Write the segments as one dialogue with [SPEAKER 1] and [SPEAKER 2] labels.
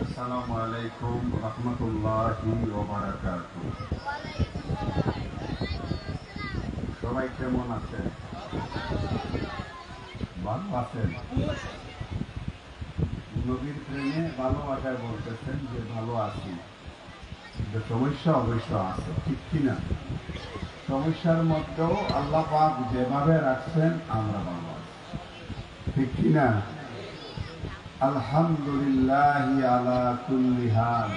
[SPEAKER 1] আসসালামু আলাইকুম রহমতুল্লাহি ওয়া বারাকাতুহু। সবাই কেমন আছেন? ভালো আছেন? নবীর প্রেমে ভালোবাসায় বলতেছেন যে ভালো আছি, কিন্তু সমস্যা অবশ্য আছে, ঠিক কিনা? সমস্যার মধ্যেও আল্লাহ পাক যেভাবে রাখছেন আমরা ভালো আছি, ঠিক কিনা? আলহামদুলিল্লাহ আলা কুল্লি হাল।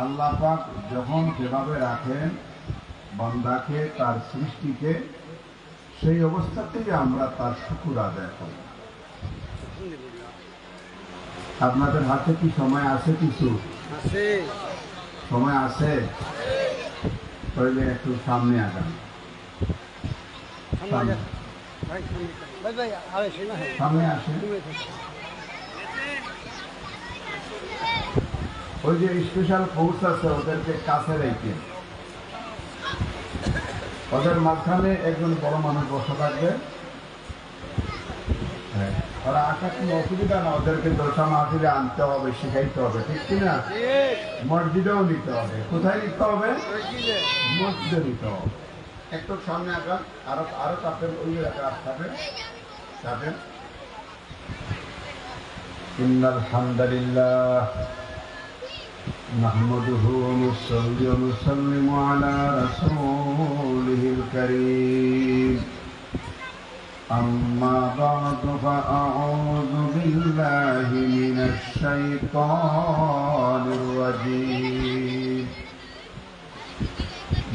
[SPEAKER 1] আল্লাহ পাক যখন যেভাবে রাখেন বান্দাকে, তার সৃষ্টিকে, সেই অবস্থাতেই আমরা তার শুকর আদায় করি। আপনাদের হাতে কি সময় আছে? কিছু সময় আছে? তাহলে একটু সামনে আগান, সামনে আসেন। ওই যে স্পেশাল ফোর্স আছে, ওদেরকে কাছে রেখে ওদের মাঝখানে একজন বড় মানুষ বসে থাকবে। ওরা আসা কোনো অসুবিধা না, ওদেরকে দশা মাহফিলে আনতে হবে, শিখাইতে হবে, ঠিক কিনা? মসজিদেও নিতে হবে। কোথায় নিতে হবে? মসজিদে নিতে হবে। একটু সামনে আগান, আরো আরো চাপেন, ওই চাপেন চাপেন। ইন্নাল হামদুলিল্লাহ নাহমাদুহু ওয়া নুসাল্লি ওয়া নুসাল্লিমু আলা রাসূলিহিল কারীম। أما بعد فأعوذ بالله من الشيطان الرجيم.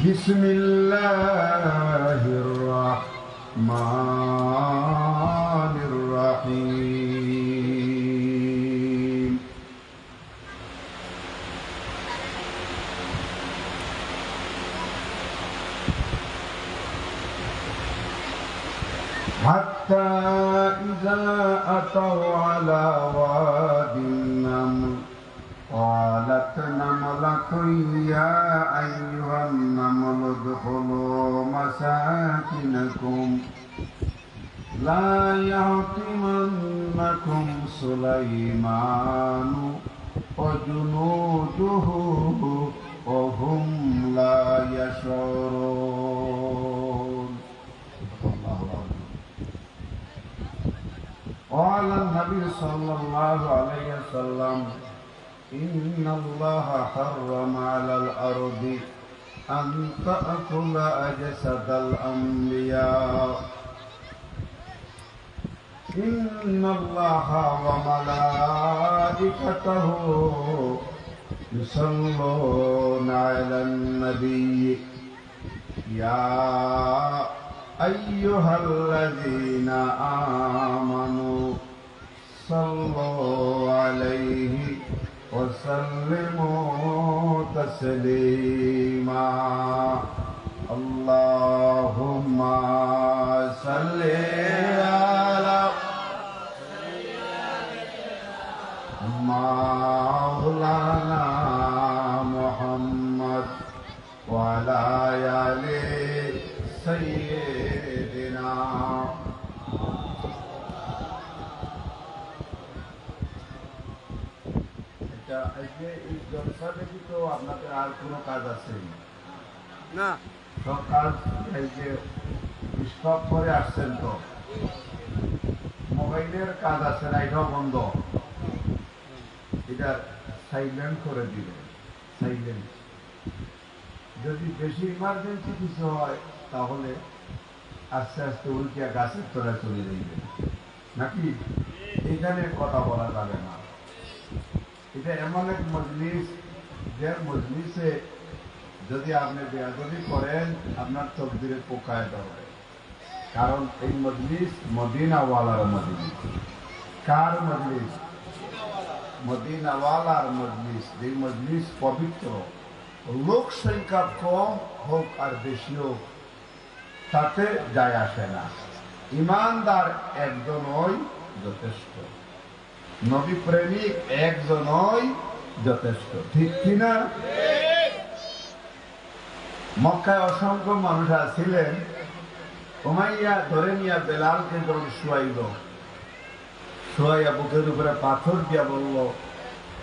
[SPEAKER 1] بسم الله الرحمن الرحيم. حتى إذا أتوا على واد النمل قالت نملة يا أيها النمل ادخلوا مساكنكم لا يحطمنكم سليمان وجنوده وهم لا يشعرون. قال النبي صلى الله عليه وسلم إن الله حرم على الأرض أن تأكل أجساد الأنبياء. إن الله وملائكته يصلون على النبي يا أيها الذين آمنوا صلوا عليه وسلموا تسليما. اللهم صل على مولانا محمد وعلى آل سيدنا. এই জলসা ব্যতীত আপনাদের আর কোনো কাজ আছে না? সব কাজ এই যে স্টপ করে আসছেন, তো মোবাইলের কাজ আছে না, এটাও বন্ধ। এটা সাইলেন্ট করে দিবে, সাইলেন্ট। যদি বেশি ইমার্জেন্সি কিছু হয় তাহলে আস্তে আস্তে উল্টিয়া গাছের তলায় চলে যাইবে, নাকি? এখানে কথা বলা যাবে না। এটা এমন এক মজলিস, যে মজলিসে যদি আপনি বেয়াদবি করেন আপনার তকদিরে পোকায় ধরবে। কারণ এই মজলিস মদিনাওয়ালার মজলিস। কার মজলিস? মদিনাওয়ালার মজলিস। যে মজলিস পবিত্র, লোক সংখ্যা কম হোক আর বেশি হোক তাতে যায় আসে না। ইমানদার একজনই যথেষ্ট, নবী প্রেমিক একজনই যথেষ্ট, ঠিক কিনা? মক্কায় অসংখ্য মানুষ ছিলেন, উমাইয়া ধরে নিয়ে বেলালকে যখন শোয়াইয়া বুকের উপরে পাথর দিয়া বলল,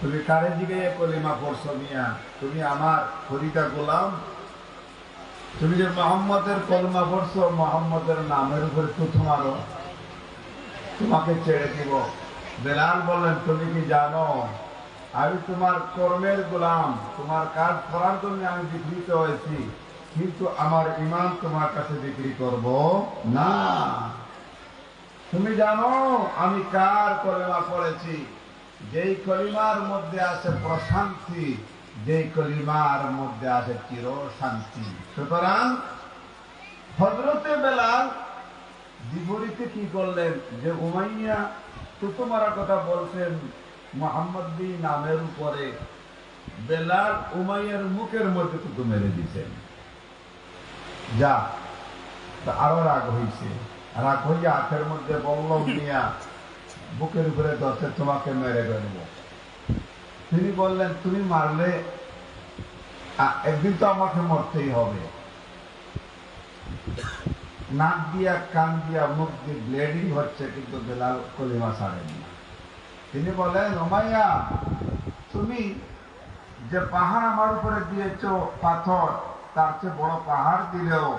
[SPEAKER 1] তুমি কারে দিকে কলিমা পড়ছো মিয়া? তুমি আমার খরিদা গোলাম, তুমি যে মোহাম্মদের কলমা পড়ছো, মোহাম্মদের নামের উপরে থুথু মারো, তোমাকে ছেড়ে দিব। বেলাল বললেন, তুমি কি জানো আমি তোমার কর্মের গোলাম, তোমার কাজ করার জন্য আমি বিকৃত হয়েছি, কিন্তু আমার ঈমান তোমার কাছে বিক্রি করব না। তুমি জানো আমি কার কলিমা পড়েছি? যেই কলিমার মধ্যে আছে প্রশান্তি, যেই কলিমার মধ্যে আছে চির শান্তি। সুতরাং হযরতে বেলাল বিপরীতে কি করলেন, যে উমাইয়া থুতু মারার কথা বলছেন মুহাম্মদ নামের উপরে, বেলাল উমাইয়ার মুখের মধ্যে থুতু মেরে দিয়েছেন। যা আরো রাগ হয়েছে, রাগ হইয়া হাতের মধ্যে বলল, মিয়া বুকের উপরে ধরছে, তোমাকে মেরে ফেলব। তিনি বললেন, তুমি মারলে একদিন তো আমাকে মরতেই হবে। নাক দিয়া কান দিয়া মুখ দিয়ে ব্লিডিং হচ্ছে, কিন্তু বেলাল কলিমা ছাড়েন না। তিনি বলেন, উমাইয়া তুমি যে পাহাড় আমার উপরে দিয়েছ পাথর, তার চেয়ে বড় পাহাড় দিলেও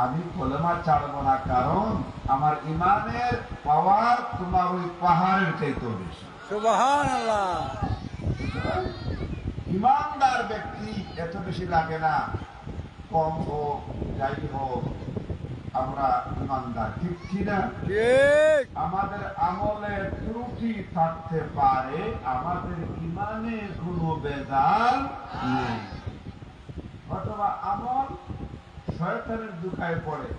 [SPEAKER 1] আমি কলেমা ছাড়ব না, কারণ আমার ইমানের পাওয়ার তোমার ওই পাহাড়ের চাইতেও বেশি।
[SPEAKER 2] সুবহানাল্লাহ।
[SPEAKER 1] ইমানদার ব্যক্তি এত বেশি লাগে না, কম হোক যাই হোক আমরা ইমানদার, ঠিক কিনা? আমাদের আমলে ত্রুটি থাকতে পারে, আমাদের ইমানে কোনো বেজাল নেই, অথবা আমল শয়তানের দুকায় পড়ে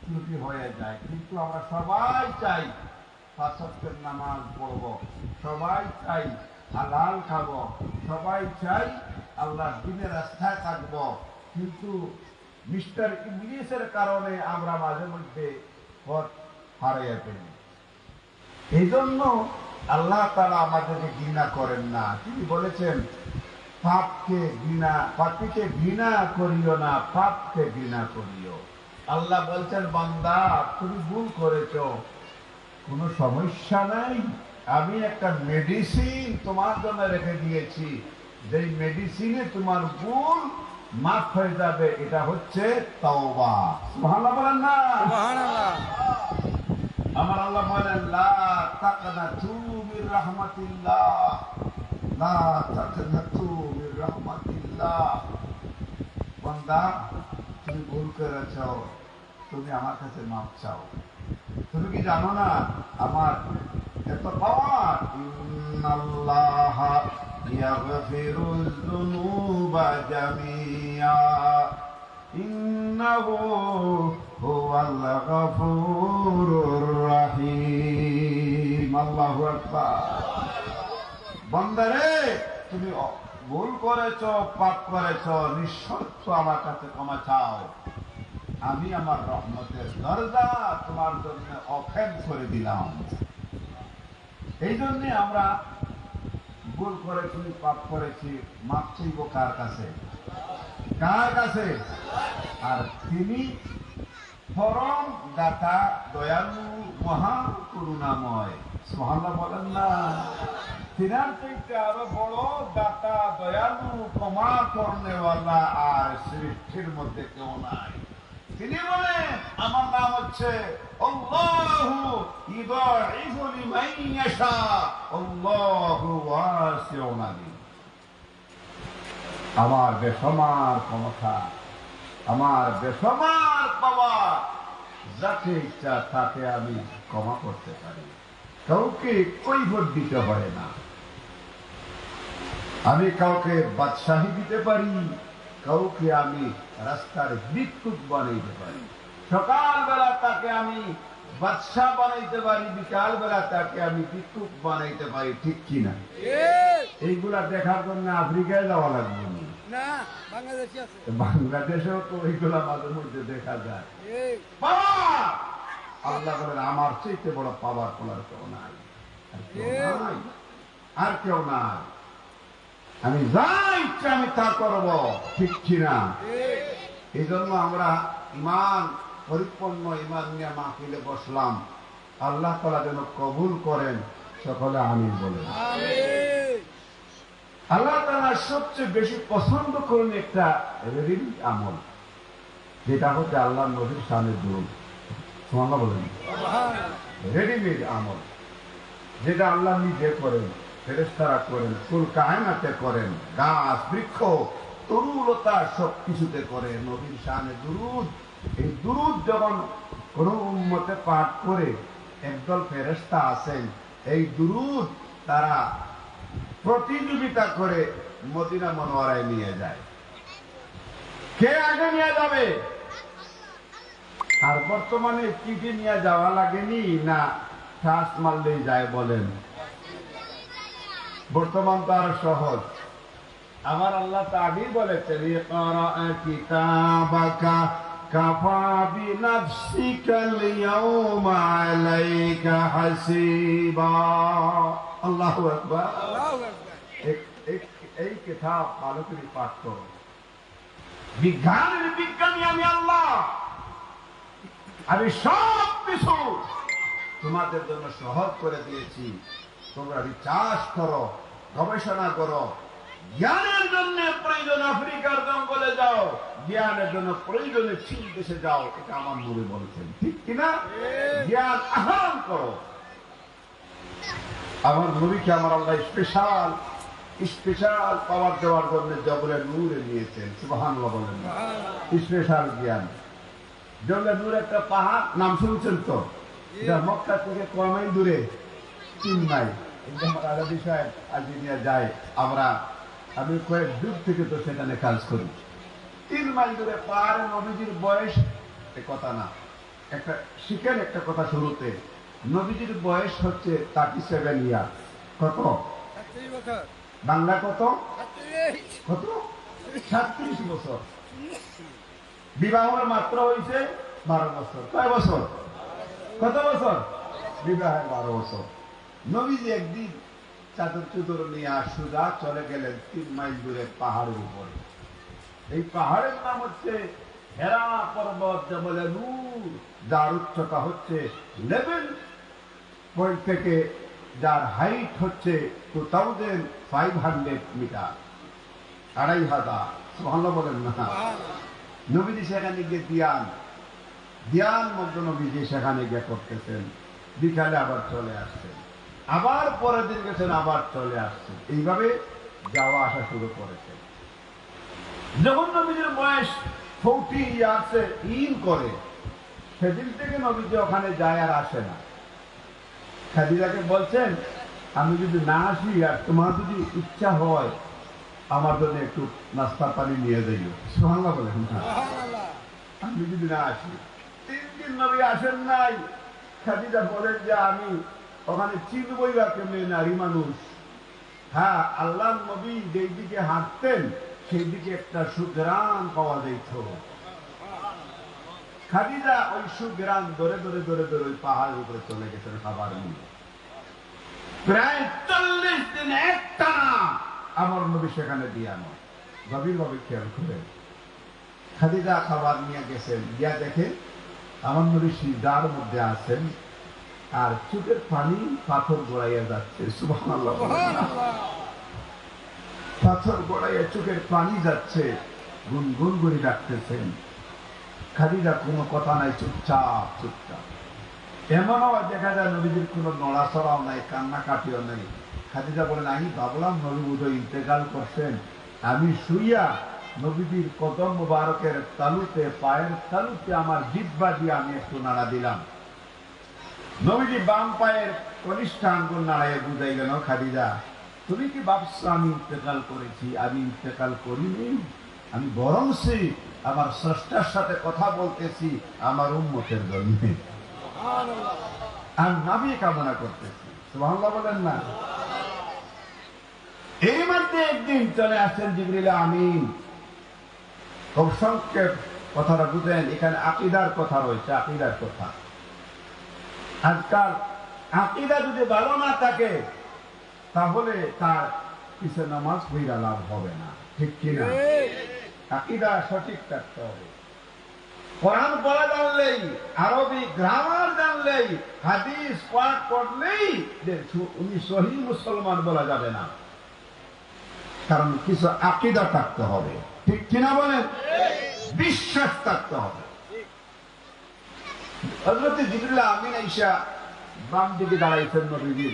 [SPEAKER 1] ত্রুটি হয়ে যায়। কিন্তু আমরা সবাই চাই ৫ ওয়াক্তের নামাজ পড়ব, সবাই চাই হালাল খাব, সবাই চাই আল্লাহর দ্বীনের রাস্তায় থাকব, কিন্তু মিস্টার ইবলিসের কারণে আমরা মাঝে মধ্যে পথ হারিয়ে ফেলি। এই জন্য আল্লাহ তাআলা আমাদেরকে ঘৃণা করেন না। তিনি বলেছেন, পাপীকে ঘৃণা করিও না, পাপকে ঘৃণা করিও। আল্লাহ বলছেন, বান্দা তুমি ভুল করেছো, কোনো সমস্যা নাই, আমি একটা মেডিসিন তোমার জন্য রেখে দিয়েছি, যেই মেডিসিনে তোমার ভুল মাফ হয়ে যাবে, এটা হচ্ছে তাওবা। সুবহানাল্লাহ বলেন না?
[SPEAKER 2] সুবহানাল্লাহ।
[SPEAKER 1] আমার আল্লাহ বলেন, লা তাকনাতু মির রাহমাতিল্লাহ, লা তাকনাতু মির রাহমাতিল্লাহ। বান্দা তুমি ভুল করেছো, তুমি আমার কাছে মাফ চাও। তুমি কি জানো না আমার এত পাওয়ার? ইন্নাল্লাহা ইয়াগফিরুয যুনুবা জামিআ ইন্নাহু হুয়াল গফুরুর রহিম। আল্লাহু আকবার। বান্দারে তুমি ভুল করেছো, পাপ করেছো, নিঃশর্ত আমার কাছে ক্ষমা চাও, আমি আমার রহমতের দরজা তোমার জন্য ওপেন করে দিলাম। এই জন্য আমরা ভুল করেছি, পাপ করেছি, মাপ চাইব কার কাছে? কার কাছে? আর তিনি পরম দাতা, দয়ালু, মহা করুণাময়। সুবহানাল্লাহ বলেন না? তিনার চাইতে আরো বড় দাতা, দয়ালু, ক্ষমা করনেওয়ালা আর সৃষ্টির মধ্যে কেউ নাই। তিনি বলেন, আমার নাম হচ্ছে আল্লাহু ইউদাইফু লিমান ইয়াশা, আল্লাহু ওয়াসিউন আলিম। আমার বেসমার ক্ষমতা, আমার বেসমার পাওয়ার, যাকে ইচ্ছা তাকে আমি ক্ষমা করতে পারি, কাউকে কৈফিয়ত দিতে হয় না। আমি কাউকে বাদশাহী দিতে পারি, কাউকে আমি রাস্তার ভিক্ষুক বানাইতে পারি। সকালবেলা তাকে আমি বাদশাহ বানাইতে পারি, বিকাল বেলা তাকে আমি ভিক্ষুক বানাইতে পারি, ঠিক কিনা? এইগুলা দেখার জন্য আফ্রিকায় যাওয়া লাগবে না, বাংলাদেশেও তো এইগুলা মাঝে মধ্যে দেখা যায়। আল্লাহ বলেন, আমার চাইতে বড় পাওয়ার করার কেউ নাই, আর কেউ নাই। আমি যা ইচ্ছা আমি তা করবো, ঠিক কিনা? এই জন্য আমরা ইমান পরিপূর্ণ ঈমান নিয়ে মাহফিলে বসলাম, আল্লাহ তাআলা যেন কবুল করেন। সকলে আমিন বলেন। আল্লাহ তাআলা সবচেয়ে বেশি পছন্দ করেন একটা রেডি আমল, যেটা হচ্ছে আল্লাহর নবীর শানে দুরূদ। সুবহানাল্লাহ বলেন। রেডিমেড আমল, যেটা আল্লাহ নিজে করেন, ফেরেশতারা করেন, কুল কায়নাতে করেন, গাছ বৃক্ষ তরুলতা সবকিছুতে করে নবীর শানে দুরূদ। এই দুরূদ যখন কোন উম্মতে পাঠ করে, একদল ফেরেশতা আছেন, এই দুরূদ তারা প্রতিযোগিতা করে মদিনা মনোয়ারায় নিয়ে যায়। কে আগে নিয়ে যাবে? আর বর্তমানে চিঠি নিয়ে যাওয়া লাগেনি, না ঠাস মারলেই যায় বলেন? বর্তমান তো আরো সহজ। আমার আল্লাহ তাআলা বলেছেন, ইকরা কিতাবাকা কাফা বিনাফসিকাল ইয়াউমা আলাইকা হাসিবা। আল্লাহু আকবার। এই কিতাব ভালো করে পাঠ করো। বিজ্ঞানের বিজ্ঞানী আমি আল্লাহ, আমি সব কিছু তোমাদের জন্য সহজ করে দিয়েছি। তোমরা রিসার্চ করো, গবেষণা করো। জ্ঞানের জন্য প্রয়োজন আফ্রিকার জঙ্গলে যাও, জ্ঞানের জন্য প্রয়োজনে চীন দেশে যাও। এটা আমার নবী বলছেন, ঠিক কিনা? জ্ঞান আহরণ করো। আমার নবীকে আমার আল্লাহ স্পেশাল পাওয়ার দেওয়ার জন্য জবরের নূরে নিয়েছেন। সুবহানাল্লাহ বলেন। স্পেশাল জ্ঞান। জবরের নূর একটা পাহাড়, নাম শুনছেন তো? এটা মক্কা থেকে কয় মাইল দূরে? 3 মাইল। আজাদি সাহেব আর্জেন্টিনা যায়, আমি কয়েক দূর থেকে তো সেখানে কাজ করি। 3 মাইল দূরে পাহাড়ে নবীজির বয়স কথা না, একটা শিখেন একটা কথা শুরুতে। নবীজির বয়স হচ্ছে 37 ইয়ার। কত? বাংলা কত? কত? 36 বছর। বিবাহের মাত্র হয়েছে 12 বছর। কয় বছর? কত বছর? বিবাহের 12 বছর। নবীজি একদিন চাদর চুদর নিয়ে সোজা চলে গেলেন 3 মাইল দূরে পাহাড়ের উপরে। এই পাহাড়ের নাম হচ্ছে হেরা পর্বত, জবলে নূর, যার উচ্চতা হচ্ছে 11 পয়েন্ট থেকে, যার হাইট হচ্ছে 2500 মিটার, 2500। সুবহানাল্লাহ বলেন না? নবীজি সেখানে গিয়ে ধ্যান মগ্ন নবীজি সেখানে গিয়ে করতেছেন। বিকালে আবার চলে আসছেন, আবার পরের দিন গেছেন, আবার চলে আসছেন। এইভাবে যাওয়া আসা শুরু করেছেন। যখন নবীজির বয়স 40 ইয়ার্সে ইন করে, সেদিন থেকে নবীজি ওখানে যায় আর আসে না। খাদিজাকে বলছেন, আমি যদি না আসি আর তোমার যদি ইচ্ছা হয় আমার জন্য একটু নাস্তা পানি নিয়ে যাইও। সুবহানাল্লাহ বলেন না? আমি যদি না আসি। 3 দিন নবী আসেন নাই। খাদিজা বলেন যে আমি ওখানে চিনবই বা কেমনি, নারী মানুষ। হ্যাঁ, আল্লাহ নবী যেই দিকে হাঁটতেন সেই দিকে একটা সুঘ্রাণ পাওয়া যেত। খাদিজা ওই সুঘ্রাণ ধরে ধরে ধরে ধরে ওই পাহাড়ের উপরে চলে গেছেন খাবার নিয়ে। প্রায় 40 দিন একটানা আমার নবী সেখানে দিয়ানো। গভীরভাবে খেয়াল করেন। খাদিজা খাবার নিয়ে গেছেন, গিয়া দেখেন আমার নবী সিজদার মধ্যে আছেন, আর চোখের পানি পাথর গড়াইয়া যাচ্ছে। সুবহানাল্লাহ। পাথর গড়াইয়া চোখের পানি যাচ্ছে, গুনগুন করে ডাকতেছেন। খাদিজা কোনো কথা নাই, চুপচাপ চুপচাপ। এমনও দেখা যায় নবীজির কোনো নড়াচড়াও নাই, কান্নাকাটিও নেই। খাদিজা বলেন, আমি ভাবলাম নবী বোধহয় ইন্তেকাল করছেন। আমি শুইয়া নবীজির কদম মুবারকের তালুতে, পায়ের তালুতে আমার জিহ্বা দিয়ে আমি একটু নাড়া দিলাম। নবীজি বাম পায়ের কনিষ্ঠ আঙ্গুল নাড়াইয়া বুঝাইলেন, খাদিজা তুমি কি ভাবছো আমি ইন্তেকাল করেছি? আমি ইন্তেকাল করিনি। আমি বরংসি আমার স্রষ্টার সাথে কথা বলতেছি আমার উম্মতের জন্য। আর নাবি কামনা করতেছি। সুবহানাল্লাহ বলেন না? এই মধ্যে একদিন চলে আসছেন জিবরিল আমিন। খুব সংক্ষেপ কথাটা বুঝেন, এখানে আকীদার কথা রয়েছে, আকীদার কথা। আজকাল আকীদা যদি ভালো না থাকে তাহলে তার পিছে নামাজ পড়া লাভ হবে না, ঠিক কিনা? আকীদা সঠিক থাকতে হবে। কোরআন পড়া জানলেই, আরবি গ্রামার জানলেই, হাদিস পাঠ করলেই যে উনি সহি মুসলমান বলা যাবে না। কারণ কিছু আকীদা থাকতে হবে, ঠিক কিনা বলেন? বিশ্বাস থাকতে হবে। হযরত জিবরিল আমিন আয়েশা বাম দিকে দাঁড়াইছেন, নবীজি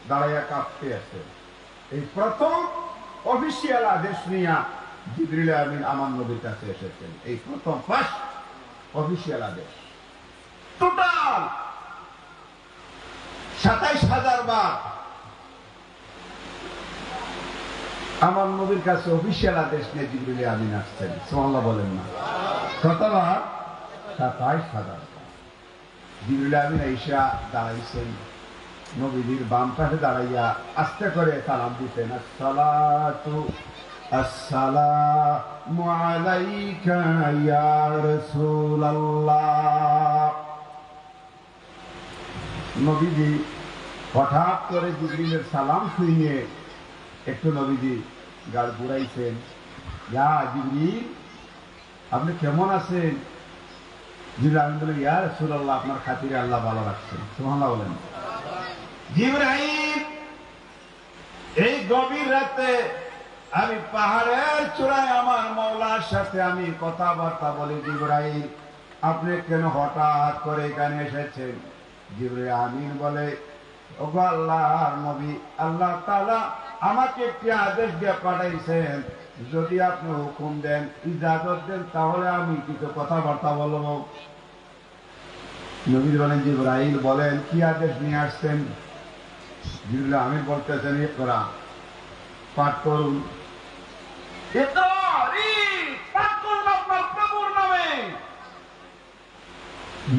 [SPEAKER 1] দাঁড়াইয়া কাঁপতে আছে। এই প্রথম অফিসিয়াল আদেশ নিয়ে জিবরিল আমিন আমার নবীর কাছে এসেছেন। এই প্রথম ফার্স্ট অফিসিয়াল আদেশ। টোটাল ২৭,০০০ বার আমার নবীর কাছে অফিসিয়াল আদেশ নিয়ে জিবরিল আমিন আসছেন। সুবহানাল্লাহ বলেন না? কতবার? ২৭,০০০। জিবরিল আমিন আয়েশা দাঁড়াইছেন, নবীজির বাম পাশে দাঁড়াইয়া আস্তে করে সালাম দিতেন, আসসালাতু আসসালামু আলাইকা ইয়া রাসূলুল্লাহ। নবীজি হঠাৎ করে জিবরিলের সালাম শুনিয়ে একটু নবীজি গাল ঘুরাইছেন, ইয়া জিবরিল আপনি কেমন আছেন? জিবরিল আমিন বলে, ইয়া রাসূলুল্লাহ আপনার খাতিরে আল্লাহ ভালো রাখছেন। সুবহানাল্লাহ বলেন। জিবরাইল এই গভীর রাতে আমি পাহাড়ের চূড়ায় আমার মওলার সাথে আমি কথাবার্তা বলি। জিবরাইল আপনি কেন হঠাৎ করে এখানে এসেছেন? জিবরিল আমিন বলে, ওগো আল্লাহর নবী, আল্লাহ তাআলা আমাকে একটি আদেশ দিয়ে পাঠাইছেন, যদি আপনি হুকুম দেন, ইজাজত দেন, তাহলে আমি কিছু কথাবার্তা বলবো। নবী বলেন, জিবরাইল বলেন কি আদেশ নিয়ে আসছেন? জিবরিল আমিন বলতেছেন, ইকরা পাঠ করুন।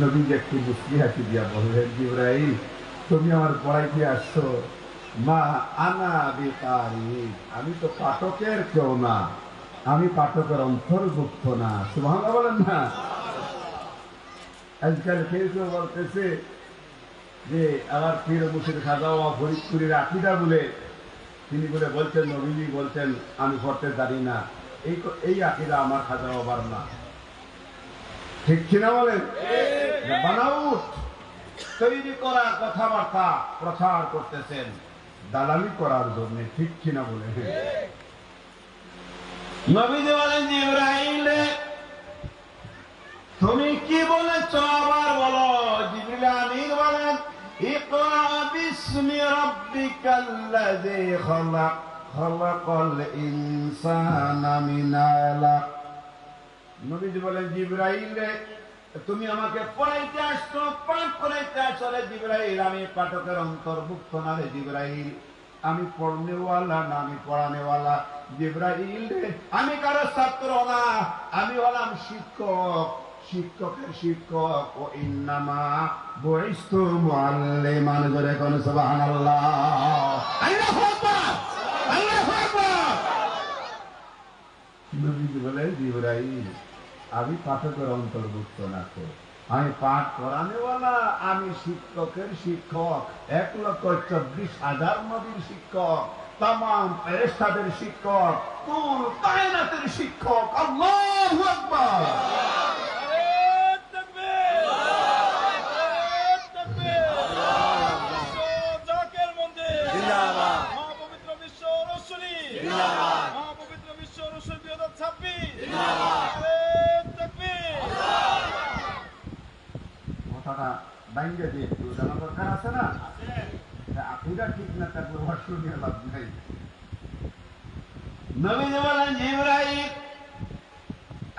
[SPEAKER 1] নবী একটু মুস্কি হাসি দিয়া বললেন, জিবরাইল তুমি আমার পড়াইতে আসছো? মা আনা বিকারি, আমি তো পাঠকের কেউ না, আমি পাঠকের অন্তর্ভুক্ত না। সুবহানাল্লাহ বলেন না? আজকাল কেউ কেউ বলতেছে যে আবার পীর মুর্শিদ খাজা বাবা ফরিদপুরের আকীদা বলে তিনি বলে বলছেন, নবীজি বলছেন আমি পড়তে জানি না, এই আকীদা আমার খাজা বাবার না। ঠিক কিনা বলেন? বানাউট তৈরি করা কথাবার্তা প্রচার করতেছেন দালালি করার জন্য। ঠিক কিনা বলে? নবীজি বলেন, জিবরাইল তুমি কি বলেছ আবার বলো। জিবরিল আমিন বলেন, ইকরা বিসমি রাব্বিকাল্লাযী খালাক, খালাকাল ইনসানা মিন আলাক। নবীজি বলেন, জিবরাইল তুমি আমাকে পড়াইতে আসছো, পাঠ করাইতে আসছো। রে জিবরাইল আমি পাঠকের অন্তর্ভুক্ত না। রে জিবরাইল আমি পড়নেওয়ালা না, আমি পড়ানেওয়ালা। জিবরাইল আমি কারো ছাত্র না, আমি হলাম শিক্ষক, শিক্ষকের শিক্ষক। ও ইন্নামা বুইস্তু মুআল্লিমান। জোরে কোন সুবহানাল্লাহ। আল্লাহু আকবার, আল্লাহু আকবার। নবীজি বলে, জিবরাইল আমি পাঠকের অন্তর্ভুক্ত না, তো আমি পাঠ করানেওয়ালা, আমি শিক্ষকের শিক্ষক। ১,২৪,০০০ নবীর শিক্ষক, তামাম ফেরেশতাদের শিক্ষক, কুল কায়নাতের শিক্ষক। আল্লাহু আকবার। কথাটা বাইরে দিয়ে একটু জানা দরকার আছে না? আকীদা ঠিক না থাকলে ওয়াজ নিয়ে লাভ নাই। নবীজি বলেন, জিবরাইল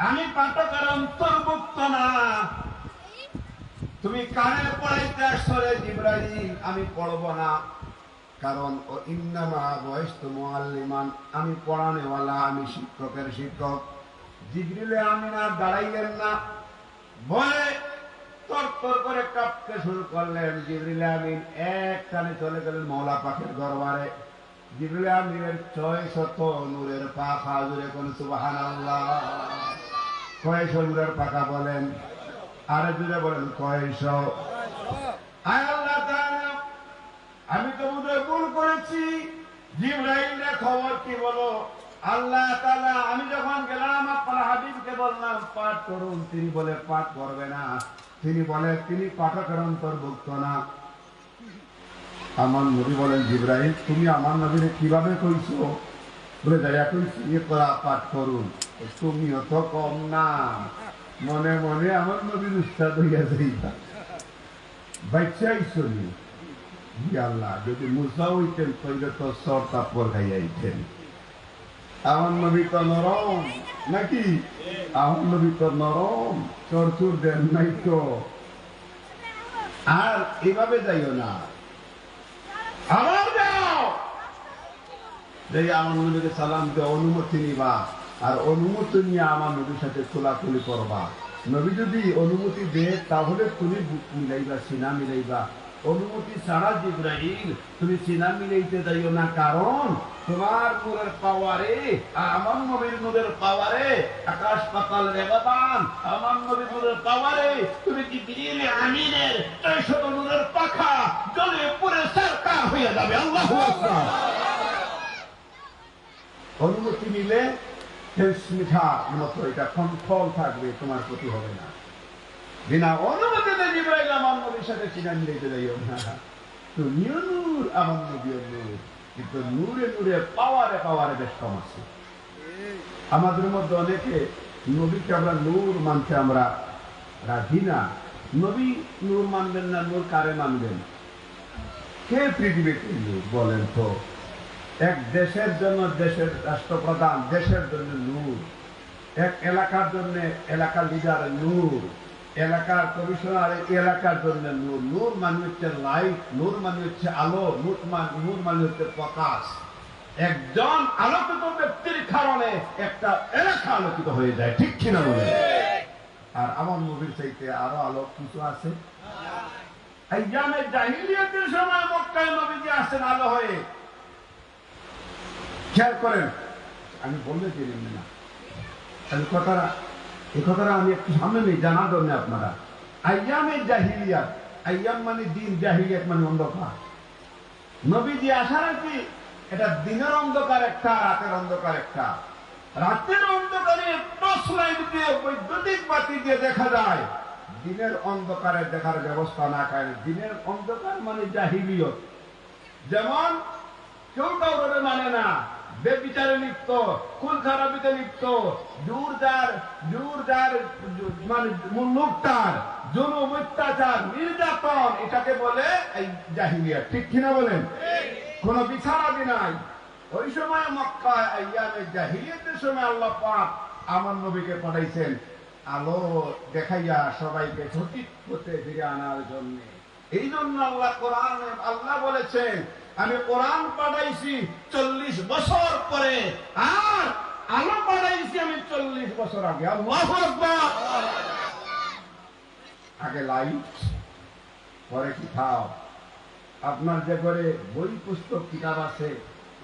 [SPEAKER 1] আমি পাঠকের অন্তর্ভুক্ত না, তুমি কানে পড়াইতে আসছো। রে জিবরাইল আমি পড়বো না, কারণ ও ইন্নামা বুইস্তু মুআল্লিমান, আমি পড়ানেওয়ালা, আমি শিক্ষকের শিক্ষক। জিবরিল আমিন আর দাঁড়াইলেন না, ভয়ে তরতর করে কাঁপতে শুরু করলেন। জিবরিল আমিন এক টানে চলে গেলেন মওলা পাকের দরবারে। জিবরিল আমিনের ৬০০ নূরের পাখা। জুড়ে কোন সুবহানাল্লাহ। কয়শো নূরের পাখা বলেন? আরে জুড়ে বলেন কয়শো? আয় আল্লাহ তাআলা, আমি তো বোধহয় ভুল করেছি। জিবরাইলের খবর কি বলো? আল্লাহ তাআলা আমি যখন গেলাম আপনার হাবিবকে বললাম পাঠ করুন, তিনি বলে পাঠ করবে না, তিনি বলে তিনি পাঠকের অন্তর্ভুক্ত না। আমার নবী বলেন, জিবরাইল তুমি আমার নবীরে কিভাবে কইছো? বলে দয়া কইছি ইকরা পাঠ করুন। তুমিও তো কম না, মনে মনে আমার নবীর উস্তাদ হইয়া যাইবা, বাচ্চাই শুনি। আল্লাহ যদি মুসা হইতেন তৈরি তো সর তাপর খাইয়াইতেন। আমার নবী তো নরম নাকি? আমার নবী তো নরম, চরচুর দেন নাই তো। আর এভাবে যাইও না, আবার যাও, যে আমার নবীকে সালাম দিয়ে অনুমতি নিবা, আর অনুমতি নিয়ে আমার নবীর সাথে খোলাখুলি করবা। নবী যদি অনুমতি দেয় তাহলে তুমি বুক মিলাইবা, সিনা মিলাইবা। অনুমতি ছাড়া জিবরাইল তুমি সিনা মিলাইতে যাইও না, কারণ তোমার নূরের পাওয়ারে আর আমার নবীর নূরের পাওয়ারে আকাশ পাতাল ব্যবধান। আমার নবীর নূরের পাওয়ারে তুমি কি জিবরিল আমিনের ৬০০ নূরের পাখা জ্বলে পুরে সরকার হয়ে যাবে। আল্লাহু আকবার। অনুমতি নিলে মিঠা মতো এটা কন্ট্রোল থাকবে, তোমার ক্ষতি হবে না। বিনা অনুমতিতে জিবরাইল আমার নবীর সাথে সিনা মিলাইতে যাইও না। তুমিও নূর, আমার নবীও নূর, কিন্তু নূরে নূরে পাওয়ারে পাওয়ারে বেশ কম আছে। আমাদের মধ্যে অনেকে নবীকে আমরা নূর মানতে আমরা রাজি না। নবী নূর মানবেন না, নূর কারে মানবেন? কে পৃথিবীতে নূর বলেন তো? এক দেশের জন্য দেশের রাষ্ট্রপ্রধান, দেশের জন্য নূর। এক এলাকার জন্য এলাকার লিডার নূর, এলাকার কমিশনার এলাকার জন্য নূর। নূর মানে হচ্ছে লাইট, নূর মানে হচ্ছে আলো, নূর মানে হচ্ছে প্রকাশ। একজন আলোকিত ব্যক্তির কারণে একটা এলাকা আলোকিত হয়ে যায়, ঠিক কিনা বলে? আর আমার নবীর চাইতে আরো আলো কিছু আছে? আইয়ামে জাহিলিয়াতের সময় মক্কায় নবীজি আসেন আলো হয়ে। খেয়াল করেন, আমি বললে দিলেন না এই কথাটা আমি একটু সামনে নেই, জানার জন্য আপনারা। আইয়ামে জাহিলিয়াত, আইয়াম মানে দিন, জাহিলিয়াত মানে অন্ধকার। নবীজি আসার কি এটা দিনের অন্ধকার একটা, রাতের অন্ধকার একটা। রাতের অন্ধকারে টর্চ লাইট দিয়ে, বৈদ্যুতিক বাতি দিয়ে দেখা যায়, দিনের অন্ধকারে দেখার ব্যবস্থা না করে। দিনের অন্ধকার মানে জাহিলিয়ত। যেমন কেউ কাউকে মানে না, বেবিচারে লিপ্ত, খুন খারাপিতে লিপ্ত, জোরদার মানে মুলুকটার জুলুম, অত্যাচার, নির্যাতন, এটাকে বলে এই জাহিলিয়াত, ঠিক কিনা বলেন? কোন বিচারাদি নাই। ওই সময় মক্কায় আইয়ামে জাহিলিয়াতের সময় আল্লাহ পাক আমার নবীকে পাঠাইছেন আলো দেখাইয়া সবাইকে সঠিক পথে ফিরে আনার জন্য। এই জন্য আল্লাহ কোরআনে আল্লাহ বলেছেন, আমি কোরআন পাঠাইছি 40 বছর পরে, আর আলো পাঠাইছি আমি 40 বছর আগে। আল্লাহু আকবার। আগে লাইট, পরে কিতাব। আপনার যে ঘরে বই পুস্তক কিতাব আছে,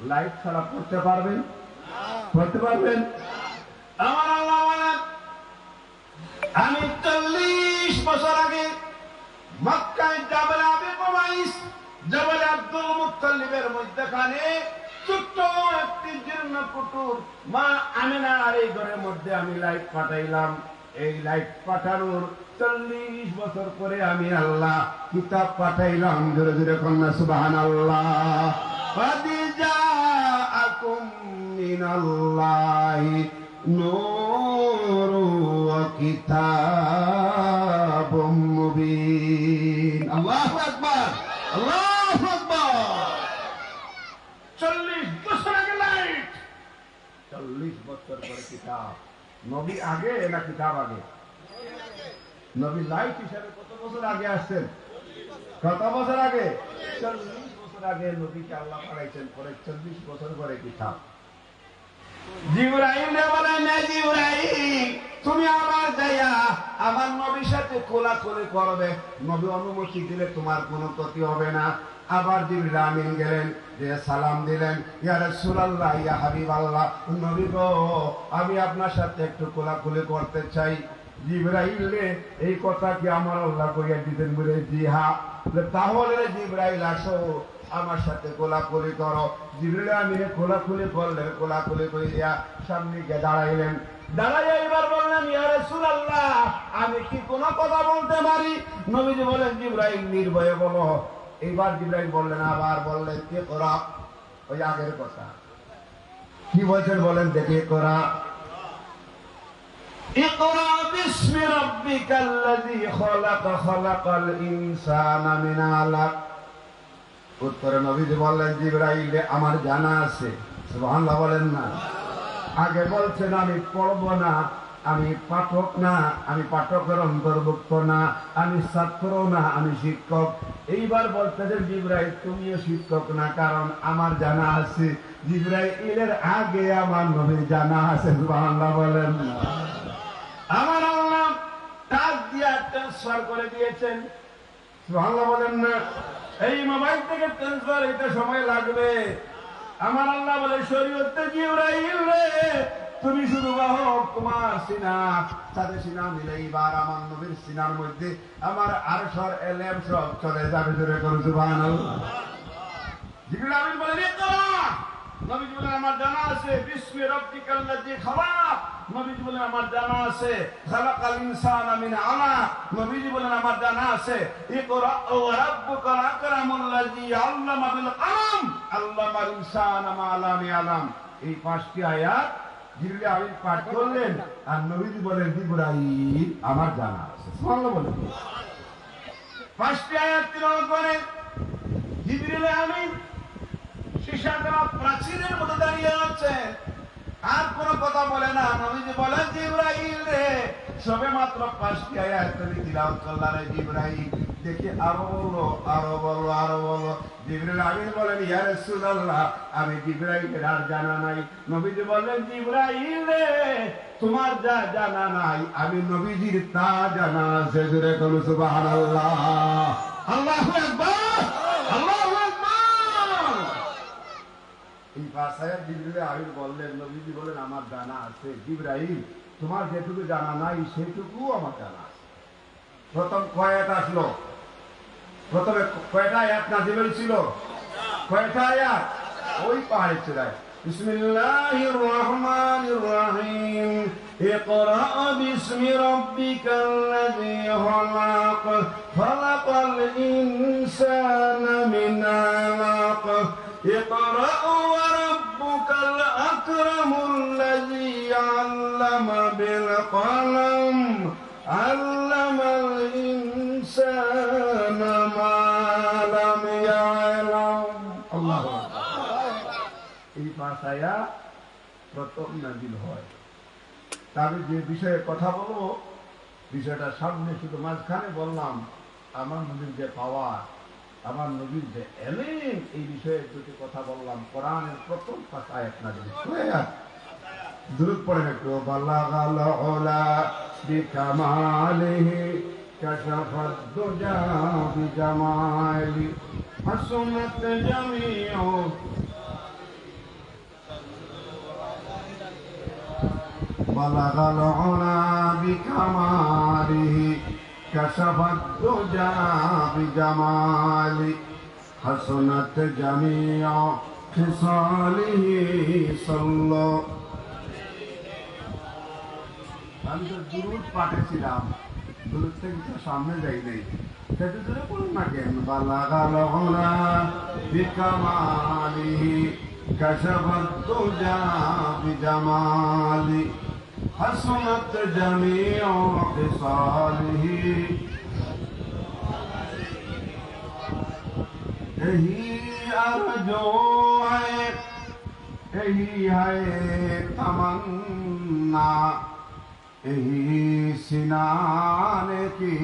[SPEAKER 1] লাইট ছাড়া পড়তে পারবেন? পড়তে পারবেন? আমার আল্লাহ বলেন, আমি 40 বছর আগে মক্কায় জাবল আবি কুবাইস, জাবল আব্দুল মুত্তালিবের মধ্যখানে ছোট্ট একটি জীর্ণ কুটুর মা আমিনার এই ঘরের মধ্যে আমি লাইট পাঠাইলাম। এই লাইট পাঠানোর 40 বছর পরে আমি আল্লাহ কিতাব পাঠাইলাম। জোরে জোরে কন্যা সুবহানাল্লাহ। قد جاءكم من الله نور وكتاب مبين। আল্লাহু আকবার, আল্লাহু আকবার। 40 বছর আগে লাইট, 40 বছর পরে কিতাব। নবী আগে না কিতাব আগে? নবী লাইট হিসাবে কত বছর আগে আসছেন? কত বছর আগে? 40 বছর আগে নবীকে আল্লাহ পাঠাইছেন, পরে 40 বছর পরে কিতাব। জিবরাইল বলে, না জিবরাইল তুমি আমার যাইয়া আমার নবীর সাথে কোলাকুলি করবে, নবী অনুমতি দিলে তোমার কোনো ক্ষতি হবে না। আবার জিবরিল আমিন গেলেন, যে সালাম দিলেন, ইয়া রাসূলুল্লাহ, ইয়া হাবিবাল্লাহ, নবী গো আমি আপনার সাথে একটু কোলাকুলি করতে চাই। জিবরাইল এই কথা কি আমার আল্লাহ কইয়া দিতেন? বলে জি হ্যাঁ। তাহলে জিবরাইল আসো আমার সাথে কোলাকুলি করো। জিবরিল আমিনে কোলাকুলি করলেন, কোলাকুলি করিয়া সামনে গিয়ে দাঁড়াইলেন। দাঁড়াইয়া এবার বললেন, ইয়া রাসূলুল্লাহ, আমি কি কোনো কথা বলতে পারি? নবীজি বলেন, জিবরাইল নির্ভয়ে বলো। এইবার জিবরাইল বললেন, আবার বললেন, ইকরা। ওই আগের কথা কি বলছেন বলেন দেখি, ইকরা। ইকরা বিসমি রাব্বিকাল্লাযী খালাক, খালাকাল ইনসানা মিন আলাক। উত্তরে নবীজি বললেন, জিবরাইল, আমার জানা আছে। সুবহানাল্লাহ বলেন না। আগে বলছেন আমি পড়ব না, আমি পাঠক না, আমি পাঠকের অন্তর্ভুক্ত না, আমি ছাত্র না, আমি শিক্ষক। এইবার বলতেছেন, জিবরাইল তুমিও শিক্ষক না, কারণ আমার জানা আছে। জিবরাইলের আগে আমার নবীর জানা আছে। সুবহানাল্লাহ বলেন না। আমার আল্লাহ টাচ দিয়া ট্রান্সফার করে দিয়েছেন। সুবহানাল্লাহ বলেন না। এই মোবাইল থেকে ট্রান্সফার এটা সময় লাগবে। আমার আল্লাহ বলে, শরীয়তে জিবরাইল রে, তুমি শুধু বাহক, তোমার সিনা সাথে সিনা মিলে এইবার আমার নবীর সিনার মধ্যে আমার আরশের এলেম সব চলে যাবে। জোরে করে সুবহানাল্লাহ। জিবরাইল আমিন বলেন, ইকরা। নবীজি বলেন, আমার জানা আছে। বিসমি রাব্বিকাল্লাযী খালাক। নবীজি বলেন, আমার জানা আছে। খালাকাল ইনসানা মিন আলাক। নবীজি বলেন, আমার জানা আছে। ইকরা ওয়া রাব্বুকাল আকরামুল্লাযী আল্লামা বিল কলম আল্লামাল ইনসানা মা লাম ইয়ালাম। এই পাঁচটি আয়াত জিবরাইল আমিন পাঠ করলেন, আর নবীজি বলেন, জিবরাইল আমার জানা আছে। সুবহানাল্লাহ বলেন। পাঁচটি আয়াত তিলাওয়াত করে জিবরাইল আমিন শিশাগ্রা প্রাচীরের মতো দাঁড়িয়ে আছে, আর কোনো কথা বলে না। নবীজি বলেন, জিবরাইল রে, সবে মাত্র পাঁচটি আয়াত তুমি তিলাওয়াত করলা রে জিবরাইল, দেখি আরো বলো, আরো বলো, আরো বলো। জিবরাইল আমিন বলেন, ইয়া রাসূলুল্লাহ, আমি জিবরাইলের আর জানা নাই। নবীজি বললেন, জিবরাইল রে, তোমার যা জানা নাই আমি নবীজির তা জানা আছে। জোরে বলো সুবহানাল্লাহ। আল্লাহু আকবার, আল্লাহু আকবার। এই ভাষায় জিবরাইল আমিন বললেন, নবীজি বলেন, আমার জানা আছে। জিবরাইল, তোমার যেটুকু জানা নাই সেটুকু আমার জানা আছে। প্রথম কয়টা আসলো? প্রথমে কয়টা আয়াত নাযিল হয়েছিল? কয়টা আয়াত? ওই পাহাড়ে চড়ায়। বিসমিল্লাহির রহমানির রহিম। ইকরা বিসমি রাব্বিকাল্লাযী খালাক, খালাকাল ইনসানা মিন আলাক। ইকরা ওয়া রাব্বুকাল আকরামুল্লাযী আল্লামা বিল কলম আল্লামাল ইনসানা মা লাম ইয়ালাম। আল্লাহু আকবার। এই ভাষায়া প্রথম নাযিল হয়। তবে যে বিষয়ে কথা বলবো, বিষয়টা সামনে শুধু মাঝখানে বললাম, আমার নবীর যে পাওয়ার, আমার নবীর যে এলেম, এই বিষয়ে দুটি কথা বললাম। কোরআনের প্রথম 5 আয়াত নাযিল হয়েছে। দুরূদ পড়েন একটু। বালাগাল উলা বিকামালিহি কাশাফাদ দুজা বিজামালি হাসনাত জামিউ। বালাগাল উলা বিকামালিহি কাশাফাদ দুজা বিজামালি হাসনাত জামিউ খিসালিহি সাল্লাল্লাহু। আমি তো দুরূদ পাঠিয়েছিলাম, দুরূদ থেকে তো সামনে যাই নাই, সেটা ধরে বলুন না কেন? বালাগাল উলা বিকামালিহি কাশাফাদ দুজা বিজামালি হাসনাত জামিউ খিসালিহি। यही आरज़ू है, यही है तमन्ना, यही सिनाने की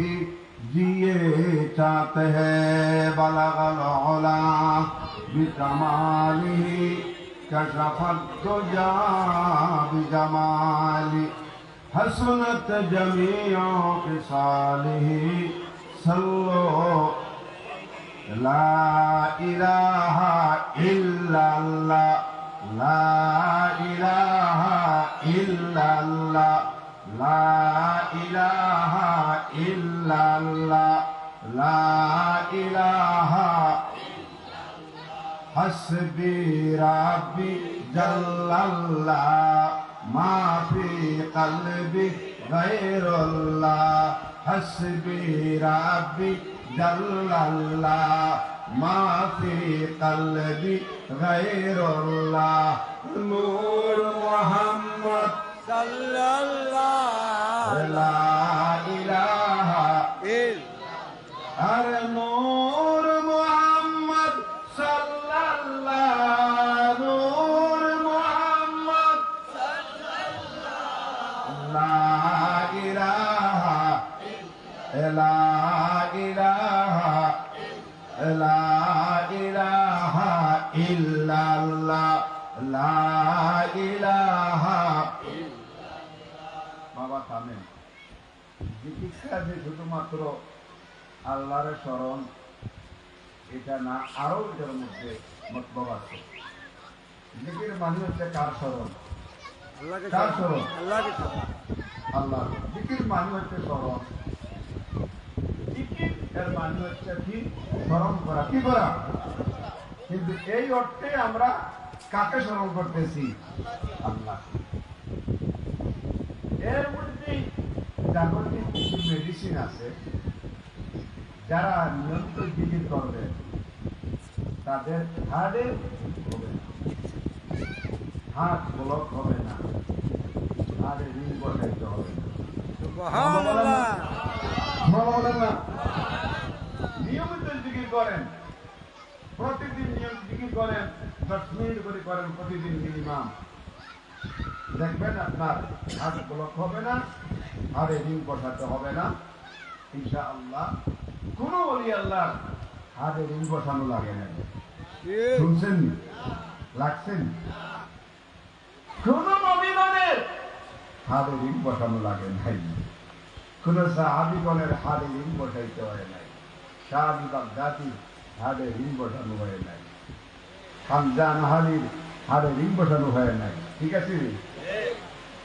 [SPEAKER 1] जिए चाहते हैं। बलगल उला बिकमालिही कशफत दुजा बिजमाली हसनत जमीओ ख़िसालिही सल्लो ला इलाहा इल्लल्लाह, ला इलाहा इल्लल्लाह, ला इलाहा इल्लल्लाह, ला इलाहा हस्बी रब्बी जल्लल्लाह, মা ফি কলবি গায়রুল্লাহ হাসবি রাব্বি জাল্লাল্লাহ মা ফি কলবি গায়রুল্লাহ নূর মুহাম্মদ
[SPEAKER 2] সাল্লাল্লাহু
[SPEAKER 1] লা ইলাহা আর নূর মুহাম্মদ সাল্লাল্লাহু নূর মুহাম্মদ লা ইলাহা লা ইলাহা লা ইলাহা ইল্লাল্লাহ লা ইলাহা বাবা থামেন জিকির যে শুধুমাত্র আল্লাহর স্মরণ এটা না, আরো এটার মধ্যে মতলব আছে। জিকির মানে হচ্ছে কার স্মরণ? কার স্মরণ? আল্লাহ। জিকির মানে হচ্ছে স্মরণ। জিকির এর মানে হচ্ছে কি? স্মরণ করা। কি করা? কিন্তু এই অর্থে আমরা কাকে স্মরণ করতেছি? আল্লাহ। এর মধ্যে জাগতিক কিছু মেডিসিন আছে, যারা নিয়মিত জিকির করবে তাদের হার্টে হবে না, হার্ট ব্লক হবে না, হার্টে রিং বসাইতে হবে না। নিয়মিত জিকির করেন, প্রতিদিন নিয়মিত জিকির করেন, 10 মিনিট করে করেন প্রতিদিন মিনিমাম, দেখবেন আপনার হার্ট ব্লক হবে না, হার্টে রিং বসাতে হবে না ইনশাআল্লাহ। কোন ওলি আল্লাহর হাতে রিং বসানো লাগে না, শুনছেন? লাগছেন? কোন নবীগণের হাতে রিং বসানো লাগে নাই, কোন সাহাবীগণের হাতে রিং বসাইতে হয় নাই, শাহ বাগদাদীর হাতে রিং বসানো হয় নাই, হামজা নাহারির হাতে রিং বসানো হয় নাই। ঠিক আছে?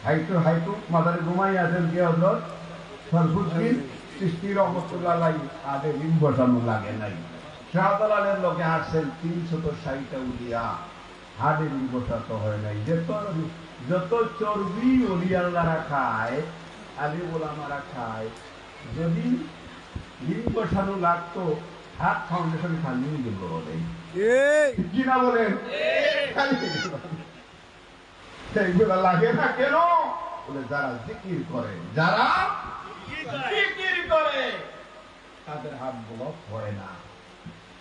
[SPEAKER 1] হাইটু হাইটু মাদারে ঘুমাই আছেন কে হজরত সরফুদ্দিন চিশতি রহমতুল্লাহ আলাইহি আগে রিং বসানো লাগে নাই। শাহজালালের লোকে আসছেন 360টা উলিয়া, হাড়ে রিং বসাতে হয় নাই। যত চর্বি ওলিয়াল্লাহরা খায়, আলিম ওলামারা খায়, যদি রিং বসানো লাগতো হাত ফাউন্ডেশন খালি গেল বলে কি না বলেন? এইগুলা লাগে না কেন? বলে যারা জিকির করে, যারা জিকির করে তাদের হাত ব্লক হয় না।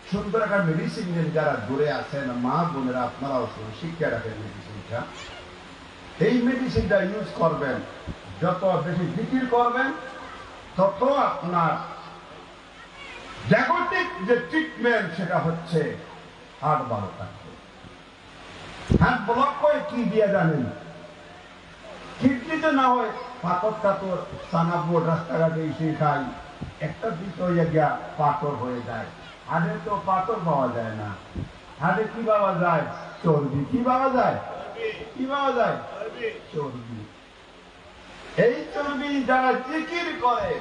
[SPEAKER 1] সুন্দর একটা মেডিসিন যারা দূরে আছেন মা বোনেরা, আপনারাও শিক্ষা রাখেন মেডিসিনটা। এই মেডিসিনটা ইউজ করবেন, যত বেশি জিকির করবেন তত আপনার জাগতিক যে ট্রিটমেন্ট সেটা হচ্ছে হার্ট ভালো থাকবে। হার্ট ব্লক করে কি দিয়ে জানেন? কিডনিতে না হয় পাথর টাথর সানাবোর্ড রাস্তাঘাটে এসে খাই, একটা দিক হয়ে গিয়া পাথর হয়ে যায়। হাড়ে তো পাথর পাওয়া যায় না, হাড়ে কি পাওয়া যায়? চর্বি। কি পাওয়া যায়? কি পাওয়া যায়? চর্বি। এই চর্বি যারা জিকির করে,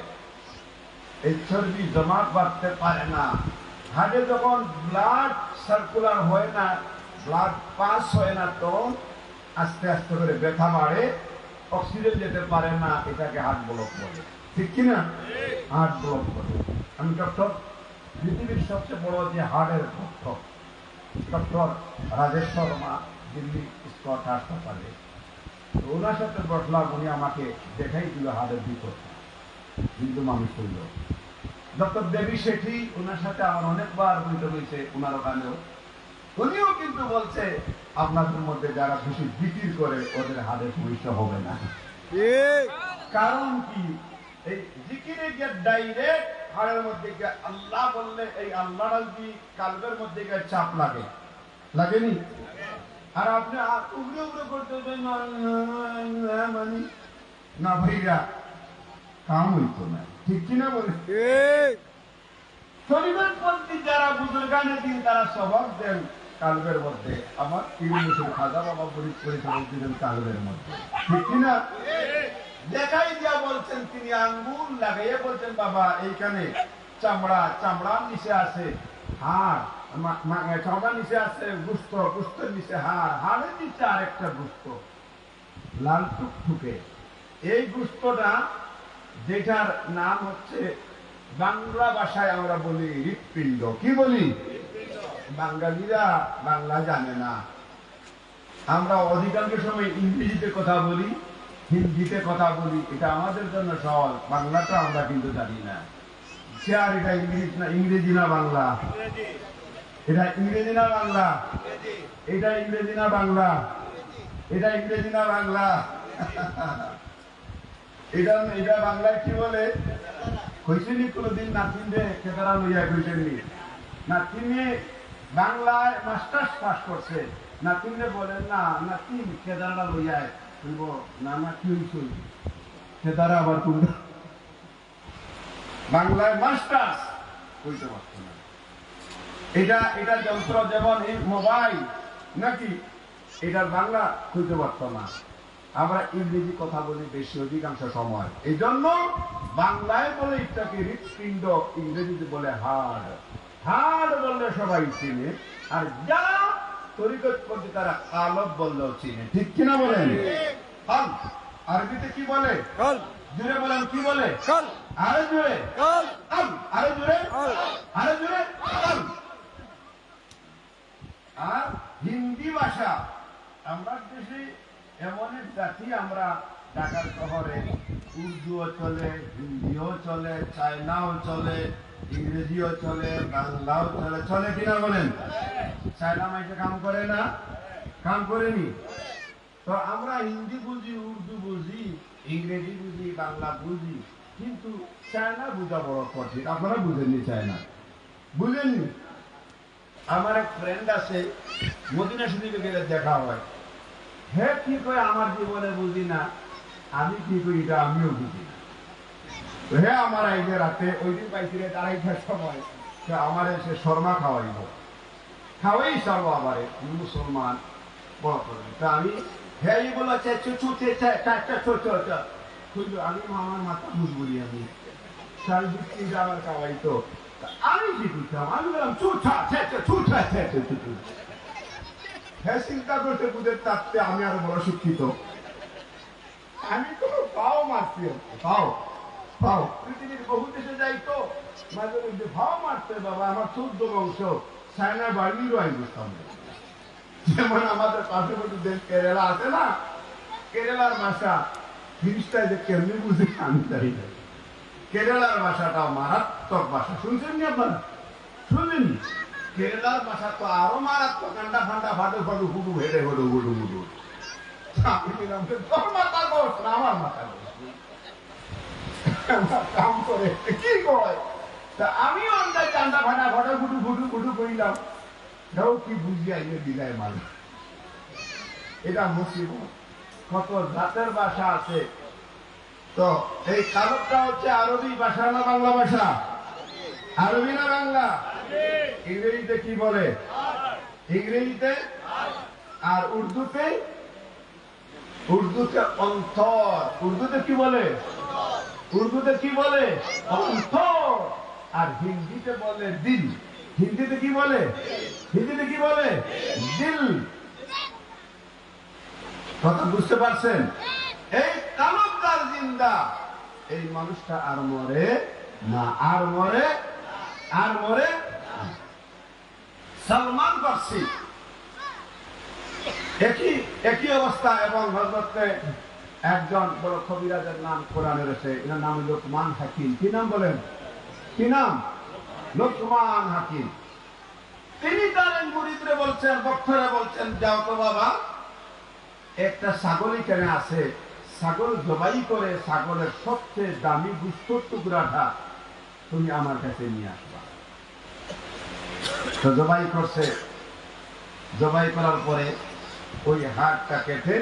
[SPEAKER 1] এই চর্বি জমা বাড়তে পারে না। হাড়ে যখন ব্লাড সার্কুলার হয় না, ব্লাড পাস হয় না, তখন আস্তে আস্তে করে ব্যথা বাড়ে, অক্সিজেন যেতে পারে না, এটাকে হার্ট ব্লক বলে। ঠিক কিনা? হার্ট ব্লক বলে। আমি ডক্টর, পৃথিবীর সবচেয়ে বড় যে হার্টের ডক্টর রাজেশ শর্মা, দিল্লি স্কট হাসপাতালে, ওনার সাথে বসলাম, উনি আমাকে দেখাই দিল হার্টের বিপদ, কিন্তু মানুষ হইল। ডক্টর দেবী শেঠি, ওনার সাথে আমার অনেকবার বৈঠক হয়েছে, ওনার ওখানেও, উনিও কিন্তু বলছে আপনাদের মধ্যে যারা বেশি জিকির করে ওদের হাতে সমস্যা হবে না। কারণ কি? এই জিকিরে গিয়ে ডাইরেক্ট হাড়ের মধ্যে গিয়ে আল্লাহ বললে, এই আল্লাহর কি কালবের মধ্যে গিয়ে চাপ লাগে, লাগেনি? আর আপনি উগড়ে উগড়ে করতে মানে না ভাইরা, কাম হইতো না। ঠিক কিনা বলে? শরীরের প্রতি যারা বুজুর্গানের দিন তারা স্বভাব দেন কালবের মধ্যে। আমার 3 বছর খাজা বাবা পরিচয় দিলেন কালবের মধ্যে। ঠিক কিনা? দেখাই দিয়া বলছেন, তিনি আঙ্গুল লাগাইয়া বলছেন, বাবা এইখানে চামড়া, চামড়ার নিচে আছে হাড়, চামড়ার নিচে আছে গুস্ত, গুস্তের নিচে হাড়, হাড়ের নিচে আরেকটা গুস্ত। লাল টুকটুকে, এই গোস্তটা যেটার নাম হচ্ছে বাংলা ভাষায় আমরা বলি হৃৎপিণ্ড। কি বলি? বাঙালিরা বাংলা জানে না, আমরা অধিকাংশ সময় ইংরেজিতে কথা বলি, হিন্দিতে কথা বলি, এটা আমাদের জন্য সহজ। বাংলাটা আমরা কিন্তু জানি না। আর এটা ইংরেজি না বাংলা? এটা ইংরেজি না বাংলা? এটা ইংরেজি না বাংলা? এটা ইংরেজি না বাংলা? এটা বাংলায় কি বলে? কইছেনি কোনদিন নাতিনে খেতারা লইয়া কইছেনি? নাতিনে বাংলায় মাস্টার্স পাস করছে, নাতিনে বলেন না নাতিন খেতারা লইয়া বলবো না না কি হইছে খেতারা আবার কোনটা বাংলায় মাস্টার্স কইতে পারতো না। এটা যন্ত্র যেমন এই মোবাইল নাকি, এটার বাংলা কইতে পারতো না। আমরা ইংরেজি কথা বলি বেশি অধিকাংশ সময়, এই জন্য বাংলায় বলে এটাকে হৃৎপিণ্ড, ইংরেজিতে বলে হাড়। হাড় বললে সবাই চিনে, আর যারা তরিকত করছে তারা কালব বললেও চিনে। ঠিক কিনা বলেন? কলব আরবিতে কি বলে?
[SPEAKER 2] কলব।
[SPEAKER 1] জুড়ে বলেন কি বলে?
[SPEAKER 2] কলব।
[SPEAKER 1] আরো জুড়ে
[SPEAKER 2] কলব।
[SPEAKER 1] কলব। আরো জুড়ে
[SPEAKER 2] কলব।
[SPEAKER 1] আরো জুড়ে কলব। আর হিন্দি ভাষা, আমরা দেশে এমন এক জাতি, আমরা ঢাকার শহরে উর্দুও চলে, হিন্দিও চলে, চায়নাও চলে, ইংরেজিও চলে, বাংলাও চলে। চলে কিনা বলেন? চায়না মাইকে কাম করে না? কাম করেনি? তো আমরা হিন্দি বুঝি, উর্দু বুঝি, ইংরেজি বুঝি, বাংলা বুঝি, কিন্তু চায়না বুঝা বড় কঠিন। আপনারা বুঝেননি চায়না? বুঝেননি? আমার এক ফ্রেন্ড আছে, মদিনা শরীফে গেলে দেখা হয়, হে কি কয় আমার জীবনে বুঝি না, আমি কি করি এটা আমিও বুঝি না। হে আমার আইলে রাতে ওই দিন পাইছি রে 2:30টার সময়, আমার এসে শর্মা খাওয়াইব, খাওয়াই সারবো আবারে, মুসলমান বড় করে। তা আমি হে বলো আমি আমার মাথা বুঝবুলি, আমি সারি দিচ্ছি আমার খাওয়াইতো, আমি কি বুঝতাম? আমি বললাম হ্যাঁ, চিন্তা করতে বুঝে তাতে আমি আরো বড় শিক্ষিত। আমি তো পাও মারছি, পাও পাও পৃথিবীর বহু দেশে যাই তো মাঝে মধ্যে ভাও মারতে, বাবা আমার 14 বংশ চায়না বাড়িরও আমি বুঝতাম না। যেমন আমাদের পার্শ্ববর্তী দেশ কেরালা আছে না, কেরালার ভাষা জিনিসটা যে কেমনি বুঝে আমি জানি না। কেরালার ভাষাটা মারাত্মক ভাষা, শুনছেন নি আপনারা? শুনলেন? কেরালার ভাষা তো আরো মারাত্মক, কান্ডা ফান্ডা ফাটু ফাটু ফুটু হেঁটে হটু হুটু হুটু। আমার মাথা কাম করে কি কয়, তা আমিও অন্যায় কান্ডা ফান্ডা ফাটা ফুটু ফুটু ফুটু করিলাম, এটাও কি বুঝি আইলে বিদায় মানুষ। এটা মুসিবত। কত জাতের ভাষা আছে। তো এই কালবটা হচ্ছে আরবি ভাষা না বাংলা ভাষা? আরবি না বাংলা? ইংরেজিতে কি বলে? ইংরেজিতে। আর উর্দুতে? উর্দুতে অন্তর। উর্দুতে কি বলে? উর্দুতে কি বলে? অন্তর। আর হিন্দিতে বলে দিল। হিন্দিতে কি বলে? হিন্দিতে কি বলে? দিল। কথা বুঝতে পারছেন? এই কালবদার জিন্দা, এই মানুষটা আর মরে না, আর মরে, আর মরে। সালমান ফার্সি একই অবস্থা, এবং হযরতে একজন বড় কবিরাজের নাম কোরআনে রয়েছে, এর নাম লোকমান হাকিম। কি নাম বলেন? কি নাম? লোকমান হাকিম। তিনি তার মুরিদরে বলছেন, ভক্তরা বলছেন, যাও তো বাবা, একটা ছাগল এখানে আছে, ছাগল জবাই করে ছাগলের সবচেয়ে দামি গুস্তর টুকরাটা তুমি আমার কাছে নিয়ে আসবা। তো জবাই করছে, জবাই করার পরে ওই হাড়টা কেটে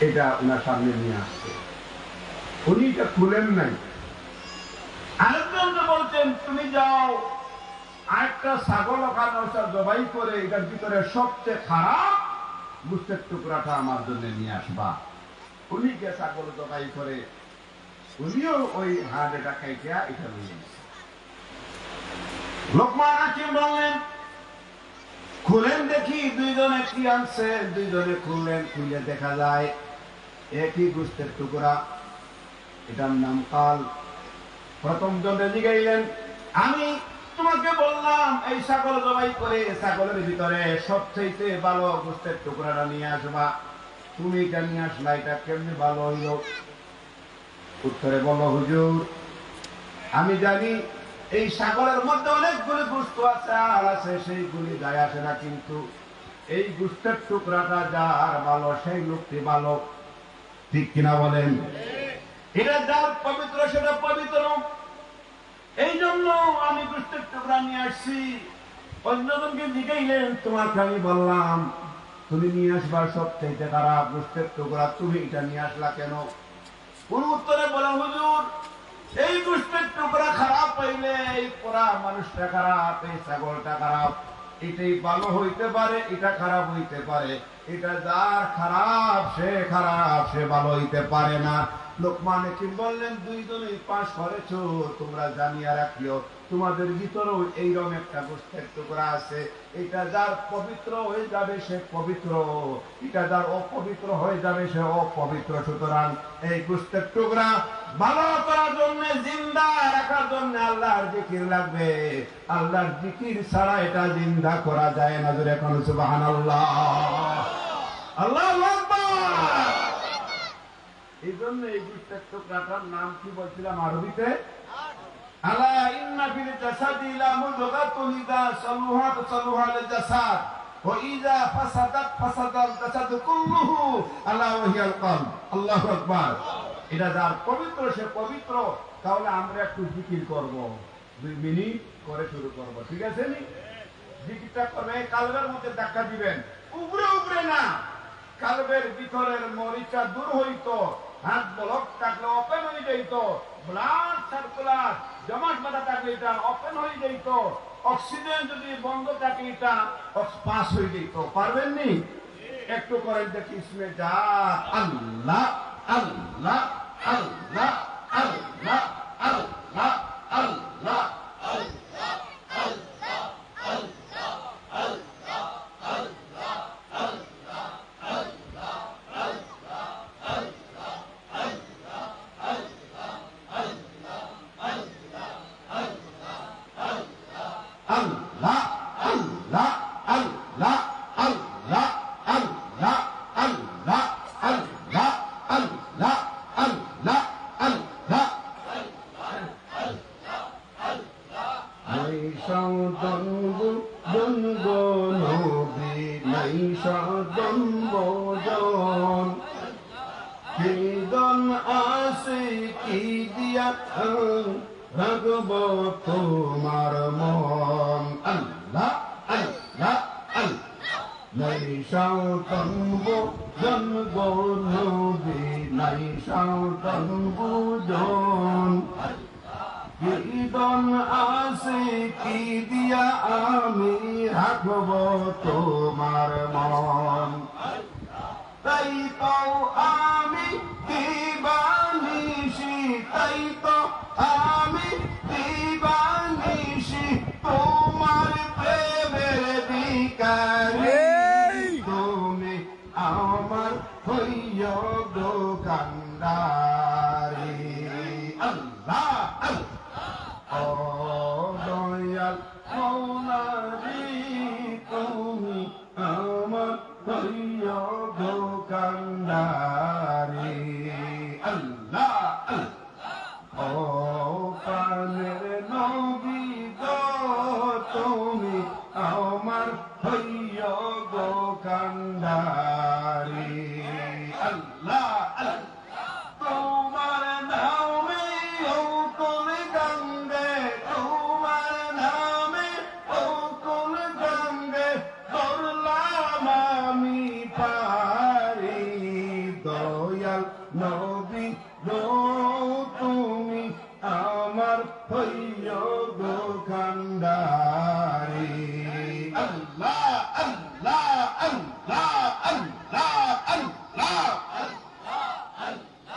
[SPEAKER 1] এটা ওনার সামনে নিয়ে আসছে। উনি এটা খুলেন নাই। আরেকজন বলছেন, তুমি যাও আরেকটা ছাগল ওখানে জবাই করে এটার ভিতরে সবচেয়ে খারাপ গুস্তের টুকরাটা আমার জন্য নিয়ে আসবা। উনি কে ছাগল জবাই করে, উনিও ওই হাড় এটা খাইয়া এটা নিয়ে আসছে। লোকমান হাকিম বললেন, খুলেন দেখি দুইজনে কি আনছে। দুইজনে খুললেন, খুলে দেখা যায় একই গোস্তের টুকরা, এটার নাম কাল। প্রথম জনে জিগাইলেন, আমি তোমাকে বললাম এই ছাগল জবাই করে ছাগলের ভিতরে সবচেয়ে ভালো গোস্তের টুকরাটা নিয়ে আসবা, তুমি এটা নিয়ে আসলা, এটা কেমনি ভালো হইল? উত্তরে বলো, হুজুর আমি জানি এই ছাগলের মধ্যে অনেকগুলি গোস্ত আছে, আর আছে সেইগুলি যায় আসে না, কিন্তু এই গোস্তের টুকরাটা যার ভালো সেই লোকটি ভালো। ঠিক কিনা বলেন? এটা যার পবিত্র সেটা পবিত্র, এই জন্য আমি গোস্তের টুকরা নিয়ে আসছি। অন্যজনকে জিগাইলেন, তোমাকে আমি বললাম তুমি নিয়ে আসবার সবচেয়ে খারাপ গোস্তের টুকরা, তুমি এটা নিয়ে আসলা কেন? কোন উত্তরে বলেন, হুজুর এই গোস্তের টুকরা খারাপ হইলে এই পোড়া মানুষটা খারাপ, এই ছাগলটা খারাপ, এটাই ভালো হইতে পারে, এটা খারাপ হইতে পারে। এটা যার খারাপ সে ভালো হইতে পারে না। লোকমান হাকিম বললেন, দুইজনেই পাশ করেছো, তোমরা জানিয়া রাখিও তোমাদের ভিতরেও এইরকম একটা গোস্তের টুকরা আছে। এটা যার পবিত্র হয়ে যাবে সে পবিত্র, এটা যার অপবিত্র হয়ে যাবে সে অপবিত্র। সুতরাং এই গোস্তের টুকরা ভালো করার জন্য, জিন্দা রাখার জন্য আল্লাহর জিকির লাগবে। আল্লাহর জিকির ছাড়া এটা জিন্দা করা যায় না। জোরে এখন সুবহানাল্লাহ, আল্লাহু আকবার। এই জন্য এই গোস্তের টুকরাটার নাম কি বলছিলাম আরবিতে? আলা ইন্না ফিল জাসাদি লা মুদগাতুন ইযা সালুহাত সালুহাল জাসাদ ওয়া ইযা ফাসাদাত ফাসাদাল জাসাদু কুল্লুহু আলা ওয়া হিয়াল কলব। আল্লাহু আকবার। এটা যার পবিত্র সে পবিত্র। তাহলে আমরা একটু জিকির করব, 2 মিনিট করে শুরু করব, ঠিক আছে নি? জিকিরটা করবে, কালবের মধ্যে ধাক্কা দিবেন, উপরে উপরে না, কালবের ভিতরের মরিচা দূর হইতো, হাত ব্লক থাকলে ওপেন হয়ে যাইত, ব্লাড সার্কুলার জমাট বাঁধা থাকলে এটা ওপেন হয়ে যাইত, অক্সিজেন যদি বন্ধ থাকে এটা পাস হয়ে যেত। পারবেন নি? একটু করেন দেখি, ইসমে যা আল্লাহ আল্লাহ আল্লাহ আল্লাহ আল্লাহ আল্লাহ তোমার মন। আল্লাহ আল্লাহ আল্লাহ নাই সাউতনব জন্ম নবী, নাই সাউতনব জন কীর্তন আসে কি দিয়া আমি রাখব তোমার মন। তাই তো আমি দিবানিশি, তাই তো আমি দিবানিশি তোমার প্রেমের ভিখারি। তুমি আমার হইয় দোকানদারি। আল্লাহ আল্লাহ ও দয়াল মৌলারি, তুমি আমার হইয় দোকানদারি। আল্লাহ আল্লাহ ও প্রাণের নবী গো, তুমি আমার হইয় দোকানদারি। আল্লাহ আল্লাহ তোমার নামে ও কোন গঙ্গে, তোমার নামে ও কোন গঙ্গে করলাম আমি পারি। দয়াল নবী গো, তুমি আমার হইয় দোকানদারি। আল্লাহ আল্লাহ আল্লাহ আল্লাহ আল্লাহ।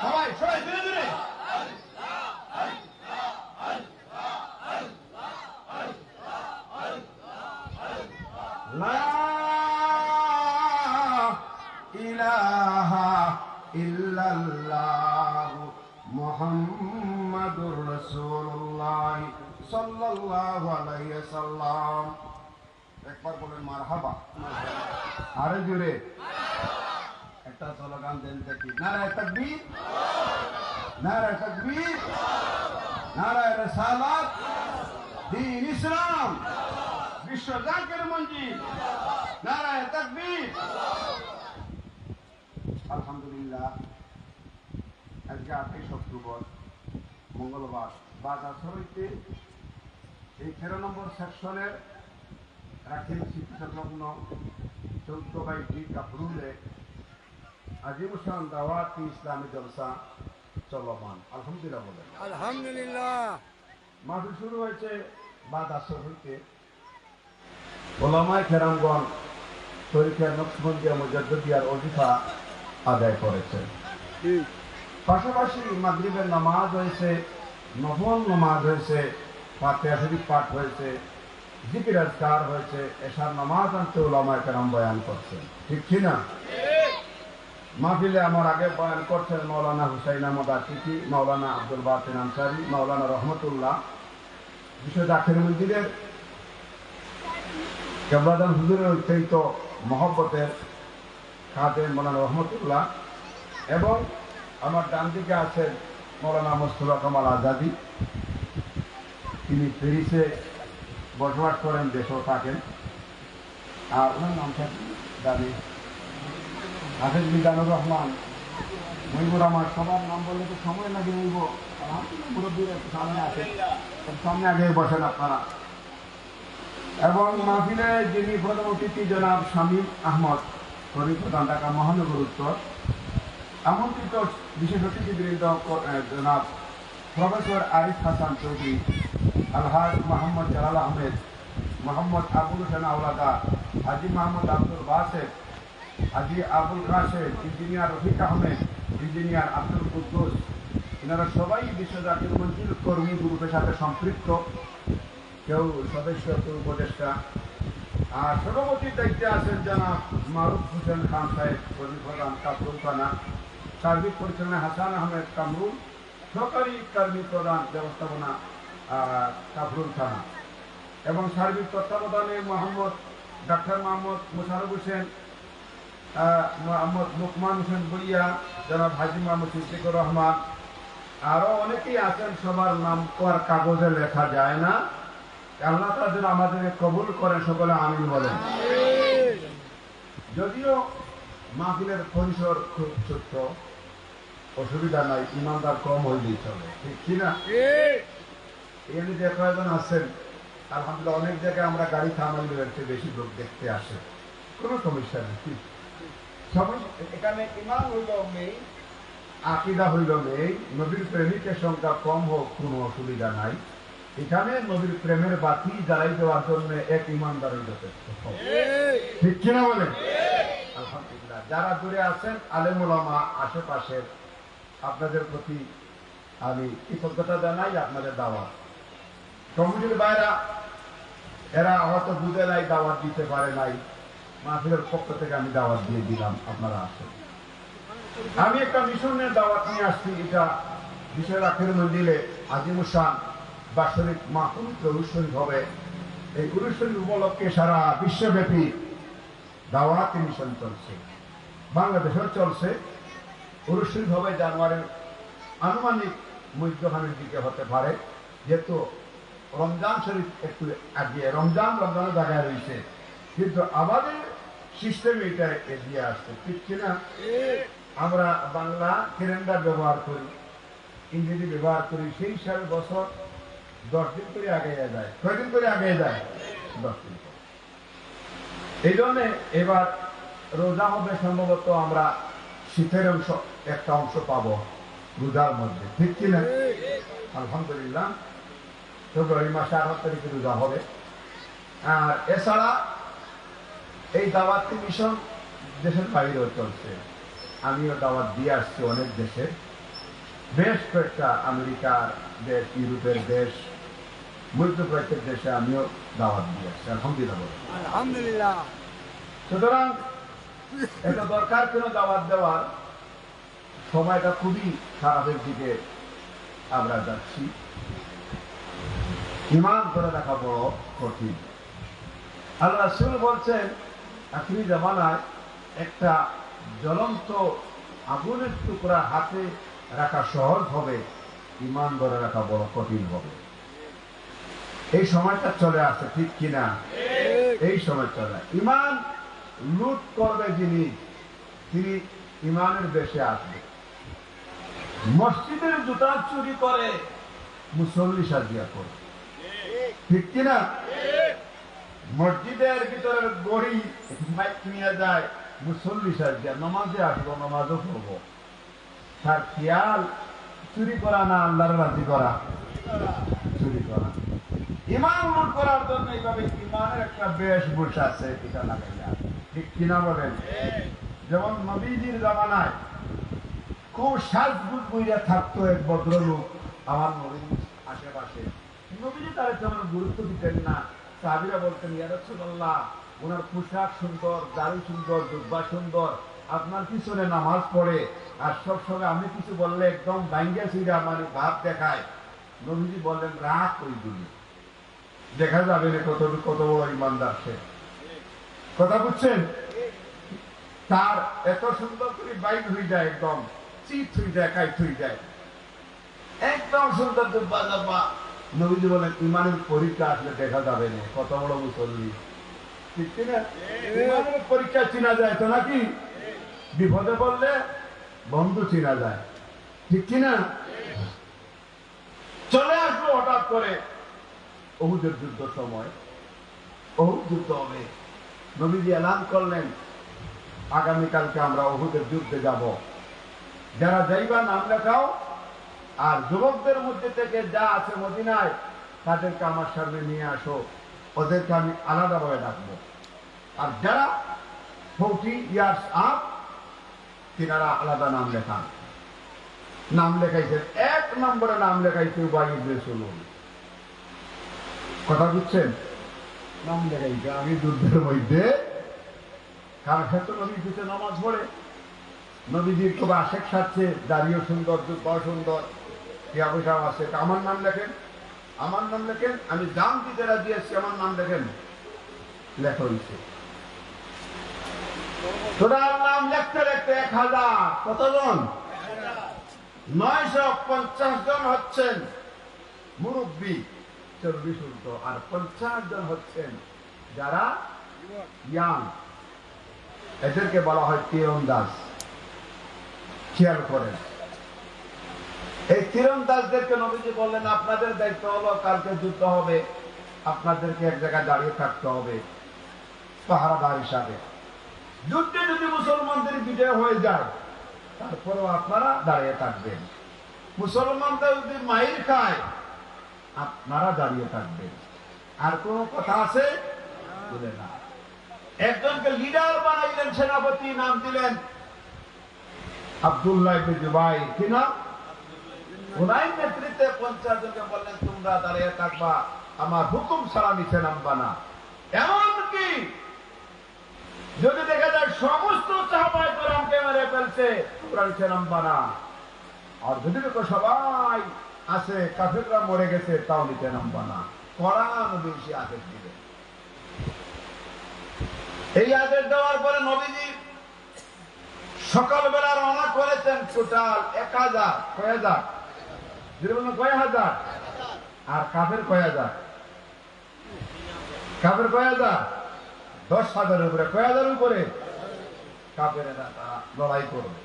[SPEAKER 1] সবাই সবাই ধীরে ধীরে লা সালাম। একবার বলেন মারহাবা। আরো জোরে একটা স্লোগান দেন দেখি। নারায়ে তাকবীর, নারায়ে তাকবীর, নারায়ে রিসালাত, দ্বীন ইসলাম, বিশ্ব জাকির মঞ্জিল, নারায়ে তাকবীর। আলহামদুলিল্লাহ, আজকে 28 অক্টোবর মঙ্গলবার বাজার সমিতি এই 13 নম্বর সেকশনের রাখিল স্মৃতি সংলগ্ন 14/2 কাপড়ুলে আজিমুসান দাওয়াতি ইসলামী জলসা চলমান। আলহামদুলিল্লাহ বলেন
[SPEAKER 2] আলহামদুলিল্লাহ।
[SPEAKER 1] মাহফিল শুরু হয়েছে বাদ আসর হইতে। ওলামায়ে কেরামগণ তরিকার নকশবন্দিয়া মুজাদ্দিদিয়ার ওজিফা আদায় করেছেন। পাশাপাশি মাগরিবের নামাজ হয়েছে, নফল নামাজ হয়েছে, ফাতিহা শরীফ পাঠ হয়েছে, জিকির আজকার হয়েছে, এশার নামাজ আনতে ওলামায়ে কেরাম বয়ান করছেন। ঠিক কি না? মাহফিলে আমার আগে বয়ান করছেন মাওলানা হুসাইন আহমদ আতিকি, মাওলানা আব্দুল বাতিন আনসারী, মাওলানা রহমতুল্লাহ, বিশ্ব জাকির মঞ্জিলের কেবলাদান হুজুরের উচ্চারিত মহব্বতের খাদেম মাওলানা রহমতুল্লাহ, এবং আমার ডান দিকে আছেন মাওলানা মুস্তাফা কামাল আজাদি। তিনি প্যারিসে বসবাস করেন, দেশেও থাকেন। আর ওনার নামটা জানি হাফেজ মিজানুর রহমান মহিবুর। আমার সবার নাম বললে তো সময় লাগে মহিব, মুরব্বীর সামনে আছে, সামনে আগে বসেন আপনারা। এবং মাহফিলে যিনি প্রধান অতিথি জনাব শামীম আহমদ, শরীফ প্রধান, ঢাকা মহানগর উত্তর। আমন্ত্রিত বিশেষ অতিথিবৃন্দ জনাব প্রফেসর আরিফ হাসান চৌধুরী, আলহাজ মোহাম্মদ জালাল আহমেদ, মোহাম্মদ আবুল হোসেন আওলাদা, হাজি মোহাম্মদ আব্দুল বাসেদ, হাজি আবুল কাশেম, ইঞ্জিনিয়ার রফিক আহমেদ, ইঞ্জিনিয়ার আব্দুল কুদ্দুস, এনারা সবাই বিশ্ব জাকির মঞ্জিল কর্মী গ্রুপের সাথে সম্পৃক্ত। কেউ সদস্য, কেউ উপদেষ্টা। আর সভাপতির দায়িত্বে আছেন জনাব মারুফ হোসেন খান সাহেব, কর্মী প্রধান, কাপড় থানা। সার্বিক পরিচালনা হাসান আহমেদ কামরুল, সরকারি কর্মী প্রধান, ব্যবস্থাপনা কাপড় থানা। এবং সার্বিক তত্ত্বাবধানে ডাক্তার মোহাম্মদ মোশারফ হোসেন, মোহাম্মদ লুকমান হোসেন বইয়া, জনাব হাজি মোহাম্মদ সিদ্দিকুর রহমান, আরো অনেকেই আছেন। সবার নাম তো আর কাগজে লেখা যায় না। আল্লাহ তাআলা যেন আমাদেরকে কবুল করেন, সকলে আমিন বলেন। যদিও মাহফিলের পরিসর খুব ছোট্ট, অসুবিধা নাই, ইমানদার কম হইলেই চলে। ঠিক কিনা? এখানে যে কয়েকজন আছেন, আলহামদুলিল্লাহ, অনেক জায়গায় আমরা গাড়ি থামাইলে একটু বেশি লোক দেখতে আসে, কোনো সমস্যা নেই। এখানে ইমান হইল মেয়ে, আকিদা হইল মেয়ে, নবীর প্রেমিকের সংখ্যা কম হোক, কোনো অসুবিধা নাই। এখানে নবীর প্রেমের বাতি জ্বালাই দেওয়ার জন্য এক ইমানদারই যথেষ্ট। ঠিক কিনা বলেন? আলহামদুলিল্লাহ। যারা দূরে আছেন আলেম ওলামা আশেপাশের, আপনাদের প্রতি আমি কৃতজ্ঞতা জানাই। আপনাদের দাওয়াত কমিটির বাইরা, এরা হয়তো বুঝে নাই, দাওয়াত দিতে পারে নাই, মাহফিলের পক্ষ থেকে আমি দাওয়াত দিয়ে দিলাম, আপনারা আসেন। আমি একটা মিশনের দাওয়াত নিয়ে আসছি। এটা বিশ্ব জাকির মঞ্জিলে আজিমুসান বাৎসরিক পবিত্র উরুস শরীফ হবে। এই উরুস শরীফ উপলক্ষে সারা বিশ্বব্যাপী দাওয়াতি মিশন চলছে, বাংলাদেশেও চলছে। উরুস শরীফ হবে জানুয়ারির আনুমানিক মধ্যখানের দিকে হতে পারে, যেহেতু রমজান শরীফ একটু আগে, রমজানের জায়গায় রয়েছে, কিন্তু আমাদের সিস্টেম এটা এগিয়ে আসছে। ঠিক কিনা? আমরা বাংলা ক্যালেন্ডার ব্যবহার করি, ইংরেজি ব্যবহার করি, সেই হিসাবে বছর 10 দিন করে আগে যায়। কয়দিন করে আগে যায়? 10 দিন। এই জন্য এবার রোজা হবে সম্ভবত, আমরা শীতের একটা অংশ পাবো রোজার মধ্যে। ঠিক কিনা? আলহামদুলিল্লাহ। ফেব্রুয়ারি মাসে 8 তারিখে রোজা হবে। আর এছাড়া এই দাওয়াতি মিশন দেশের বাইরেও চলছে। আমিও দাওয়াত দিয়ে আসছি অনেক দেশে, বেশ কয়েকটা আমেরিকার দেশ, ইউরোপের দেশ, মধ্যপ্রাচ্যের দেশে আমিও দাওয়াত দিয়ে আসছি। আলহামদুলিল্লাহ।
[SPEAKER 2] আলহামদুলিল্লাহ।
[SPEAKER 1] সুতরাং এটা দরকার কেন দাওয়াত দেওয়ার? সময়টা খুবই খারাপের দিকে আমরা যাচ্ছি। ইমান ধরে রাখা বড় কঠিন। আল্লাহ রাসূল বলছেন আখিরি জামানায় একটা জ্বলন্ত আগুনের টুকরা হাতে রাখা সহজ হবে, ঈমান ধরে রাখা বড় কঠিন হবে। এই সময়টা চলে আসে, ঠিক কিনা? এই সময় চলে। ঈমান লুট করবে যিনি, তিনি ঈমানের বেশে আসবে। মসজিদের জুতা চুরি করে মুসল্লি সাজিয়া করে, ঠিক কিনা? মসজিদের ভিতরে গড়ি মাইক নিয়ে যায় মুসল্লি সাজিয়া, নমাজে আসবো, নমাজও পড়বো। তার খেয়াল চুরি করা না আল্লাহর রাজি করা? চুরি করা। ঈমান লুট করার জন্য এইভাবে ঈমানের একটা বেশভূষা আছে, এটা লাগাইয়া, ঠিক কিনা বলেন? যেমন নবীজির জামানায় খুব সাজগুজ বইয়া থাকতো এক ভদ্রলোক আমার নবীর আশেপাশে। নবীজি তার তেমন গুরুত্ব দিতেন না। সাহাবীরা বলতেন, ইয়া রাসূলুল্লাহ, ওনার পোশাক সুন্দর, দাড়ি সুন্দর, জুব্বা সুন্দর, আপনার পিছনে নামাজ পড়ে, আর সবসময় আমি কিছু বললে একদম ভাঙ্গা চুইরা মানে ভাব দেখায়। নবীজি বললেন, রাগ ওইগুলি, দেখা যাবে না কত বড় ইমানদার সে। কথা বুঝছেন? তার এত সুন্দর করে বাইক হয়ে যায়, একদম চিত হয়ে যায়, কাইট হয়ে যায়, একদম সুন্দর জুব্বা জাব্বা। নবীজি বলেন, ইমানের পরীক্ষা আসলে দেখা যাবে না কত বড় মুসল্লি, ঠিক কিনা? ইমানের পরীক্ষা চিনা যায় তো নাকি? বিপদে পড়লে বন্ধু চিনা যায়, ঠিক কিনা? চলে আসলো হঠাৎ করে উহুদের যুদ্ধ সময়, উহুদ যুদ্ধ হবে। নবীজি এলান করলেন, আগামীকালকে আমরা উহুদের যুদ্ধে যাব, যারা যাইবা নাম লেখাও, আর যুবকদের মধ্যে থেকে যা আছে মদিনায় তাদেরকে আমার সামনে নিয়ে আসো, ওদেরকে আমি আলাদাভাবে ডাকবো। আর যারা 40 ইয়ার্স আপ, তিনারা আলাদা নাম লেখান। নাম লেখাইছেন, 1 নম্বরে নাম লেখাইছে উবাই ইবনে সুলুল। কথা বুঝছেন? নাম লেখাইছে, আমি যুদ্ধের মধ্যে, কারণ সে তো নবীর পিছনে নামাজ পড়ে, নবীজির খুব আশেক সাজছে, দাড়িও সুন্দর, জুব্বাও সুন্দর, টিয়া পয়সাও আছে। আমার নাম লেখেন, আমার নাম লেখেন, আমি দাম দিতে রাজি আছি, আমার নাম লেখেন। লেখা হয়েছে। তোরার নাম লিখতে লিখতে 1000, কতজন? 950 জন হচ্ছেন মুরব্বী, 40 ঊর্ধ্ব, আর 50 জন হচ্ছেন যারা ইয়াং, এদেরকে বলা হয় তীরন্দাজ। খেয়াল করেন, এই তীরন্দাজদেরকে নবীজি বললেন, আপনাদের দায়িত্ব হলো কালকে যুদ্ধ হবে, আপনাদেরকে এক জায়গায় দাঁড়িয়ে থাকতে হবে পাহারাদার হিসাবে। যুদ্ধে যদি মুসলমানদের বিজয় হয়ে যায়, তারপরেও আপনারা দাঁড়িয়ে থাকবেন। মুসলমানরা যদি মাইর খায়, আপনারা দাঁড়িয়ে থাকবেন। আর কোন কথা আছে? বলে না। একজনকে লিডার বানাইলেন, সেনাপতি নাম দিলেন আব্দুল্লাহ ইবনে জুবাইর, কি নাম? ওনার নেতৃত্বে 50 জনকে বললেন, তোমরা দাঁড়িয়ে থাকবা, আমার হুকুম ছাড়া নিচে নামবা না। এমনকি যদি দেখা যায় সমস্ত সাহাবায়ে কেরামকে মেরে ফেলছে, তোমরা নিচে নামবা না। আর যদি দেখো সবাই আছে, কাফেররা মরে গেছে, তাও নিচে নামবা না। কোরআন বেশি আদেশ দিবে। এই আদেশ দেওয়ার পরে নবীজি সকালবেলা রওনা করেছেন। টোটাল 1000, কয় হাজার? কয় হাজার? আর কাফের কয় হাজার? কাফের কয় হাজার? 10,000-এর উপরে। কয় হাজার উপরে? কাফেরেরা তারা লড়াই করবে।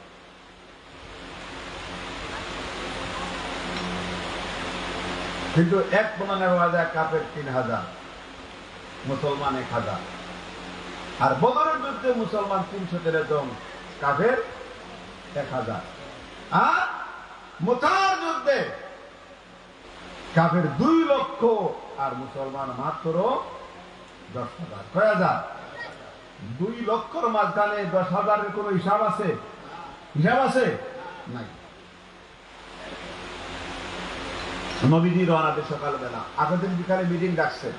[SPEAKER 1] কিন্তু এক প্রমাণে হওয়া যায় কাফের 3000, মুসলমান 1000। আর বদরের যুদ্ধে মুসলমান 313 জন, কাফের 1000। আর মুতার যুদ্ধে কাফের 2 লক্ষ, আর মুসলমান মাত্র 10,000। কয় হাজার? 2 লক্ষর মাঝখানে 10,000-এর কোন হিসাব আছে? হিসাব আছে? নাই। নবীজি রওনা দিয়ে সকালবেলা, আগের দিন বিকালে মিটিং ডাকছেন।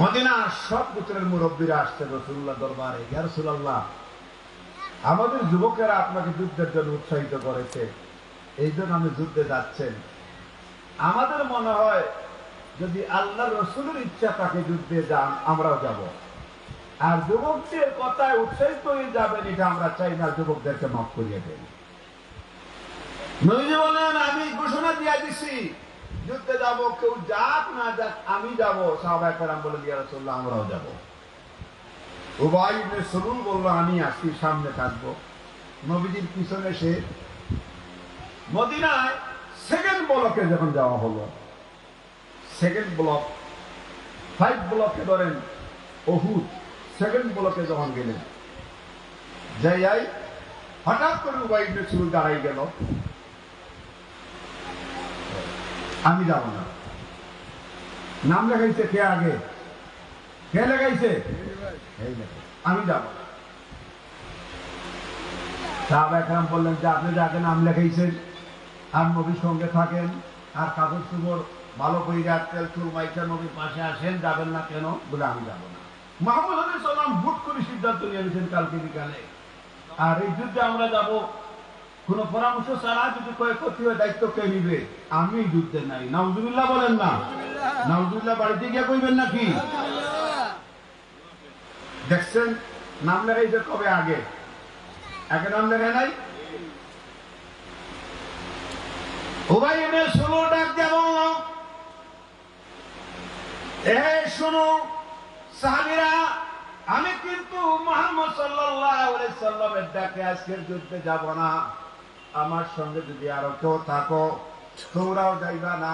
[SPEAKER 1] মদিনার সব গোত্রের মুরব্বীরা আসছেন রাসূলুল্লাহ দরবারে। ইয়া রাসূলুল্লাহ, আমাদের যুবকেরা আপনাকে যুদ্ধের জন্য উৎসাহিত করেছে, এই জন্য আমি যুদ্ধে যাচ্ছেন। আমাদের মনে হয় যদি আল্লাহ রসুলের ইচ্ছা তাকে যুদ্ধে যান আমরাও যাব। আর যুবকদের কথায় উৎসাহিত হয়ে যাবেন, এটা আমরা চাই না, যুবকদেরকে মাফ করিয়ে দেন। নবীজি বলেন, আমি ঘোষণা দিয়ে দিছি যুদ্ধে যাব, কেউ যাক না যাক আমি যাব। সাহাবায়ে কেরাম বলে, ইয়া রাসূলুল্লাহ আমরাও যাব। উবাই ইবনে সুলুল বলল, আমি আসি, সামনে থাকবো। নবীজির পিছনে সে মদিনায় সেকেন্ড ব্লকে যখন যাওয়া হলো, সেকেন্ড ব্লক 5 ব্লকে ধরেন উহুদ, সেকেন্ড ব্লকে যখন গেলেন, যাই হঠাৎ করে উবাই ইবনে সুলুল দাঁড়াই গেল, আমি যাব না। নাম লেখাইছে কে আগে? কে লেখাইছে? আমি যাব না। সাহাবায়ে কেরাম বললেন যে আপনি যাকে নাম লেখাইছেন আর নবীর সঙ্গে থাকেন আর কাপড় চোপড় ভালো করে তেল চুল মাইকা নবীর পাশে আসেন, যাবেন না কেন? বলে আমি যাব না। মুহাম্মদ সাল্লাল্লাহু আলাইহি ওয়াসাল্লাম হুট করে সিদ্ধান্ত নিয়ে নিয়েছেন কালকে বিকালে, আর এই যুদ্ধে আমরা যাব, কোন পরামর্শ ছাড়া যদি ক্ষতি হয় দায়িত্ব কে নিবে? আমি যুদ্ধে নাই। নাউজুবিল্লাহ বলেন না? নাউজুবিল্লাহ বাড়িতে গিয়ে কইবেন নাকি? দেখছেন নাম লেখাইছে কবে? আগে নাম লেখায় নাই। উবাই ইবনে সুলুল ডাক দিয়ে বলল, শোনো সাহাবীরা, আমি কিন্তু মুহাম্মদ সাল্লাল্লাহু আলাইহি সাল্লামের ডাকে আজকের যুদ্ধে যাব না। আমার সঙ্গে যদি আরো কেউ থাকো তোমরাও যাইবা না।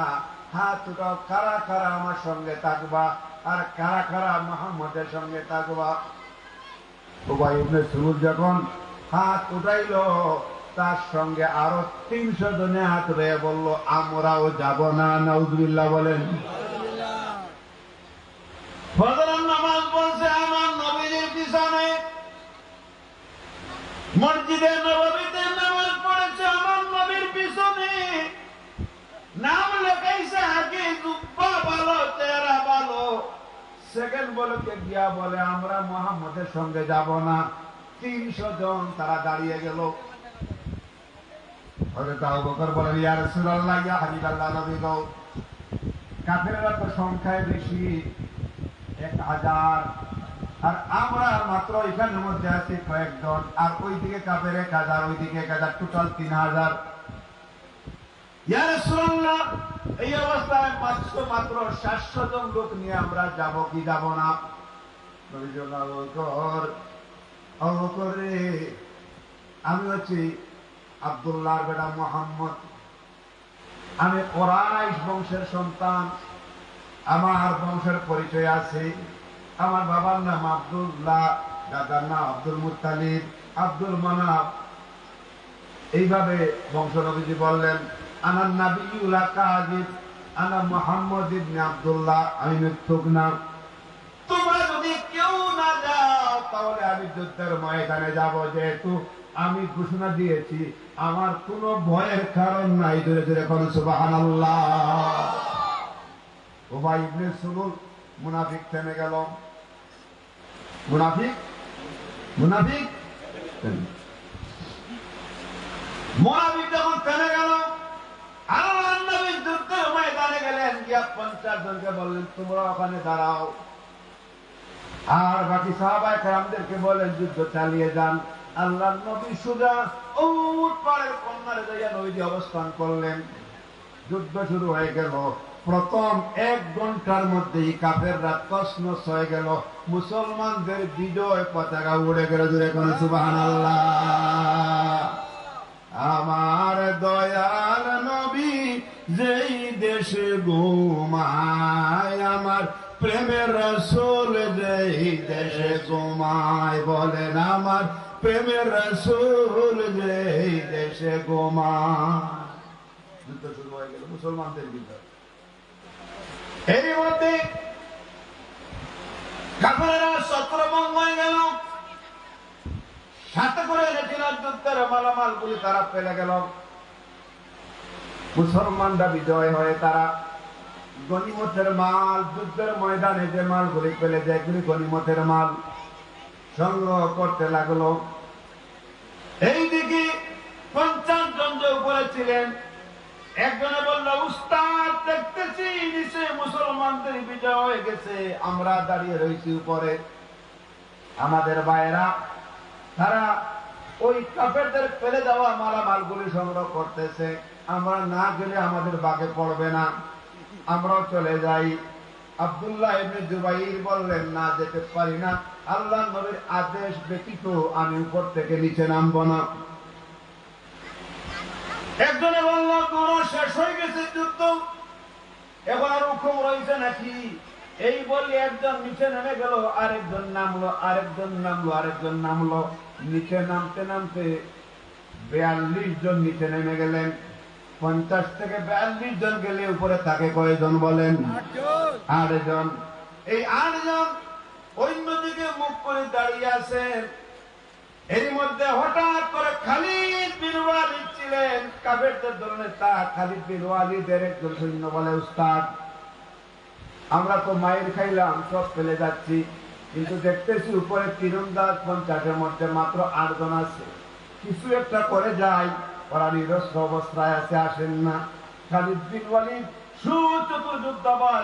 [SPEAKER 1] হাত উঠাও, কারা কারা আমার সঙ্গে থাকবা আর কারা কারা মুহাম্মদের সঙ্গে থাকবা। উবাই ইবনে সুলুল যখন হাত উঠাইল, তার সঙ্গে আরো 300 জনে হাত উঠে বলল, আমরাও যাব না। নাউজুবিল্লাহ বলেন। ফজরের নামাজ পড়ছে আমার নবীর পিছনে, মসজিদে নববীতে নামাজ পড়েছে আমার নবীর পিছনে, নাম লেখাইছে আগে, জুব্বা ভালো, চেহারা ভালো। সেকেন্ড বলকে গিয়া বলে আমরা মুহাম্মদের সঙ্গে যাব না। 300 জন তারা দাঁড়িয়ে গেল। হযরত আবু বকর বলেন, ইয়া রাসূলুল্লাহ, ইয়া হাবিবাল্লাহ, নবী গো, কাফেররা তো সংখ্যায় বেশি, 1000, আর আমরা মাত্র এখানের মধ্যে আছি কয়েকজন, আর ওইদিকে কাফের 1000, ওইদিকে 1000, টোটাল 3000। ইয়া রাসূলুল্লাহ, এই অবস্থায় মাত্র 700 জন লোক নিয়ে আমরা যাব কি যাব না? নবী আবু বকর রে, আমি হচ্ছি আব্দুল্লাহর বেটা মুহাম্মদ, আমি কুরাইশ বংশের সন্তান, আমার বংশের পরিচয় আছে। আমার বাবার নাম আব্দুল্লাহ, দাদার নাম আব্দুল মুত্তালিব, আব্দুল মানাফ, এইভাবে বংশ। নবীজি বললেন, আনা নাবিয়্যু লা কাযিব, আনা মুহাম্মদ ইবনে আব্দুল্লাহ, আমি মিথ্যুক না। তোমরা যদি কেউ না যাও তাহলে আমি যুদ্ধের ময়দানে যাব, যেহেতু আমি ঘোষণা দিয়েছি, আমার কোনো ভয়ের কারণ নাই। ধরে ধরে কোন সুবহানাল্লাহ। উবাই ইবনে সুলুল মুনাফিক থেমে গেল। মুনাফিক যখন থেমে গেল, আল্লাহর নবী যুদ্ধের ময়দানে গেলেন, গিয়া 50 জনকে বললেন, তোমরা ওখানে দাঁড়াও। আর বাকি সাহাবায়ে কেরামদেরকে বলেন, যুদ্ধ চালিয়ে যান। আল্লাহর নবী সুজা উট পাড়ের কন্যারে যাইয়া নবীজি অবস্থান করলেন। যুদ্ধ শুরু হয়ে গেল। প্রথম 1 ঘন্টার মধ্যেই কাফেররা তছনছ হয়ে গেল, মুসলমানদের বিজয় পতাকা উড়ে গেল। জোরে কোন সুবহানাল্লাহ। আমার দয়াল নবী যেই দেশে ঘুমায়, আমার প্রেমের রাসূল যেই দেশে ঘুমায়। বলেন, আমার প্রেমের রাসূল যেই দেশে ঘুমায়। যুদ্ধ শুরু হয়ে গেল মুসলমানদের ভিতর। এর মধ্যে কাফেররা ছত্রভঙ্গ হয়ে গেল, সাথে করে রেখিলার যুদ্ধের মালামাল গুলি তারা ফেলে গেল। মুসলমানরা বিজয় হয়ে তারা গনিমতের মাল, যুদ্ধের ময়দানে যে মালগুলি ফেলে যায়, এগুলি গনিমতের মাল সংগ্রহ করতে লাগলো। এইদিকে 50 জন যে উপরে ছিলেন, একজনে বলল, উস্তাদ দেখতেছি নিচে মুসলমানদের বিজয় হয়ে গেছে, আমরা দাঁড়িয়ে রয়েছি উপরে। আমাদের ভাইয়েরা তারা ওই কাফেরদের ফেলে দেওয়া মালামালগুলি সংগ্রহ করতেছে। আমরা না গেলে আমাদের বাগে পড়বে না, আমরাও চলে যাই। আব্দুল্লাহ ইবনে জুবাইর বললেন, না, যেতে পারি না, আল্লাহ নবীর আদেশ ব্যতীত আমি উপর থেকে নিচে নামবো না। একজনে বলল, তোর শেষ হয়ে গেছে যুদ্ধ, এখন আর হুকুম রয়েছে নাকি? এই বলি একজন নিচে নেমে গেল, আরেকজন নামলো, আরেকজন নামলো, আরেকজন নামলো। নিচে নামতে নামতে 42 জন নিচে নেমে গেলেন। 50 থেকে 42 জন গেলে উপরে থাকে কয়জন বলেন? 8 জন। এই 8 জন অন্যদিকে মুখ করে দাঁড়িয়ে আছেন। এর মধ্যে হঠাৎ করে খালিদ বিন ওয়ালিদ ছিলেন কাফেরদের দলের নেতা। খালিদ বিন ওয়ালিদের একজন সৈন্য বলে, উস্তাদ, আমরা তো মায়ের খাইলাম, সব ফেলে যাচ্ছি, কিন্তু দেখতেছি উপরে তীরন্দাজ 50-এর মধ্যে মাত্র 8 জন আছে, কিছু একটা করে যায়, ওরা নিরস্ত্র অবস্থায় আছে, আসেন না। খালিদ বিন ওয়ালিদ সুচতুর যোদ্ধাবল,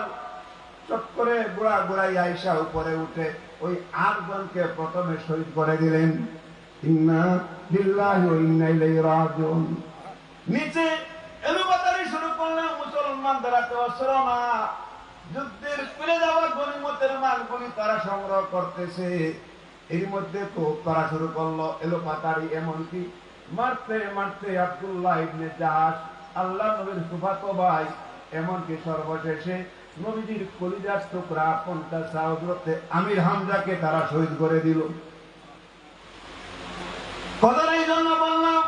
[SPEAKER 1] চট করে গোড়া গোড়াই আইসা উপরে উঠে ওই 8 জনকে প্রথমে শহীদ করে দিলেন। ইন্না লিল্লাহি ওয়া ইন্না ইলাইহি রাজিউন। নিচে এলোপাতাড়ি শুরু করলেন মুসলমানরা, কেউ অস্ত্র না, যুদ্ধের ফিরে যাওয়া গনিমতের মালগুলি তারা সংগ্রহ করতেছে। এর মধ্যে তো তারা শুরু করলো এলোপাতাড়ি, এমনকি মারতে মারতে আব্দুল্লাহ ইবনে জাহাশ, আল্লাহ নবীর ফুফাতো ভাই, এমনকি সর্বশেষে নবীজির কলিজার টুকরা 50 সাহাবীতে আমির হামজাকে তারা শহীদ করে দিল। কথাটা এই জন্য বললাম,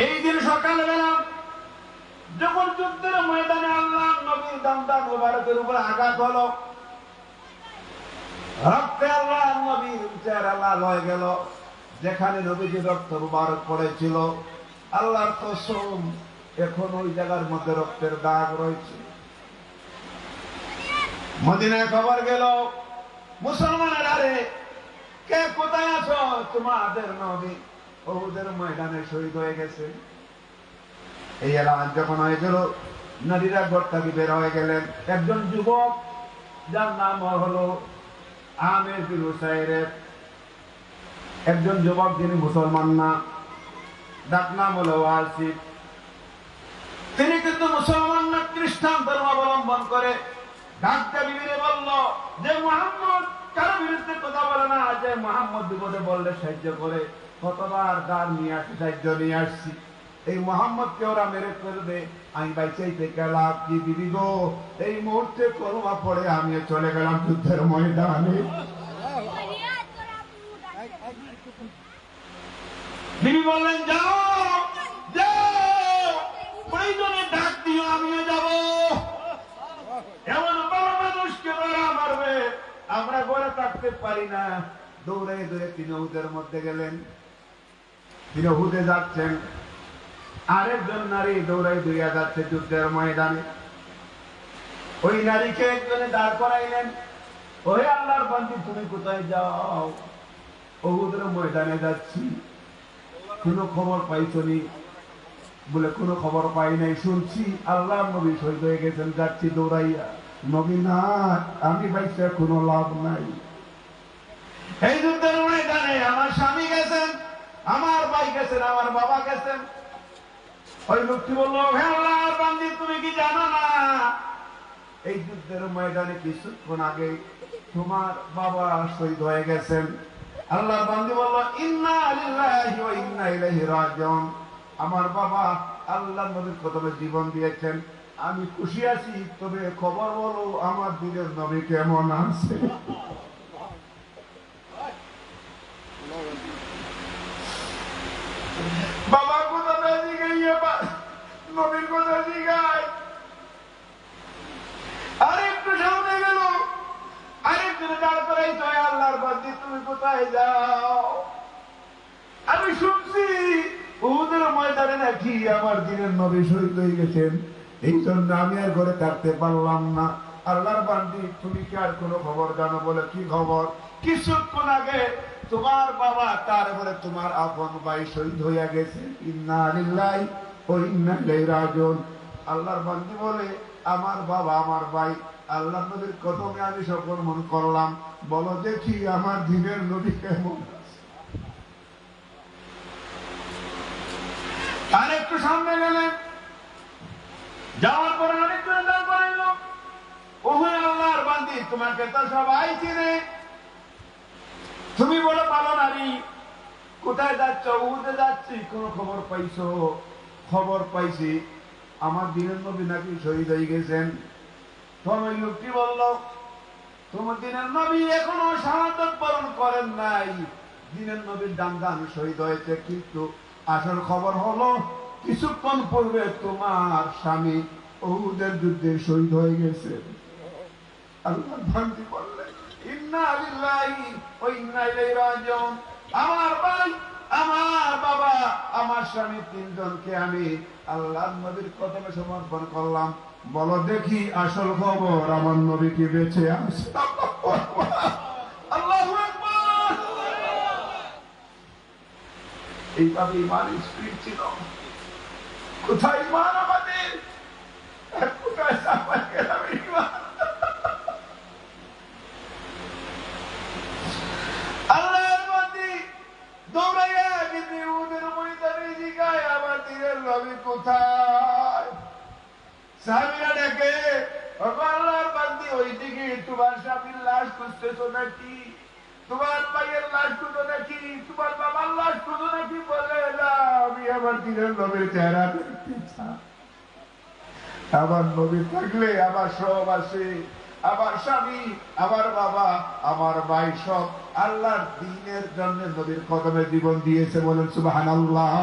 [SPEAKER 1] এই দিন সকালবেলা যখন যুদ্ধের ময়দানে আল্লাহ নবীর দামদার মুবারকের উপর আঘাত হলো, রক্তে আল্লাহ নবীর চেহারা লাল হয়ে গেল। যেখানে নবীজির রক্ত মুবারক পড়েছিল, আল্লাহর কসম, এখন ওই জায়গার মধ্যে রক্তের দাগ রয়েছে। মদিনায় খবর গেল, মুসলমানেরা, আরে কে কোথায় আছো? তোমাদের নবী উহুদের ময়দানে শহীদ হয়ে গেছে। এই এলাকায় যখন হয়ে গেল, নারীরা ঘর থেকে বের হয়ে গেলেন। একজন যুবক, যার নাম হলো আমির বিন হুসাইরের, একজন যুবক যিনি মুসলমান না, ডাক নাম হলো ওয়াসিফ। তিনি কিন্তু মুসলমান না, খ্রিস্টান ধর্মাবলম্বন করে। ডাক্তার বিবিরে বলল যে মুহাম্মদ কারো বিরুদ্ধে কথা বলে না, যে মুহাম্মদ বিপদে বললে সাহায্য করে, কতবার দাঁড় নিয়ে আসি, সাহায্য নিয়ে আসছি, এই মুহাম্মদকে ওরা মেরে ফেলবে, আমি বাইচাইতে গেলাম কি? বিবি গো, এই মুহূর্তে কলমা পড়ে আমিও চলে গেলাম যুদ্ধের ময়দানে। বিবি বললেন, যাও যাও, প্রয়োজনে ডাক দিও, আমিও যাব। এমন বড় মানুষকে ওরা মারবে, আমরা ঘরে থাকতে পারি না। দৌড়ে দৌড়ে তিনি উহুদের মধ্যে গেলেন। তিনি উহুদে যাচ্ছেন, আরেকজন নারী দৌড়াই দৌড়িয়া যাচ্ছে যুদ্ধের ময়দানে। ওই নারীকে একজনে দাঁড় করাইলেন, ওহে আল্লাহর বান্দী, তুমি কোথায় যাও? উহুদের ময়দানে যাচ্ছি। কোনো খবর পাইছনি? বলে, কোনো খবর পাই নাই, শুনছি আল্লাহ নবী শহীদ হয়ে গেছেন, যাচ্ছি দৌড়াইয়া। নবী, না, আমি পাইছি, কোনো লাভ নাই। এই যুদ্ধের ময়দানে আমার স্বামী গেছেন, আমার ভাই গেছেন, আমার বাবা গেছেন। ওই লোকটি বললো, হে আল্লাহর বান্দী, তুমি কি জানো না এই যুদ্ধের ময়দানে কিছুক্ষণ আগে তোমার বাবা শহীদ হয়ে গেছেন? আল্লাহর বান্দী বলল, ইন্না লিল্লাহি ওয়া ইন্না ইলাইহি রাজিউন। আমার বাবা আল্লাহ নবীর কদমে জীবন দিয়েছেন, আমি খুশি আছি, তবে খবর বলো আমার দিনের নবী কেমন আছে? বাবার কথা জিগাইয়া নবীর কথা জিগায়। আরেকটু সামনে গেল, আরেকটু দাঁড় করাই, জয় আল্লাহর বান্দী, তুমি কোথায় যাও? আমি শুনছি উহুদের ময়দানে নাকি আমার দিনের নবী শহীদ হয়ে গেছেন, এই জন্য আমি আর ঘরে থাকতে পারলাম না। আল্লাহর বান্দী, তুমি কি আর কোনো খবর জানো? বলে, কি খবর? কিছুক্ষণ আগে তোমার বাবা, তারপরে তোমার আপন ভাই শহীদ হইয়া গেছে। ইন্না লিল্লাহি ওয়া ইন্না ইলাইহি রাজিউন। আল্লাহর বান্দী বলে, আমার বাবা আমার ভাই আল্লাহ নবীর কদমে আমি সংক্রমণ করলাম, বলো দেখি আমার দিনের নবী কেমন আছে। আর একটু সামনে গেলেন, যাওয়ার পরে আরেকটু দাঁড় করাইল, ওহে আল্লাহর বান্দি, তোমাকে তো সবাই চিনে, তুমি বলো ভালো নারী, কোথায় যাচ্ছ? উহুদে যাচ্ছি। কোন খবর পাইছো? খবর পাইছি আমার দিনের নবী নাকি শহীদ হয়ে গেছেন। তখন ওই লোকটি বলল, তোমার দিনের নবী এখনো শাহাদাত বরণ করেন নাই, দিনের নবীর দান শহীদ হয়েছে, কিন্তু আসল খবর হলো কিছুক্ষণ পূর্বে তোমার স্বামী উহুদের যুদ্ধে শহীদ হয়ে গেছে। আল্লাহর বান্দী বললেন, ইন্না লিল্লাহি ওয়া ইন্না ইলাইহি রাজিউন। আমার ভাই, আমার বাবা, আমার স্বামী, তিনজনকে আমি আল্লাহর নবীর কদমে সমর্পণ করলাম, বলো দেখি আসল খবর আমার নবী কি বেঁচে আছে? আল্লাহু আকবার। এইভাবে ইমান স্পিড ছিল। কোথায় ইমান আমাদের? কোথায় সাফাই গেলাম ইমান? আল্লাহর বান্দী দৌড়াইয়া গেছে উহুদের ময়দানে, জিগায় আমার দিনের নবী কোথায়? সাহাবীরা ডেকে, ওগো আল্লাহর বান্দী, ওইদিকে তোমার স্বামীর লাশ খুঁজতেছো নাকি? তোমার ভাইয়ের লাশ খুঁজো নাকি? তোমার বাবার লাশ খুঁজো নাকি? বলে না, আমি আমার দিনের নবীর চেহারা দেখতে চাই। আমার নবী থাকলে আমার সব আছে, আমার স্বামী, আমার বাবা, আমার ভাই, সব আল্লাহর দ্বীনের জন্য নবীর কদমে জীবন দিয়েছে। বলেন সুবহানাল্লাহ,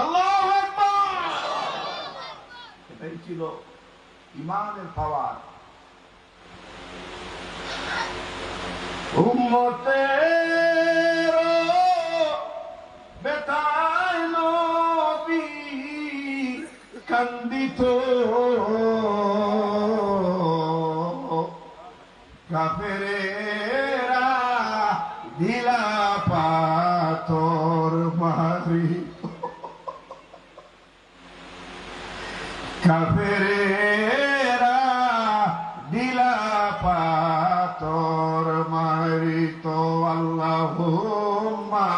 [SPEAKER 1] আল্লাহু আকবার। এটাই ছিল ইমানের পাওয়ার। উম্মতের বেতায় নবী কান্দিত, কাফেরেরা ঢিলা পাথর মারিত, কাফেরেরা ঢিলা পাথর মারিত। আল্লাহুম্মা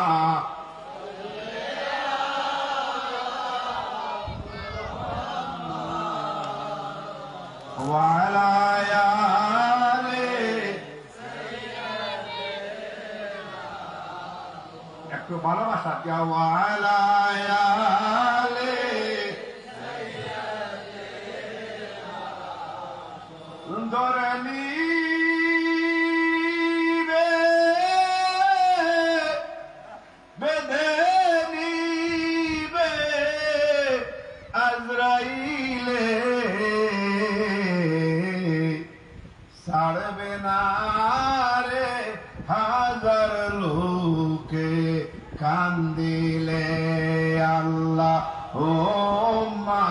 [SPEAKER 1] ওয়া আলা আলি, একটু ভালোবাসা কে, ওয়া আলা আলি ধরে নিবে, বেঁধে নিবে আজরাইলে, ছাড়বে না রে হাজার লোকে কান্দিলে। আল্লাহ ও মা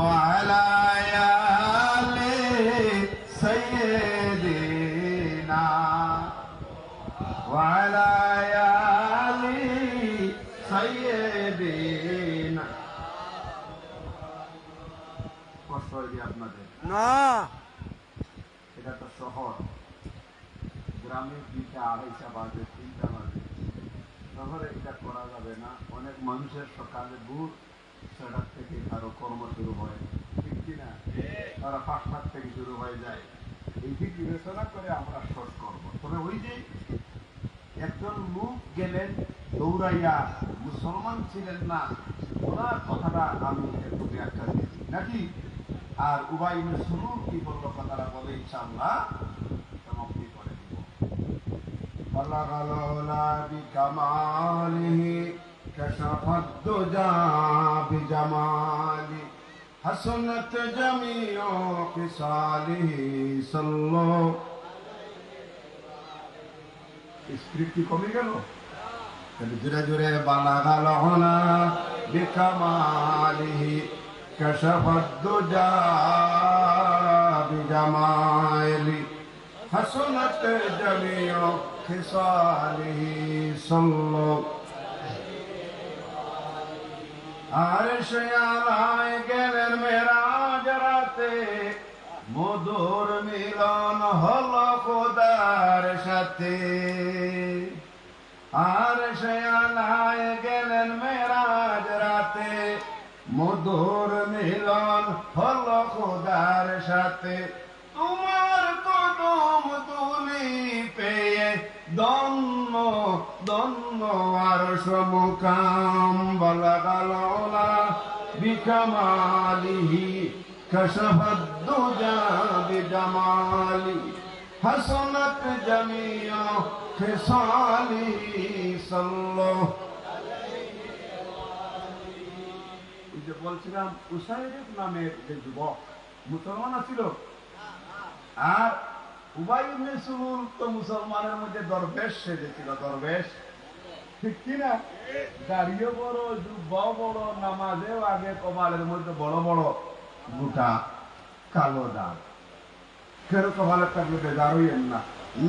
[SPEAKER 1] وعلى آل سيدنا وعلى آل سيدنا। কষ্ট হয় আপনাদের
[SPEAKER 2] না,
[SPEAKER 1] এটা তো শহর, গ্রামের 2টা 2:30 বাজে, 3টা বাজে, শহরে এটা করা যাবে না। অনেক মানুষের সকালে ভোর 6টা থেকে কারো কর্ম শুরু হয়, ঠিক কিনা? তারা 5টা থেকে শুরু হয়ে যায়। এই দিক বিবেচনা করে আমরা শোধ করবো। তবে ওই যে একজন লোক গেলেন দৌড়াইয়া, মুসলমান ছিলেন না, ওনার কথাটা আমি একটু ব্যাখ্যা দিয়েছি নাকি? আর উবাই ইবনে সুলুল কি বললো কথাটা বলে ইনশাআল্লাহ সমাপ্তি করে দিব। বালাগালানা বিকামালিহি কাশাফাদ দুজা বিজামালি হাসনাত জামিউ কিসালিহি সাল্লাল্লাহু। স্ক্রিপ্ট কি কমে গেল? তাহলে জোরে জোরে বালাগালানা বিকামালিহি কাশাফাদ দুজা বিজামালি حسنت جميع خصاله صلوا আরশ আলায় গেলেন মেরাজ রাতে মধুর মিলন হলো খোদার সাথে আরশ আলায় গেলেন মেরাজ রাতে মধুর মিলন হলো খোদার সাথে তোমার কদম তুলি পেয়ে দন্ন দন্ন আরশ মুকাম বলগালা বিকামালিহি কশফত দুজা বিজামালি হাসনাত জামিয়া খিসালিহি সাল্লাল্লাহু এই যে বলছিলাম উসাইর নামের যে যুবক মুসলমান ছিল আর উবাই ইবনে সুলুল তো মুসলমানের মধ্যে দরবেশ সেজেছিল দরবেশ ঠিক কিনা দাড়িও বড় জুব্বাও বড় নামাজেও আগে কপালের মধ্যে বড় বড় গোটা কালো দাগ কেন কপালে থাকলে বেজার হইয়েন না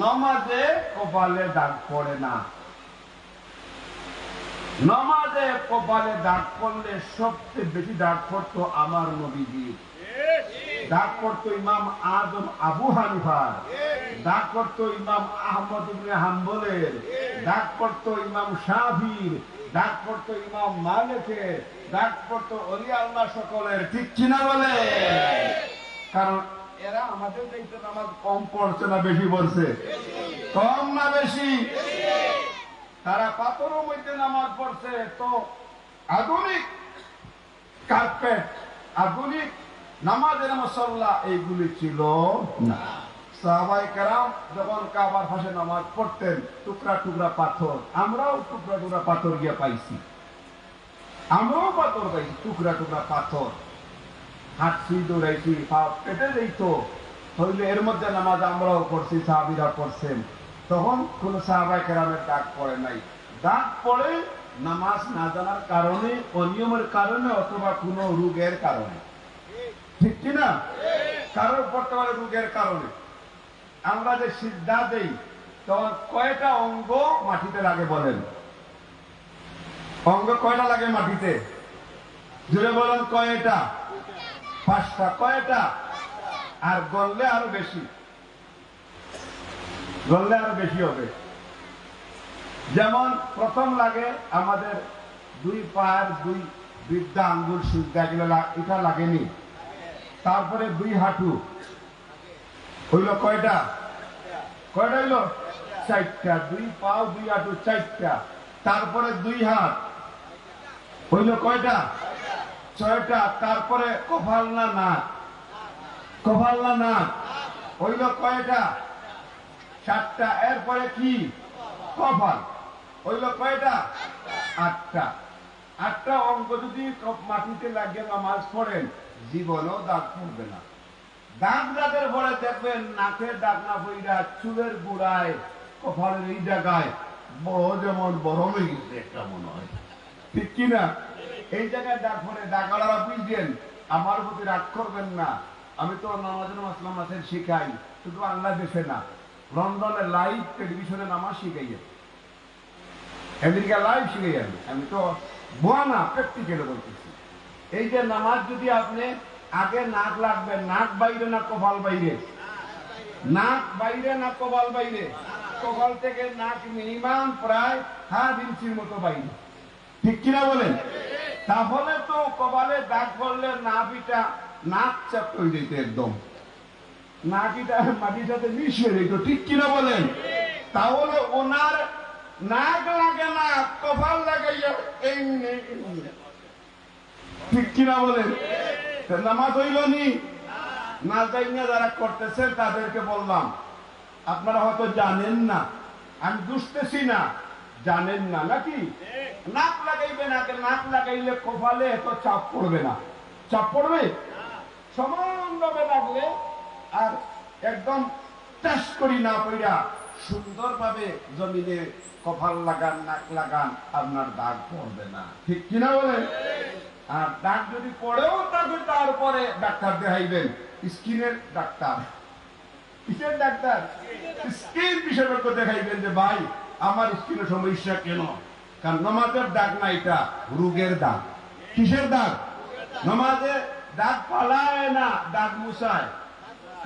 [SPEAKER 1] নামাজে কপালে দাগ পড়ে না নামাজে কপালে দাগ পড়লে সবচেয়ে বেশি দাগ পড়তো আমার নবীজির দাগ করতো ইমাম আজম আবু হানিফার দাগ করতো ইমাম আহমদ ইবনে হাম্বলের দাগ করতো ইমাম শাফির দাগ করতো ইমাম মালিকের দাগ করতো ওলিয়া আল্লাহ সকলের ঠিক কিনা বলে কারণ এরা আমাদের দেখতে নামাজ কম পড়ছে না বেশি পড়ছে কম না বেশি তারা পাথরের মধ্যে নামাজ পড়ছে তো আধুনিক কার্পেট আধুনিক নামাজের মুসল্লা এইগুলি ছিল না সাহাবায়ে কেরাম যখন কাবার পাশে নামাজ পড়তেন টুকরা টুকরা পাথর আমরাও টুকরা টুকরা পাথর গিয়ে পাইছি আমরাও পাথর পাইছি টুকরা টুকরা পাথর হাঁটছি দৌড়াইছি পেটে যেত হইলে এর মধ্যে নামাজ আমরাও পড়ছি সাহাবীরা পড়ছেন তখন কোন সাহাবায়ে কেরামের দাগ পড়ে নাই দাগ পড়ে নামাজ না জানার কারণে অনিয়মের কারণে অথবা কোনো রোগের কারণে ঠিক কিনা কারোর পড়তে পারে রোগের কারণে আমরা যে সিদ্ধা দেই তখন কয়টা অঙ্গ মাটিতে লাগে বলেন অঙ্গ কয়টা লাগে মাটিতে জুড়ে বলেন কয়টা পাঁচটা কয়টা আর গললে আরো বেশি গললে আরো বেশি হবে যেমন প্রথম লাগে আমাদের দুই পায়ের দুই বৃদ্ধা আঙ্গুল সুদ্ধা গেলে এটা লাগেনি তারপরে দুই হাঁটু হইল কয়টা কয়টা হইল চারটা দুই পাও দুই হাঁটু চারটা তারপরে দুই হাত হইল কয়টা ছয়টা তারপরে কপাল না নাক হইল কয়টা সাতটা এরপরে কি কপাল হইল কয়টা আটটা আটটা অঙ্ক যদি মাটিতে লাগিয়ে নামাজ পড়েন জীবনেও দাগ পড়বে না দাগ যাদের পরে দেখবেন নাকের দাগ না পড়া চুলের গোড়ায় কপালের এই জায়গায় বড় যেমন বড় হয়ে গেছে একটা মনে হয় ঠিক কিনা এই জায়গায় দাগ পড়ে দাগালারা বুঝবেন আমার প্রতি রাগ করবেন না আমি তো নামাজের মাসলাম মাসের শিখাই শুধু বাংলাদেশে না লন্ডনে লাইভ টেলিভিশনে নামাজ শিখাই আমেরিকা লাইভ শিখাই আমি তো ভুয়া না প্র্যাকটিক্যালে বলতেছি এই যে নামাজ যদি আপনি আগে নাক লাগবে নাক বাইরে না কপাল বাইরে নাক বাইরে না কপাল বাইরে কপাল থেকে নাক মিনিমাম প্রায় 1/2 ইঞ্চির মতো বাইরে ঠিক কিনা বলেন তাহলে তো কপালে দাগ পড়লে নাভিটা নাক চাপ হয়ে যেত একদম নাকিটা মাটির সাথে মিশিয়ে যেত ঠিক কিনা বলেন তাহলে ওনার নাক লাগে না কপাল লাগাইয়া ঠিক কিনা বলেন নামাজ হইল নি না যাই না যারা করতেছেন তাদেরকে বললাম আপনারা হয়তো জানেন না আমি বুঝতেছি না জানেন না নাকি নাক লাগাইবে নাকে নাক লাগাইলে কপালে এত চাপ পড়বে না চাপ পড়বে সমানভাবে লাগলে আর একদম টাচ করি না পড়া সুন্দরভাবে জমিনে কপাল লাগান নাক লাগান আপনার দাগ পড়বে না ঠিক কিনা বলেন আর দাগ যদি পড়েও থাকে তারপরে ডাক্তার দেখাইবেন স্কিনের ডাক্তার কিসের ডাক্তার? স্কিন বিশেষজ্ঞ দেখাইবেন যে ভাই আমার স্কিনের সমস্যা কেন? কারণ নমাজের দাগ না, এটা রোগের দাগ। কিসের দাগ? নমাজে দাগ পালায় না, দাগ মুছায়।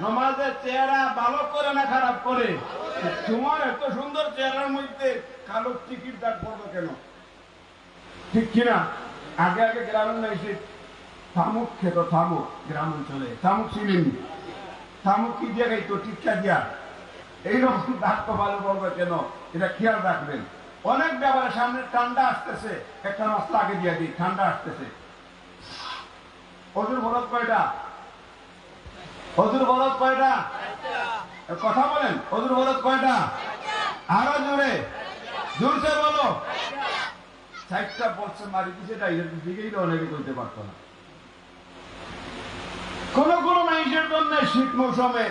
[SPEAKER 1] নমাজের চেহারা ভালো করে না খারাপ করে? তোমার এত সুন্দর চেহারার মধ্যে কালো টিকিট দাগ পড়বে কেন? ঠিক কিনা? আগে আগে গ্রামের না এসে থামুক খেত, থামুক গ্রাম অঞ্চলে থামুক ছিলেন, থামুক কি দিয়ে গাইতো টিকা দিয়া। এইরকম দাগ তো ভালো পড়বে কেন? এটা খেয়াল রাখবেন। অনেক ব্যাপারে সামনে ঠান্ডা আসতেছে, একটা মশলা আগে দিয়ে দিই, ঠান্ডা আসতেছে। অজুর ফরজ কয়টা? অজুর ফরজ কয়টা? কথা বলেন, অজুর ফরজ কয়টা? আরো জোরে, জোরসে বলো। 4টা বলছে মারি দিছে, দিকেই তো অনেকে করতে পারতো না। কোন কোন মানুষের জন্য শীত মৌসুমে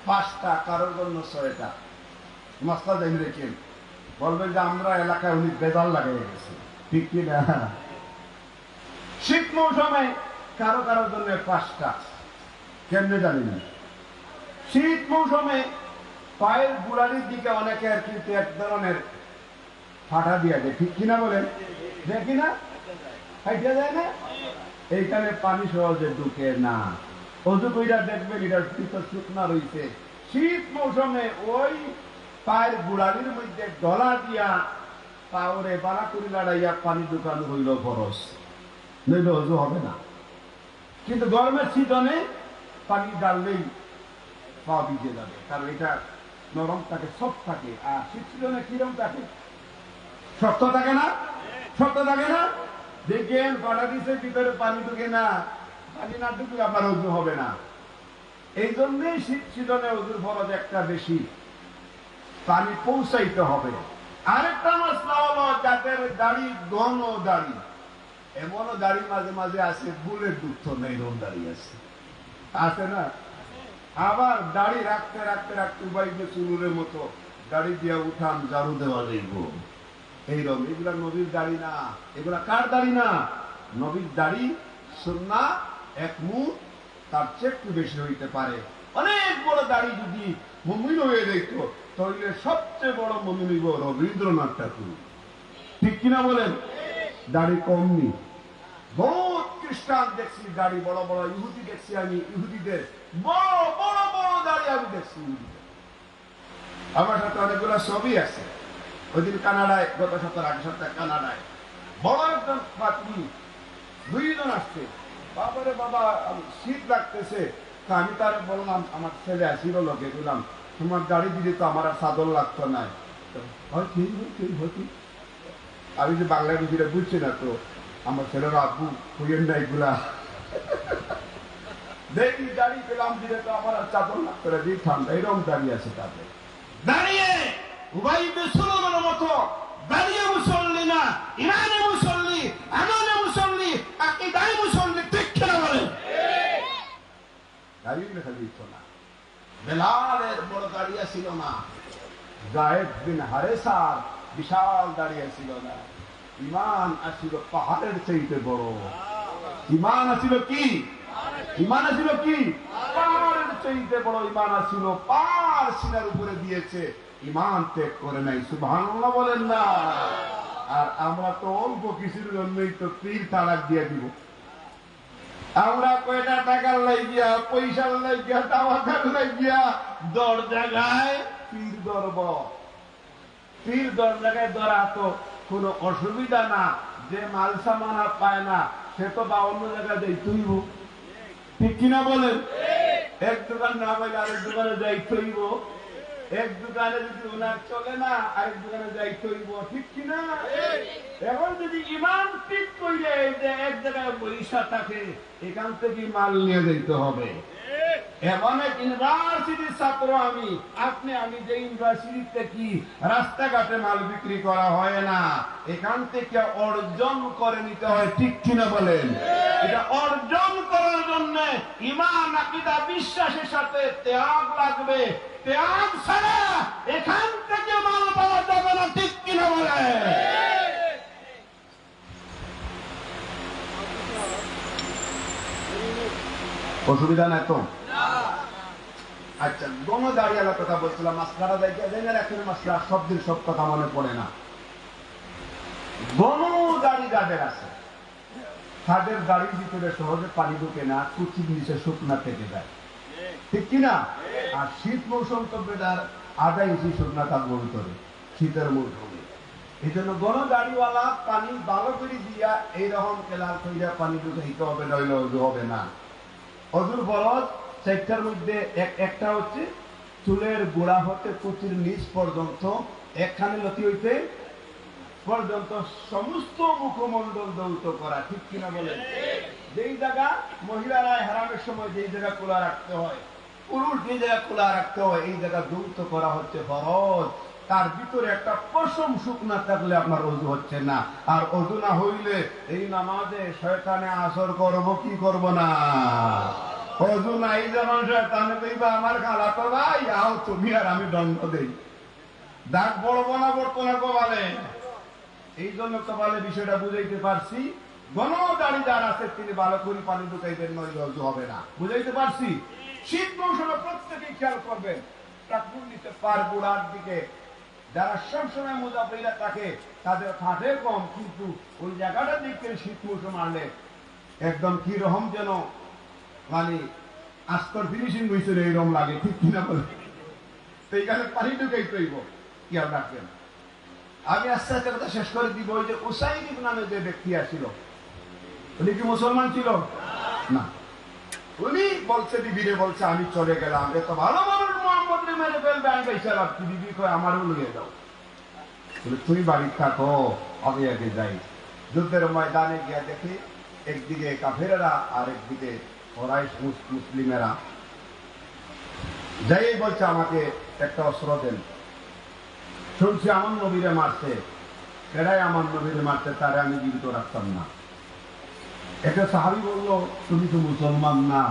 [SPEAKER 1] 5টা, কারোর জন্য 6টা মশলা দেখে রেখেন। বলবেন যে আমরা এলাকায় উনি বেদাল লাগাই গেছে, ঠিক কিনা? শীত মৌসুমে কারো কারোর জন্য 5টা, কেমনে জানি না। শীত মৌসুমে পায়ের গুড়ালির দিকে অনেকের কিন্তু এক ধরনের ফাটা দিয়া যায়, ঠিক কিনা বলেন? দেখি না, ফাইটা যায় না? এইখানে পানি সহজে ঢুকে না। অজু কইরা দেখবেন এটার ভিতর শুকনা রয়েছে। শীত মৌসুমে ওই পায়ের গুড়ালির মধ্যে ডলা দিয়া পাওরে বালা করি লাড়াইয়া পানি ঢুকানো হইল ফরজ, নইলে অজু হবে না। কিন্তু গরমের শীতনে পানি ডাললেই পা ভিজে যাবে, কারণ এটা নরম থাকে, সফট থাকে। আর শীত শীতনে কিরম থাকে? শক্ত থাকে না? শক্ত থাকে না? দেখেন পাটা দিচ্ছে, ভিতরে পানি ঢুকে না। পানি না ঢুকলে আপনার অজু হবে না। এই জন্যই শীত শীতনে অজুর ফরজ একটা বেশি, পানি পৌঁছাইতে হবে। আরেকটা মশলা হলো যাদের দাড়ি ঘন দাড়ি, এমনও দাড়ি মাঝে মাঝে আছে বুলেট দুঃখ নেই, এরকম দাড়ি আছে না? আবার দাড়ি রাখতে রাখতে রাখতে উবাইবে চুলের মতো দাড়ি দিয়া উঠান ঝাড়ু দেওয়া যাইব, এইরকম। এগুলা নবীর দাড়ি না। এগুলা কার দাড়ি না? নবীর দাড়ি সুন্নাহ, এক মুঠ, তার চেয়ে একটু বেশি হইতে পারে। অনেক বড় দাড়ি যদি মুমিন হয়ে দেখত, তাহলে সবচেয়ে বড় মুমিন হইব রবীন্দ্রনাথ ঠাকুর, ঠিক কিনা বলেন? দাড়ি কম নি। বহুত খ্রিস্টান দেখছি দাড়ি বড় বড়, ইহুদি দেখছি আমি, ইহুদিদের বড় বড় বড় দাড়ি আমি দেখছি। আমার সাথে অনেকগুলো ছবি আছে। ওই দিন কানাডায়, গত সপ্তাহ আগের সপ্তাহে কানাডায় বড় একজন পাত্রী 2 জন আসছে। বাবারে বাবা, শীত লাগতেছে। আমি তার বললাম, আমার ছেলে আসিল লোকে বললাম, তোমার গাড়ি দিলে তো আমার আর চাদর লাগতো না। আমি যে বাংলা বুঝিটা বুঝছি না, তো আমার ছেলের আব্বু হইয়েন না এগুলা। দেখি গাড়ি পেলাম দিলে তো আমার আর চাদর লাগতো না, দিয়ে ঠান্ডা। এরকম দাঁড়িয়ে আছে তাদের, দাঁড়িয়ে উবাইবে সুলুমের মতো দাঁড়িয়ে মুসল্লি না, ইমানে মুসল্লি, আমলে মুসল্লি, আকীদায় মুসল্লি, ঠিক কিনা বলেন? দাঁড়িয়ে খালি দিত না। বেলালের বড় দাঁড়িয়ে ছিল না, যায়েদ বিন হারেসার বিশাল দাঁড়িয়ে ছিল না। ইমান আসিল পাহাড়ের চাইতে বড়। ইমান আসিল কি? ইমান আসিল কি? পাহাড়ের চাইতে বড় ইমান আসিল। পার সিনার উপরে দিয়েছে, ইমান ত্যাগ করে নাই। সুবহানাল্লাহ বলেন না? আর আমরা তো অল্প কিছুর জন্যই তো তীর তালাক দিয়ে দিব। আমরা কয়টা টাকার লাগিয়া, পয়সার লাগিয়া, টাকার লাগিয়া 10 জায়গায় তীর ধরব। তীর 10 জায়গায় ধরা তো কোনো অসুবিধা না। যে মাল সামানা পায় না সে তো বা অন্য জায়গায় যাই তুইব, ঠিক কিনা বলেন? এক দোকান না পাইলে আরেক দোকানে যাই তুইব। এক দোকানে যদি ওনার চলে না, আরেক দোকানে যাই তুইব, ঠিক কিনা? এখন যদি ইমান ঠিক কইলে যে এক জায়গায় পয়সা থাকে, এখান থেকে মাল নিয়ে যেতে হবে। এমন এক ইউনিভার্সিটির ছাত্র আমি, আপনি, আমি যে ইউনিভার্সিটিতে কি রাস্তাঘাটে মাল বিক্রি করা হয় না, এখান থেকে অর্জন করে নিতে হয়, ঠিক কিনা বলেন? এটা অর্জন করার জন্য ঈমান, আকীদা, বিশ্বাসের সাথে ত্যাগ লাগবে। ত্যাগ ছাড়া এখান থেকে মাল পাওয়া যাবে না, ঠিক কিনা বলেন? অসুবিধা নাই তো? আচ্ছা, গণ দাঁড়িয়ালার কথা বলছিলাম, মাসলাটা দেখে জেনে রাখেন, মাসলা শব্দের সব কথা মনে পড়ে না। গণ দাড়ি যাদের আছে তাদের দাড়ির ভিতরে সহজে পানি ঢুকে না, কুচির নিচে শুকনা থেকে যায়, ঠিক কিনা? আর শীত মৌসুম তো বেটার 2.5 ইঞ্চি শুকনা থাকবো ভিতরে শীতের মৌসুমে। এই জন্য গণ দাড়িওয়ালা পানি ভালো করে দিয়া এইরকম কেলার কইরা পানি ঢুকাইতে হবে, নইলে অজু হবে না। অজুর ফরজ 4টার মধ্যে একটা হচ্ছে চুলের গোড়া হতে কুচির নিচ পর্যন্ত একখানে লতি হইতে পর্যন্ত সমস্ত মুখমণ্ডল দৌত করা, ঠিক কিনা বলেন? যেই জায়গা মহিলারা হারামের সময় যেই জায়গা খোলা রাখতে হয়, পুরুষ যে জায়গা খোলা রাখতে হয়, এই জায়গা দৌত করা হচ্ছে ফরজ। তার ভিতরে একটা পশম শুকনা থাকলে আপনার অজু হচ্ছে না। আর অজু না হইলে এই নামাজে শয়তানে আসর করব কি করব না? অজু নাই যেমন শয়তানে কইবা আমার খালা তো ভাই আও তুমি আর আমি দণ্ড দেই, দাগ বড় না বড়তো না কবালে। এই জন্য কপালে বিষয়টা বুঝাইতে পারছি। গণ দাড়ি যার আছে তিনি ভালো করে পানি ঢুকাইবেন, নইলে অজু হবে না। বুঝাইতে পারছি? শীত মৌসুমে প্রত্যেকেই খেয়াল করবেন, টাকুর নিচে পার গোড়ার দিকে যারা সবসময় মোজা পইরা থাকে তাদের খাটে কম, কিন্তু ওই জায়গাটার দিক থেকে শীত মৌসুম আনলে একদম কি রকম যেন মানে আস্তর ফিনিশিং হয়েছিল এইরকম লাগে, ঠিক কিনা বলে? তো এইখানে পানি ঢুকাইতে হইব, খেয়াল রাখবেন। আমি আস্তে আস্তে কথা শেষ করে দিব। ওই যে উসাইদ নামে যে ব্যক্তি আসছিল, উনি কি মুসলমান ছিল না? উনি বলছে, বিবিরে বলছে আমি চলে গেলাম, এত ভালো মানুষ মোহাম্মদ রে মেরে ফেলবে, আমি পয়সা লাগছি। বিবি কয় আমারও নিয়ে যাও। তুমি বাড়ি থাকো, আমি আগে যাই। যুদ্ধের ময়দানে গিয়ে দেখি একদিকে কাফেরেরা আর একদিকে কুরাইশ মুসলিমেরা। যাই বলছে আমাকে একটা অস্ত্র দেন। শুনছি আমার নবীরে মারছে, এরাই আমার নবীরে মারছে, তারে আমি জীবিত রাখতাম না। একটা সাহাবী বললো তুমি তো মুসলমান না,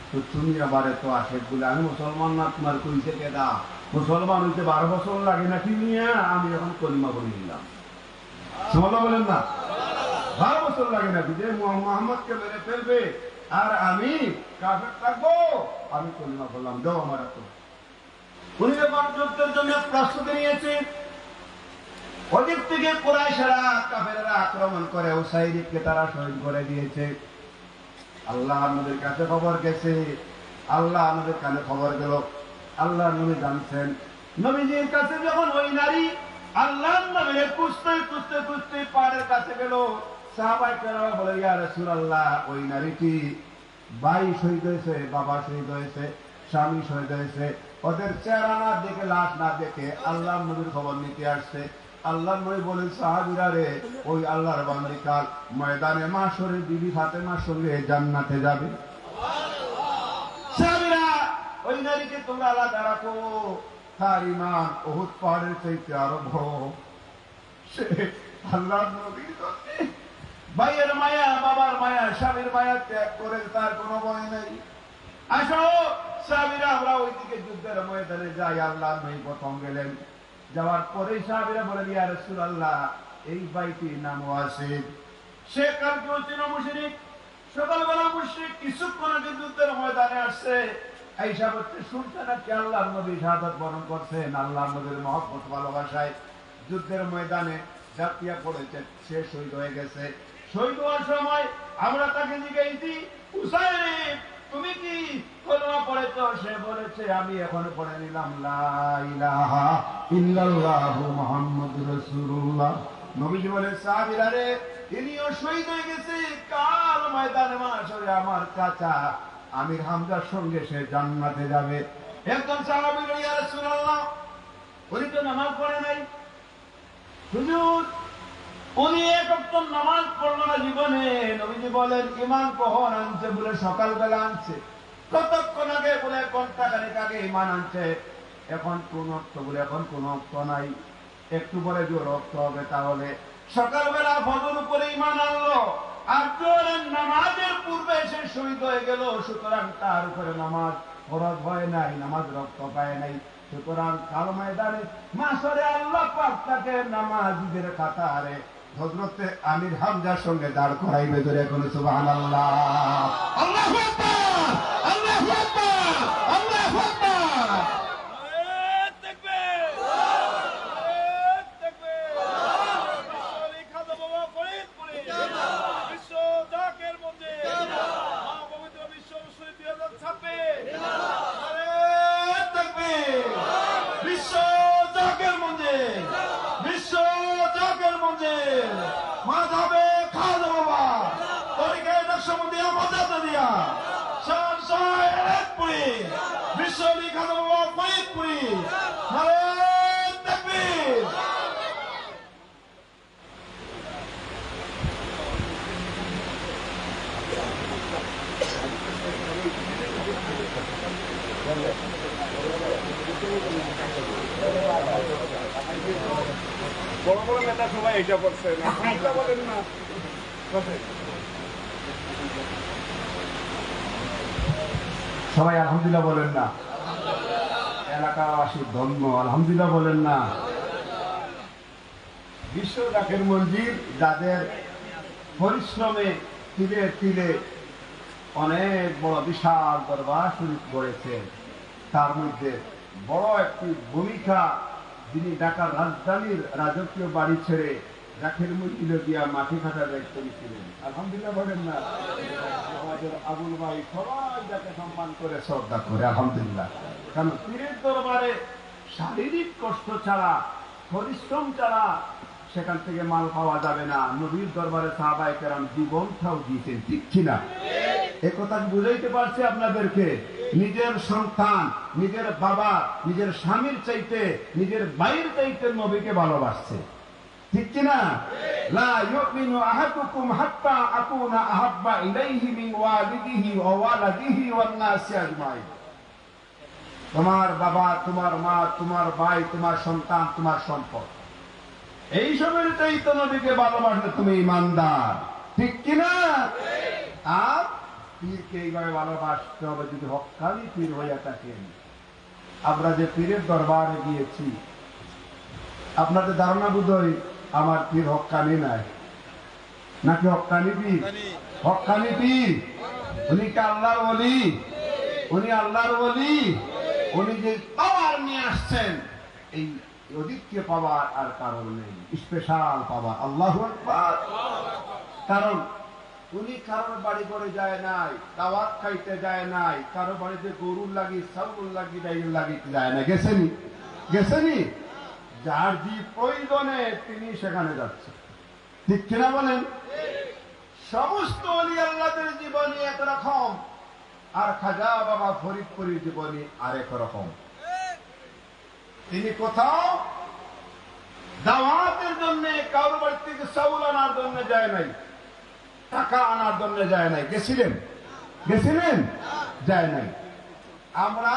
[SPEAKER 1] তো তুমি আবার এত আসে বলে? আমি মুসলমান না, তোমার কইছে কেডা? মুসলমান হইতে 12 বছর লাগে না কি নিয়ে? আমি এখন কলিমা বলে দিলাম। সুবহানাল্লাহ বলেন না? 12 বছর লাগে না, যে মুহাম্মদকে মেরে ফেলবে আর আমি কাফের থাকবো, আমি কলিমা বললাম, দাও আমার এত। উনি যখন যুদ্ধের জন্য প্রস্তুতি নিয়েছে, ওদিক থেকে কুরাইশরা কাফেররা আক্রমণ করে উসাইদকে তারা শহীদ করে দিয়েছে। আল্লাহ নবীর কাছে খবর গেছে, আল্লাহ নবীর কানে খবর গেল, আল্লাহ নবী জানছেন। নবীজির কাছে যখন ওই নারী আল্লাহ নবীর খুঁজতে খুঁজতে খুঁজতে পাহাড়ের কাছে গেল, সাহাবায়ে কেরাম বলে ইয়া রাসূলুল্লাহ, ওই নারীটি ভাই শহীদ হয়েছে, বাবা শহীদ হয়েছে, স্বামী শহীদ হয়েছে, ওদের চেহারা না দেখে, লাশ না দেখে আল্লাহ নবীর খবর নিতে আসছে। আল্লাহ নবী বলেন, সাহাবীরা রে, ওই আল্লাহর বান্দী কাল ময়দানে মাশরে বিবি ফাতেমার সঙ্গে জান্নাতে যাবে। সাহাবীরা ওই নারীকে তোমরা আলাদা রাখো, তার ঈমান উহুদ পাহাড়ের চাইতে আরো বড়। সে আল্লাহর নবীর জন্য ভাইয়ের মায়া, বাবার মায়া, স্বামীর মায়া ত্যাগ করে তার কোনো ভয় নেই। আসো সাহাবীরা, আমরা ওইদিকে যুদ্ধের ময়দানে যাই। আল্লাহ নবী প্রথম গেলেন, যাওয়ার পরে সাহাবীরা বলেন, ইয়া রাসূলুল্লাহ, এই ভাইটির নাম ওয়াসিদ। সে কালকেও ছিল মুশরিক, সকালবেলা মুশরিক, কিছুক্ষণ আগে যুদ্ধের ময়দানে আসছে। আয়েশা বলতে শুনছে না কি আল্লাহর নবী শাহাদাত বরণ করছেন, আল্লাহর নবীর মহব্বত ভালোবাসায় যুদ্ধের ময়দানে ঝাঁপিয়ে পড়েছে, সে শহীদ হয়ে গেছে। শহীদ হওয়ার সময় আমরা তাকে জিজ্ঞাসি, উসাইদ তুমি কি কলমা পড়েছো? সে বলেছে আমি এখনো পড়ে নিলাম, লা ইলাহা ইল্লাল্লাহু মুহাম্মাদুর রাসূলুল্লাহ। নবীজি বলেন, সাহাবীরা রে, ইনিও শহীদ হয়ে গেছে, কাল ময়দানে মাশরে আমার চাচা আমির হামজার সঙ্গে সে জান্নাতে যাবে। একজন সাহাবী বলল, ইয়া রাসূলুল্লাহ, উনি তো নামাজ পড়ে নাই। হুজুর, উনি এক ওয়াক্ত নামাজ পড়লো না জীবনে। নবীজি বলেন, ঈমান কখন আনছে? বলে সকালবেলা আনছে। কতক্ষণ আগে? বলে ঘন্টাখানেক আগে ঈমান আনছে। এখন কোন ওয়াক্ত? বলে এখন কোন ওয়াক্ত নাই, একটু পরে জোর ওয়াক্ত হবে। তাহলে সকালবেলা ফজর উপরে ঈমান আনলো, আর জোহরের নামাজের পূর্বে সে শহীদ হয়ে গেল। সুতরাং তার উপরে নামাজ ফরজ হয় নাই, নামাজ রক্ত পায় নাই। সুতরাং কাল ময়দানে মাশরে আল্লাহ পাক তাকে নামাজীদের কাতারে হযরতে আমির হামজার সঙ্গে দাঁড় করাইবে। ধরে এখন সুবহানাল্লাহ, আল্লাহু আকবার, আল্লাহু আকবার, আল্লাহু আকবার। সমুদয় মর্যাদা দিয়া পুরী বিশ্বলী খাদুল্লাহ ফরিদপুরি নারে তাকবীর।
[SPEAKER 3] বড় বড় নেতা সবাই এটা করছে না, এটা বলেন না।
[SPEAKER 1] সবাই আলহামদুলিল্লাহ বলেন না, এলাকাবাসী ধন্য আলহামদুলিল্লাহ বলেন না। বিশ্ব জাকের মঞ্জিল যাদের পরিশ্রমে তিলে তিলে অনেক বড় বিশাল দরবার শরীফ গড়েছে, তার মধ্যে বড় একটি ভূমিকা যিনি ঢাকার রাজধানীর রাজকীয় বাড়ি ছেড়ে জাকের মঞ্জিলে দিয়া মাটি কাটার দায়িত্ব নিয়েছিলেন। আলহামদুলিল্লাহ বলেন না। আমাদের আবুল ভাই সবাই যাকে সম্মান করে শ্রদ্ধা করে আলহামদুলিল্লাহ। কারণ পীরের দরবারে শারীরিক কষ্ট ছাড়া, পরিশ্রম ছাড়া সেখান থেকে মাল পাওয়া যাবে না। নবীর দরবারে সাহাবায়ে কেরাম জীবনটাও দিয়েছেন, ঠিক কিনা? এ কথা বুঝাইতে পারছি আপনাদেরকে। নিজের সন্তান, নিজের বাবা, নিজের স্বামীর চাইতে, নিজের ভাইয়ের চাইতে নবীকে ভালোবাসছে, ঠিক কিনা? লা ইউমিনু আহাদুকুম হাত্তা আকুনা আহাব্বা ইলাইহি মিন ওয়ালিদিহি ওয়া ওয়ালাদিহি ওয়ান নাসি আজমাইন। তোমার বাবা, তোমার মা, তোমার ভাই, তোমার সন্তান, তোমার সম্পদ, এই সবের চাইতে নবীকে ভালোবাসলে তুমি ঈমানদার, ঠিক কিনা? আর পীরকে এইভাবে ভালোবাসতে হবে যদি হক্কানি পীর হইয়া থাকেন। আমরা যে পীরের দরবারে গিয়েছি, আপনাদের ধারণা বোধহয় আমার পীর হক্কানি নাই, নাকি হক্কানি পীর? হক্কানি পীর। উনি কি আল্লাহর ওলি? উনি আল্লাহর ওলি। উনি যে পাওয়ার নিয়ে আসছেন, এই অধিককে পাওয়ার আর কারণ নেই, স্পেশাল পাওয়ার। আল্লাহু আকবার। কারণ উনি কারোর বাড়ি করে যায় নাই, দাওয়াত খাইতে যায় নাই, কারো বাড়িতে গরুর লাগি, ছাগল লাগি, ডাইল লাগি যায় না। গেছেনি? গেছেনি? যার যে প্রয়োজনে তিনি সেখানে যাচ্ছে, ঠিক কিনা বলেন? সমস্ত ওলি আল্লাহদের জীবনী একরকম, আর খাজা বাবা ফরিদপুরীর জীবনী আরেক রকম। তিনি কোথাও দাওয়াতের জন্য কারোর বাড়ি থেকে চাউল আনার জন্য যায় নাই, টাকা আনার জন্য যায় নাই। গেছিলেন? গেছিলেন? যায় নাই। আমরা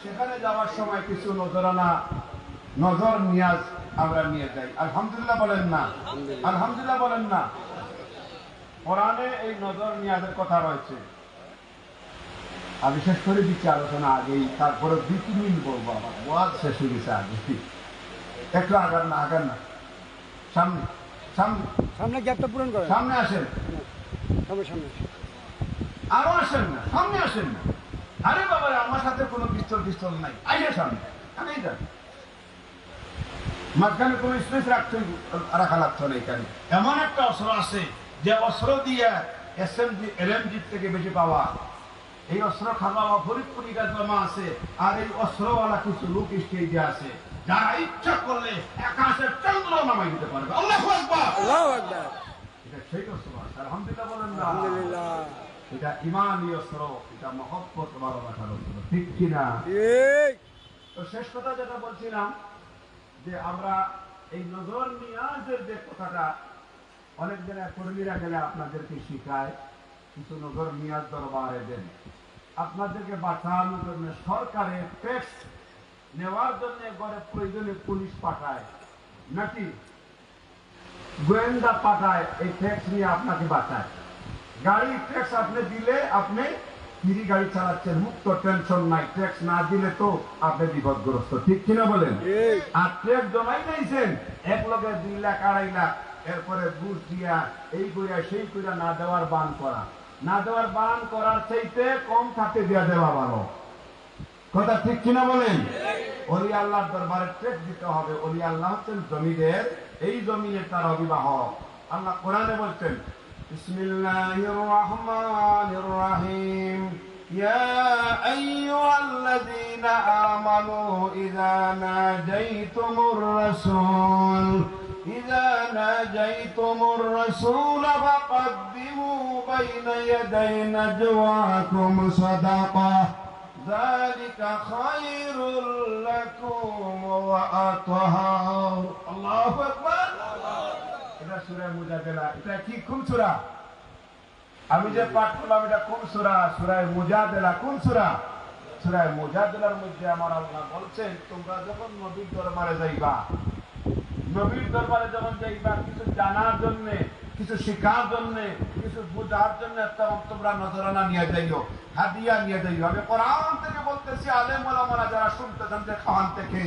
[SPEAKER 1] সেখানে যাওয়ার সময় কিছু নজরানা, নজর নিয়াজ আমরা নিয়ে যাই। আলহামদুলিল্লাহ বলেন না? আলহামদুলিল্লাহ বলেন না? কোরআনে এই নজর নিয়াজের কথা রয়েছে। আমি শেষ করে দিচ্ছি আলোচনা আগেই, তারপরে 2-3 মিনিট বলবো। আমার ওয়াজ শেষ হয়ে গেছে আগে। একটু আগান না, আগান না, সামনে সামনে
[SPEAKER 2] সামনে গ্যাপটা পূরণ করেন।
[SPEAKER 1] সামনে আসেন,
[SPEAKER 2] সামনে সামনে
[SPEAKER 1] আরো আসেন না, সামনে আসেন না। আরে বাবা, আমার সাথে কোনো পিস্তল নাই, আইলে সামনে আগেই যান। মাঝখানে কোনো স্পেস রাখা লাগতো না। এখানে এমন একটা অস্ত্র আছে যে অস্ত্র দিয়ে এসএমজি এলএমজি থেকে বেশি পাওয়া। এই অস্ত্র খাওয়া ফরিদপুরি গাজমা আছে, আর এই অস্ত্রওয়ালা কিছু লোক স্টেজে আছে, যারা ইচ্ছা করলে আকাশের চন্দ্র নামাই দিতে পারবে। আল্লাহু আকবার।
[SPEAKER 2] আল্লাহু আকবার।
[SPEAKER 1] এটা সেই অস্ত্র আছে। আলহামদুলিল্লাহ বলেন না?
[SPEAKER 2] আলহামদুলিল্লাহ।
[SPEAKER 1] এটা ইমানি অস্ত্র, এটা মহব্বত ভালোবাসার অস্ত্র, ঠিক কিনা?
[SPEAKER 2] ঠিক।
[SPEAKER 1] তো শেষ কথা যেটা বলছিলাম, যে আমরা এই নজর নিয়াজের যে কথাটা অনেক জায়গায় কর্মীরা গেলে আপনাদেরকে শিখায়, কিছু নজর নিয়াজ দরবারে দেন। আপনাদেরকে বাঁচানোর জন্য সরকারের ট্যাক্স নেওয়ার জন্য ঘরে প্রয়োজনে পুলিশ পাঠায়, নাকি গোয়েন্দা পাঠায়, এই ট্যাক্স নিয়ে আপনাকে বাঁচায়। গাড়ি ট্যাক্স আপনি দিলে আপনি ফ্রি গাড়ি চালাচ্ছেন, মুক্ত, টেনশন নাই। ট্যাক্স না দিলে তো আপনি বিপদগ্রস্ত, ঠিক কিনা বলেন? আর ট্যাক্স জমাই দিয়েছেন, এক লগে 2 লাখ 2.5 লাখ, এরপরে ঘুষ দিয়া এই কইরা সেই কইরা না দেওয়ার বান করা, না দেওয়ার বান করার চাইতে কম থাকতে দিয়া দেওয়া ভালো। কথা ঠিক কিনা বলেন? ওলি আল্লাহর দরবারে ট্যাক্স দিতে হবে। ওলি আল্লাহ হচ্ছেন জমিদের, এই জমিনের তার অভিভাবক। আল্লাহ কোরআনে বলছেন, বিসমিল্লাহির রহমানির রহিম, ইয়া আইয়ুহাল্লাযীনা আমানু ইযা নাজাইতুমুর রাসূল ইযা ناجيتم الرسول فقدموا بين يدي نجواكم صدقة ذلك خير لكم وأطهر الله أكبر এটা সূরা মুজাদালা এটা কি কোন সূরা আমি যে পাঠ করলাম এটা কোন সূরা সূরা মুজাদালা কোন সূরা সূরা মুজাদালার মধ্যে আমার আল্লাহ বলছেন তোমরা যখন নবীর দরবারে যাইবা নবীর দরবারে যখন যাইবা কিছু জানার জন্য কিছু শেখার জন্য কিছু বোঝার জন্য তখন তোমরা নজরানা নিয়ে যাইও হাদিয়া নিয়ে যাইও আমি কোরআন থেকে বলতেছি আলেম ওলামারা যারা শুনতেছেন যে খান থেকে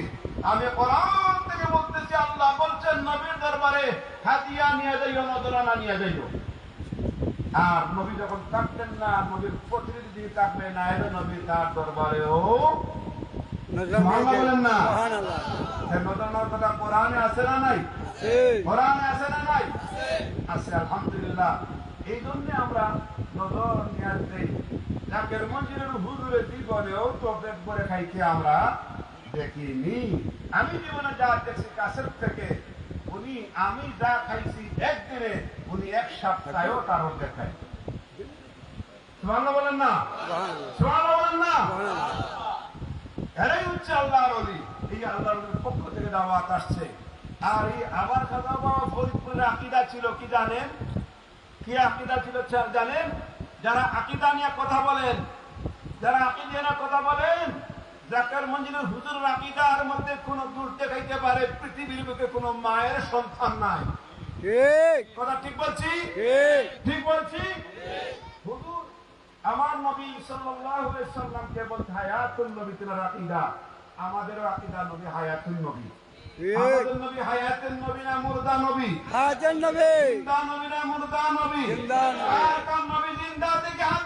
[SPEAKER 1] আমি কোরআন থেকে বলতেছি আল্লাহ বলছেন নবীর দরবারে হাদিয়া নিয়ে যাইও নজরানা নিয়ে যাইও আর নবী যখন থাকতেন না নবীর প্রতিনিধি থাকবে না এর নবী তার দরবারেও বলেন না নজরানার কথা কোরআনে আছে না নাই কোরআনে আছে না নাই আছে আলহামদুলিল্লাহ এই জন্য আমরা নজর নিয়ে দেই জাকের মঞ্জিলের হুজুরের জীবনেও তো পেট করে খাইতে আমরা দেখিনি আমি জীবনে যা দেখছি কাছের থেকে উনি আমি যা খাইছি একদিনে উনি এক সপ্তাহেও তারও দেখায় সুবহানাল্লাহ বলেন না সুবহানাল্লাহ বলেন না এরাই হচ্ছে আল্লাহর ওলি এই আল্লাহর পক্ষ থেকে দাওয়াত আসছে আর এই আবার খাজা বাবা ফরিদপুরের আকীদা ছিল কি জানেন কি আকীদা ছিল জানেন যারা আকীদা নিয়ে কথা বলেন যারা আকীদা নিয়ে কথা বলেন জাকের মঞ্জিলের হুজুরের আকীদার মধ্যে কোন দূর দেখাইতে পারে পৃথিবীর বুকে কোনো মায়ের সন্তান নাই ঠিক কথা ঠিক বলছি ঠিক বলছি হুজুর আমার নবী সাল্লাল্লাহু আলাইহি সাল্লামকে বলতে হায়াতুন নবী তিনার আকীদা আমাদেরও আকীদা নবী হায়াতুন নবী আমাদের নবী হায়াতুন নবী না মুর্দা নবী
[SPEAKER 2] হায়াতুন নবী
[SPEAKER 1] জিন্দা নবী না মুর্দা নবী
[SPEAKER 2] জিন্দা নবী
[SPEAKER 1] আর কোন নবী জিন্দা থেকে হাত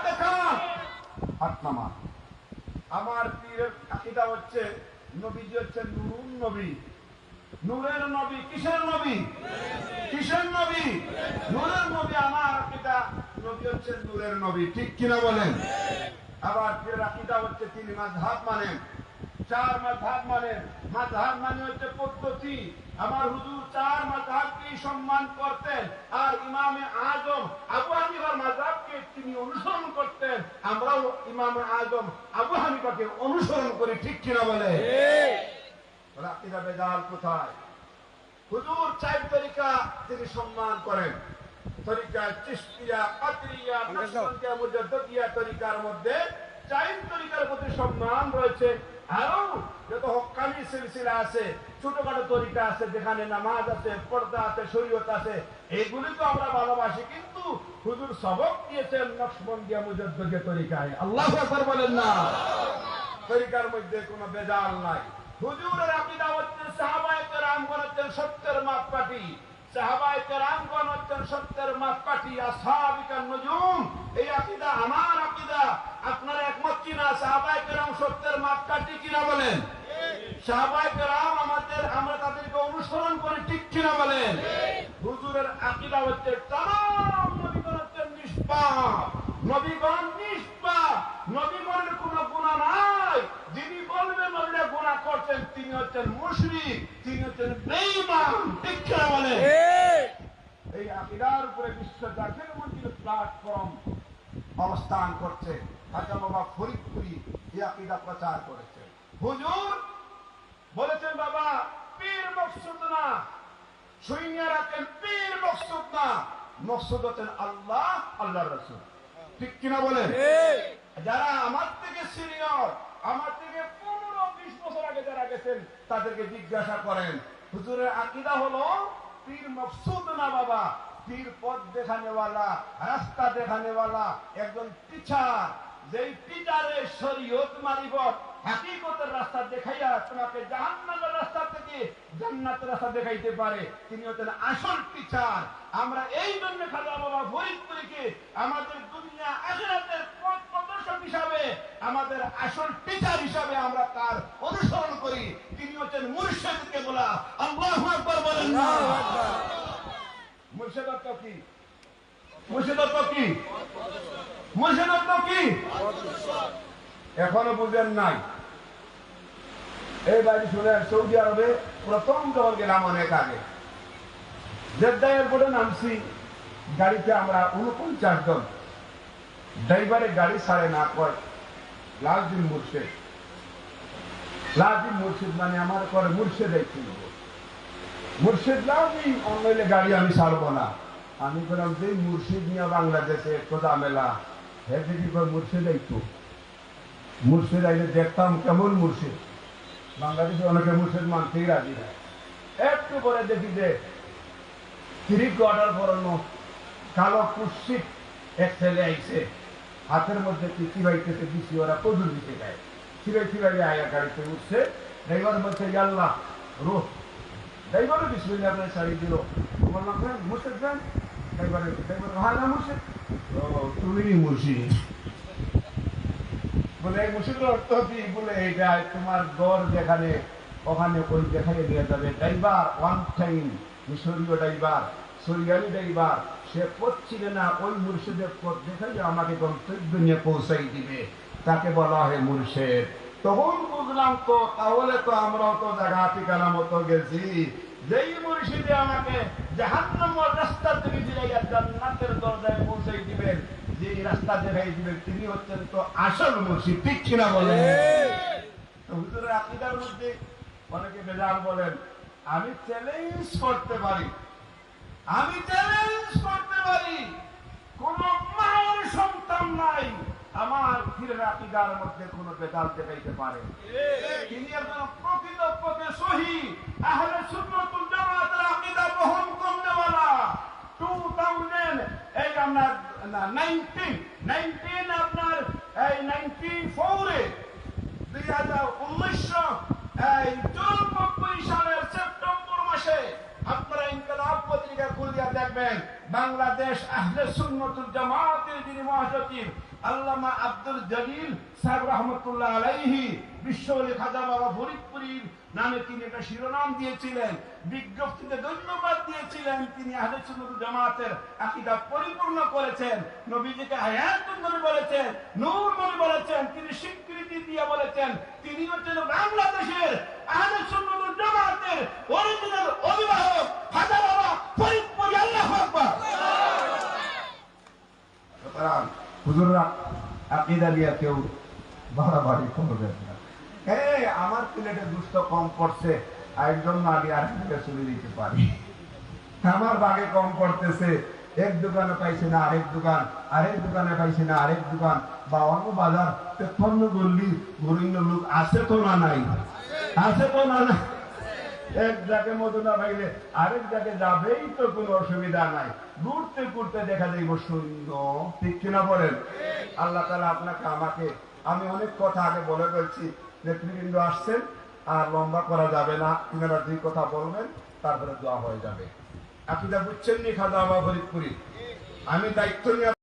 [SPEAKER 1] দেখান হাত নামা আমার পীরের আকীদা হচ্ছে নবীজি হচ্ছে নূরুন নবী নূরের নবী কিসের নবী কিসের নবী নূরের নবী আমার আকীদা নবী হচ্ছে নূরের নবী ঠিক কিনা বলেন আবার পীরের আকীদা হচ্ছে তিনি মাযহাব মানেন চার মাযহাব মানেন মাযহাব মানে হচ্ছে পদ্ধতি আমার হুজুর চার মাযহাবকে সম্মান করতেন আর ইমামে আজম আবু হানিফার মাযহাবকে তিনি অনুসরণ করতেন আমরাও ইমামে আজম আবু হানিফাকে অনুসরণ করি ঠিক কিনা বলে ঠিক আকীদা বেজাল কোথায় হুজুর চার তরিকা তিনি সম্মান করেন তরিকা চিশতিয়া কাদরিয়া নাকশবন্দিয়া মুজাদ্দিদিয়া তরিকার মধ্যে চার তরিকার প্রতি সম্মান রয়েছে আরো যত হক্কানি সিলসিলা আছে ছোটখাটো তরিকা আছে যেখানে নামাজ আছে পর্দা আছে শরীয়ত আছে এগুলি তো আমরা ভালোবাসি কিন্তু হুজুর সবক দিয়েছেন নকশবন্দিয়া মুজাদ্দিদিয়া তরিকায় আল্লাহু আকবার বলেন না তরিকার মধ্যে কোনো বেজাল নাই হুজুরের আকীদা হচ্ছে সাহাবায়ে কেরামগণ হচ্ছেন সত্যের মাপকাঠি সাহাবায়ে কেরামগণ হচ্ছেন সত্যের মাপকাঠি আসহাবিকান নুজুম এই আকীদা আমার আকীদা আপনারা একমত কিনা সাহাবায়ে কেরাম সত্যের মাপকাঠি কিনা বলেন সাহাবায়ে কেরাম আমরা তাদেরকে অনুসরণ করি ঠিক কিনা বলেন হুজুরের আকীদা হচ্ছে তামাম নবীগণ হচ্ছেন নিষ্পাপ নবীগণ নিষ্পাপ নবীগণের কোনো গুনাহ নাই যিনি বলবেন নবীরা গুনাহ করছেন তিনি হচ্ছেন মুশরিক তিনি হচ্ছেন বেঈমান ঠিক কিনা বলেন এই আকীদার উপরে বিশ্ব জাকের মঞ্জিল প্ল্যাটফর্ম অবস্থান করছে খাজা বাবা ফরিদপুরি এই আকীদা প্রচার করেছে হুজুর বলেছেন বাবা পীর মকসুদ না শুনিয়া রাখেন পীর মকসুদ না মকসুদ হচ্ছেন আল্লাহ আল্লাহর রাসূল ঠিক কিনা বলেন যারা আমার থেকে সিনিয়র আমার থেকে 15-20 বছর আগে যারা গেছেন তাদেরকে জিজ্ঞাসা করেন হুজুরের আকীদা হলো পীর মকসুদ না বাবা পীর পথ দেখানেওয়ালা রাস্তা দেখানেওয়ালা একজন টিচার যেই টিচারের শরীয়ত মারিফত হাকিকতের রাস্তা দেখাইয়া তোমাকে জাহান্নামের রাস্তা থেকে জান্নাতের রাস্তা দেখাইতে পারে তিনি হচ্ছেন আসল টিচার আমরা এই জন্য খাজা বাবা ফরিদপুরীকে আমাদের দুনিয়া আখিরাতের পথ প্রদর্শক হিসাবে আমাদের আসল টিচার হিসাবে আমরা তার অনুসরণ করি তিনি হচ্ছেন মুর্শিদ কেবলা আল্লাহু আকবার বলেন না মুর্শিদ অর্থ কি মুর্শিদ অর্থ কি মুর্শিদ অর্থ কি এখনো বুঝেন নাই এই বাড়ি শুনে সৌদি আরবে প্রথম যখন গেলাম অনেক আগে জেদ্দা এয়ারপোর্টে নামছি, গাড়িতে আমরা 49 জন। ড্রাইভারে গাড়ি ছাড়ে না, কয় লালদিন মুর্শেদ। লালদিন মুর্শেদ মানে আমার করে মুর্শেদ ছিল, মুর্শেদ লালদিন অন্যইলে গাড়ি আমি ছাড়বো না। আমি বললাম যে মুর্শিদ নিয়ে বাংলাদেশে একটু ঝামেলা, হ্যাঁ দেখি মুর্শেদ আইতো। মুর্শিদ আইলে দেখতাম কেমন মুর্শিদ। বাংলাদেশে অনেকে মুর্শিদ মানতেই রাজি না। একটু পরে দেখি যে 3 কোয়ার্টার পরানো কালো কুৎসিত এক ছেলে আইছে, হাতের মধ্যে চিবাইতেছে, দিচ্ছি ওরা কদুর দিতে গায়ে চিবাই আয়া গাড়িতে উঠছে। ড্রাইভার বলছে আল্লাহ রোহ, ড্রাইভারও বিসমিল্লাহ করে ছাড়ি দিল। বললাম মুর্শিদ খান, ড্রাইভার হ্যাঁ না মুর্শিদ, তুমি মুর্শিদ। বলে মুর্শিদের অর্থ কি? বলে এইটা তোমার গড় যেখানে ওখানে ওই দেখাই নিয়ে যাবে। ড্রাইভার ওয়ান টাইম মিশরীয় ড্রাইভার, সরিয়ালি ড্রাইভার, সে পথ চিনে না, ওই মুর্শিদের পথ দেখাই আমাকে গন্তব্য নিয়ে পৌঁছাই দিবে, তাকে বলা হয় মুর্শিদ। তখন বুঝলাম তো তাহলে তো আমরাও তো জায়গা ঠিকানা মতো গেছি। যেই মুর্শিদে আমাকে জাহান্নামের রাস্তা থেকে জিরাইয়া জান্নাতের দরজায় পৌঁছাই দিবেন, যে রাস্তা দেখাই দিবেন, তিনি হচ্ছেন তো আসল মুর্শিদ। ঠিক কিনা বলেন? তো হুজুরের আকীদার মধ্যে অনেকে বেজার বলেন, আমি চ্যালেঞ্জ করতে পারি, আমি চ্যালেঞ্জ করতে পারি, কোন মায়ের সন্তান নাই আমার পীরের আকীদার মধ্যে কোন বেদাল দেখাইতে পারে। তিনি একজন প্রকৃতপক্ষে সহি আহলে সুন্নাত ওয়াল জামাতের আকীদা বহন করনেওয়ালা। 2000 এই আপনার 19 আপনার এই 94 1994 সালের সেপ্টেম্বর মাসে আপনারা ইনকিলাব পত্রিকা খুলিয়া দেখবেন, বাংলাদেশ আহলে সুন্নাত ওয়াল জামাতের যিনি মহাসচিব আল্লামা আব্দুল জলিল সাহেব রহমতুল্লাহ আলাইহি, বিশ্বলি খাজা বাবা ফরিদপুরীর নামে তিনি একটা শিরোনাম দিয়েছিলেন, বিজ্ঞপ্তিতে ধন্যবাদ দিয়েছিলেন। তিনি আহলে সুন্নাত ওয়াল জামাতের আকীদা পরিপূর্ণ করেছেন, নবীজিকে হায়াতুন নবী বলেছেন, নূর নবী বলেছেন, তিনি স্বীকৃতি দিয়ে বলেছেন তিনি হচ্ছেন বাংলাদেশের আহলে সুন্নাত ওয়াল জামাতের অরিজিনাল অভিভাবক খাজা বাবা ফরিদপুরী। আল্লাহু আকবার। সুতরাং হুজুররা আকীদা নিয়ে কেউ বাড়াবাড়ি করবেন না। আমার প্লেটে দুষ্ট কম পড়ছে, একজন নারী আরেকদিকে চলে দিতে পারি, আমার বাগে কম পড়তেছে, এক দোকানে পাইছে না আরেক দোকান, আরেক দোকানে পাইছে না আরেক দোকান, বা অন্য বাজার তেপন্ন গল্লি ঘুরিন্য লোক আছে তো না নাই, আছে তো না নাই। এক জায়গায় মতো না পাইলে আরেক জায়গায় যাবেই তো কোনো অসুবিধা নাই, ঘুরতে ঘুরতে দেখা যাইব শূন্য। ঠিক কিনা বলেন? আল্লাহ তাআলা আপনাকে আমাকে, আমি অনেক কথা আগে বলে ফেলছি, নেতৃবৃন্দ আসছেন আর লম্বা করা যাবে না, তিনারা 2 কথা বলবেন তারপরে দোয়া হয়ে যাবে। আকীদা বুঝছেন নি খাজা বাবা ফরিদপুরী? আমি দায়িত্ব নিয়ে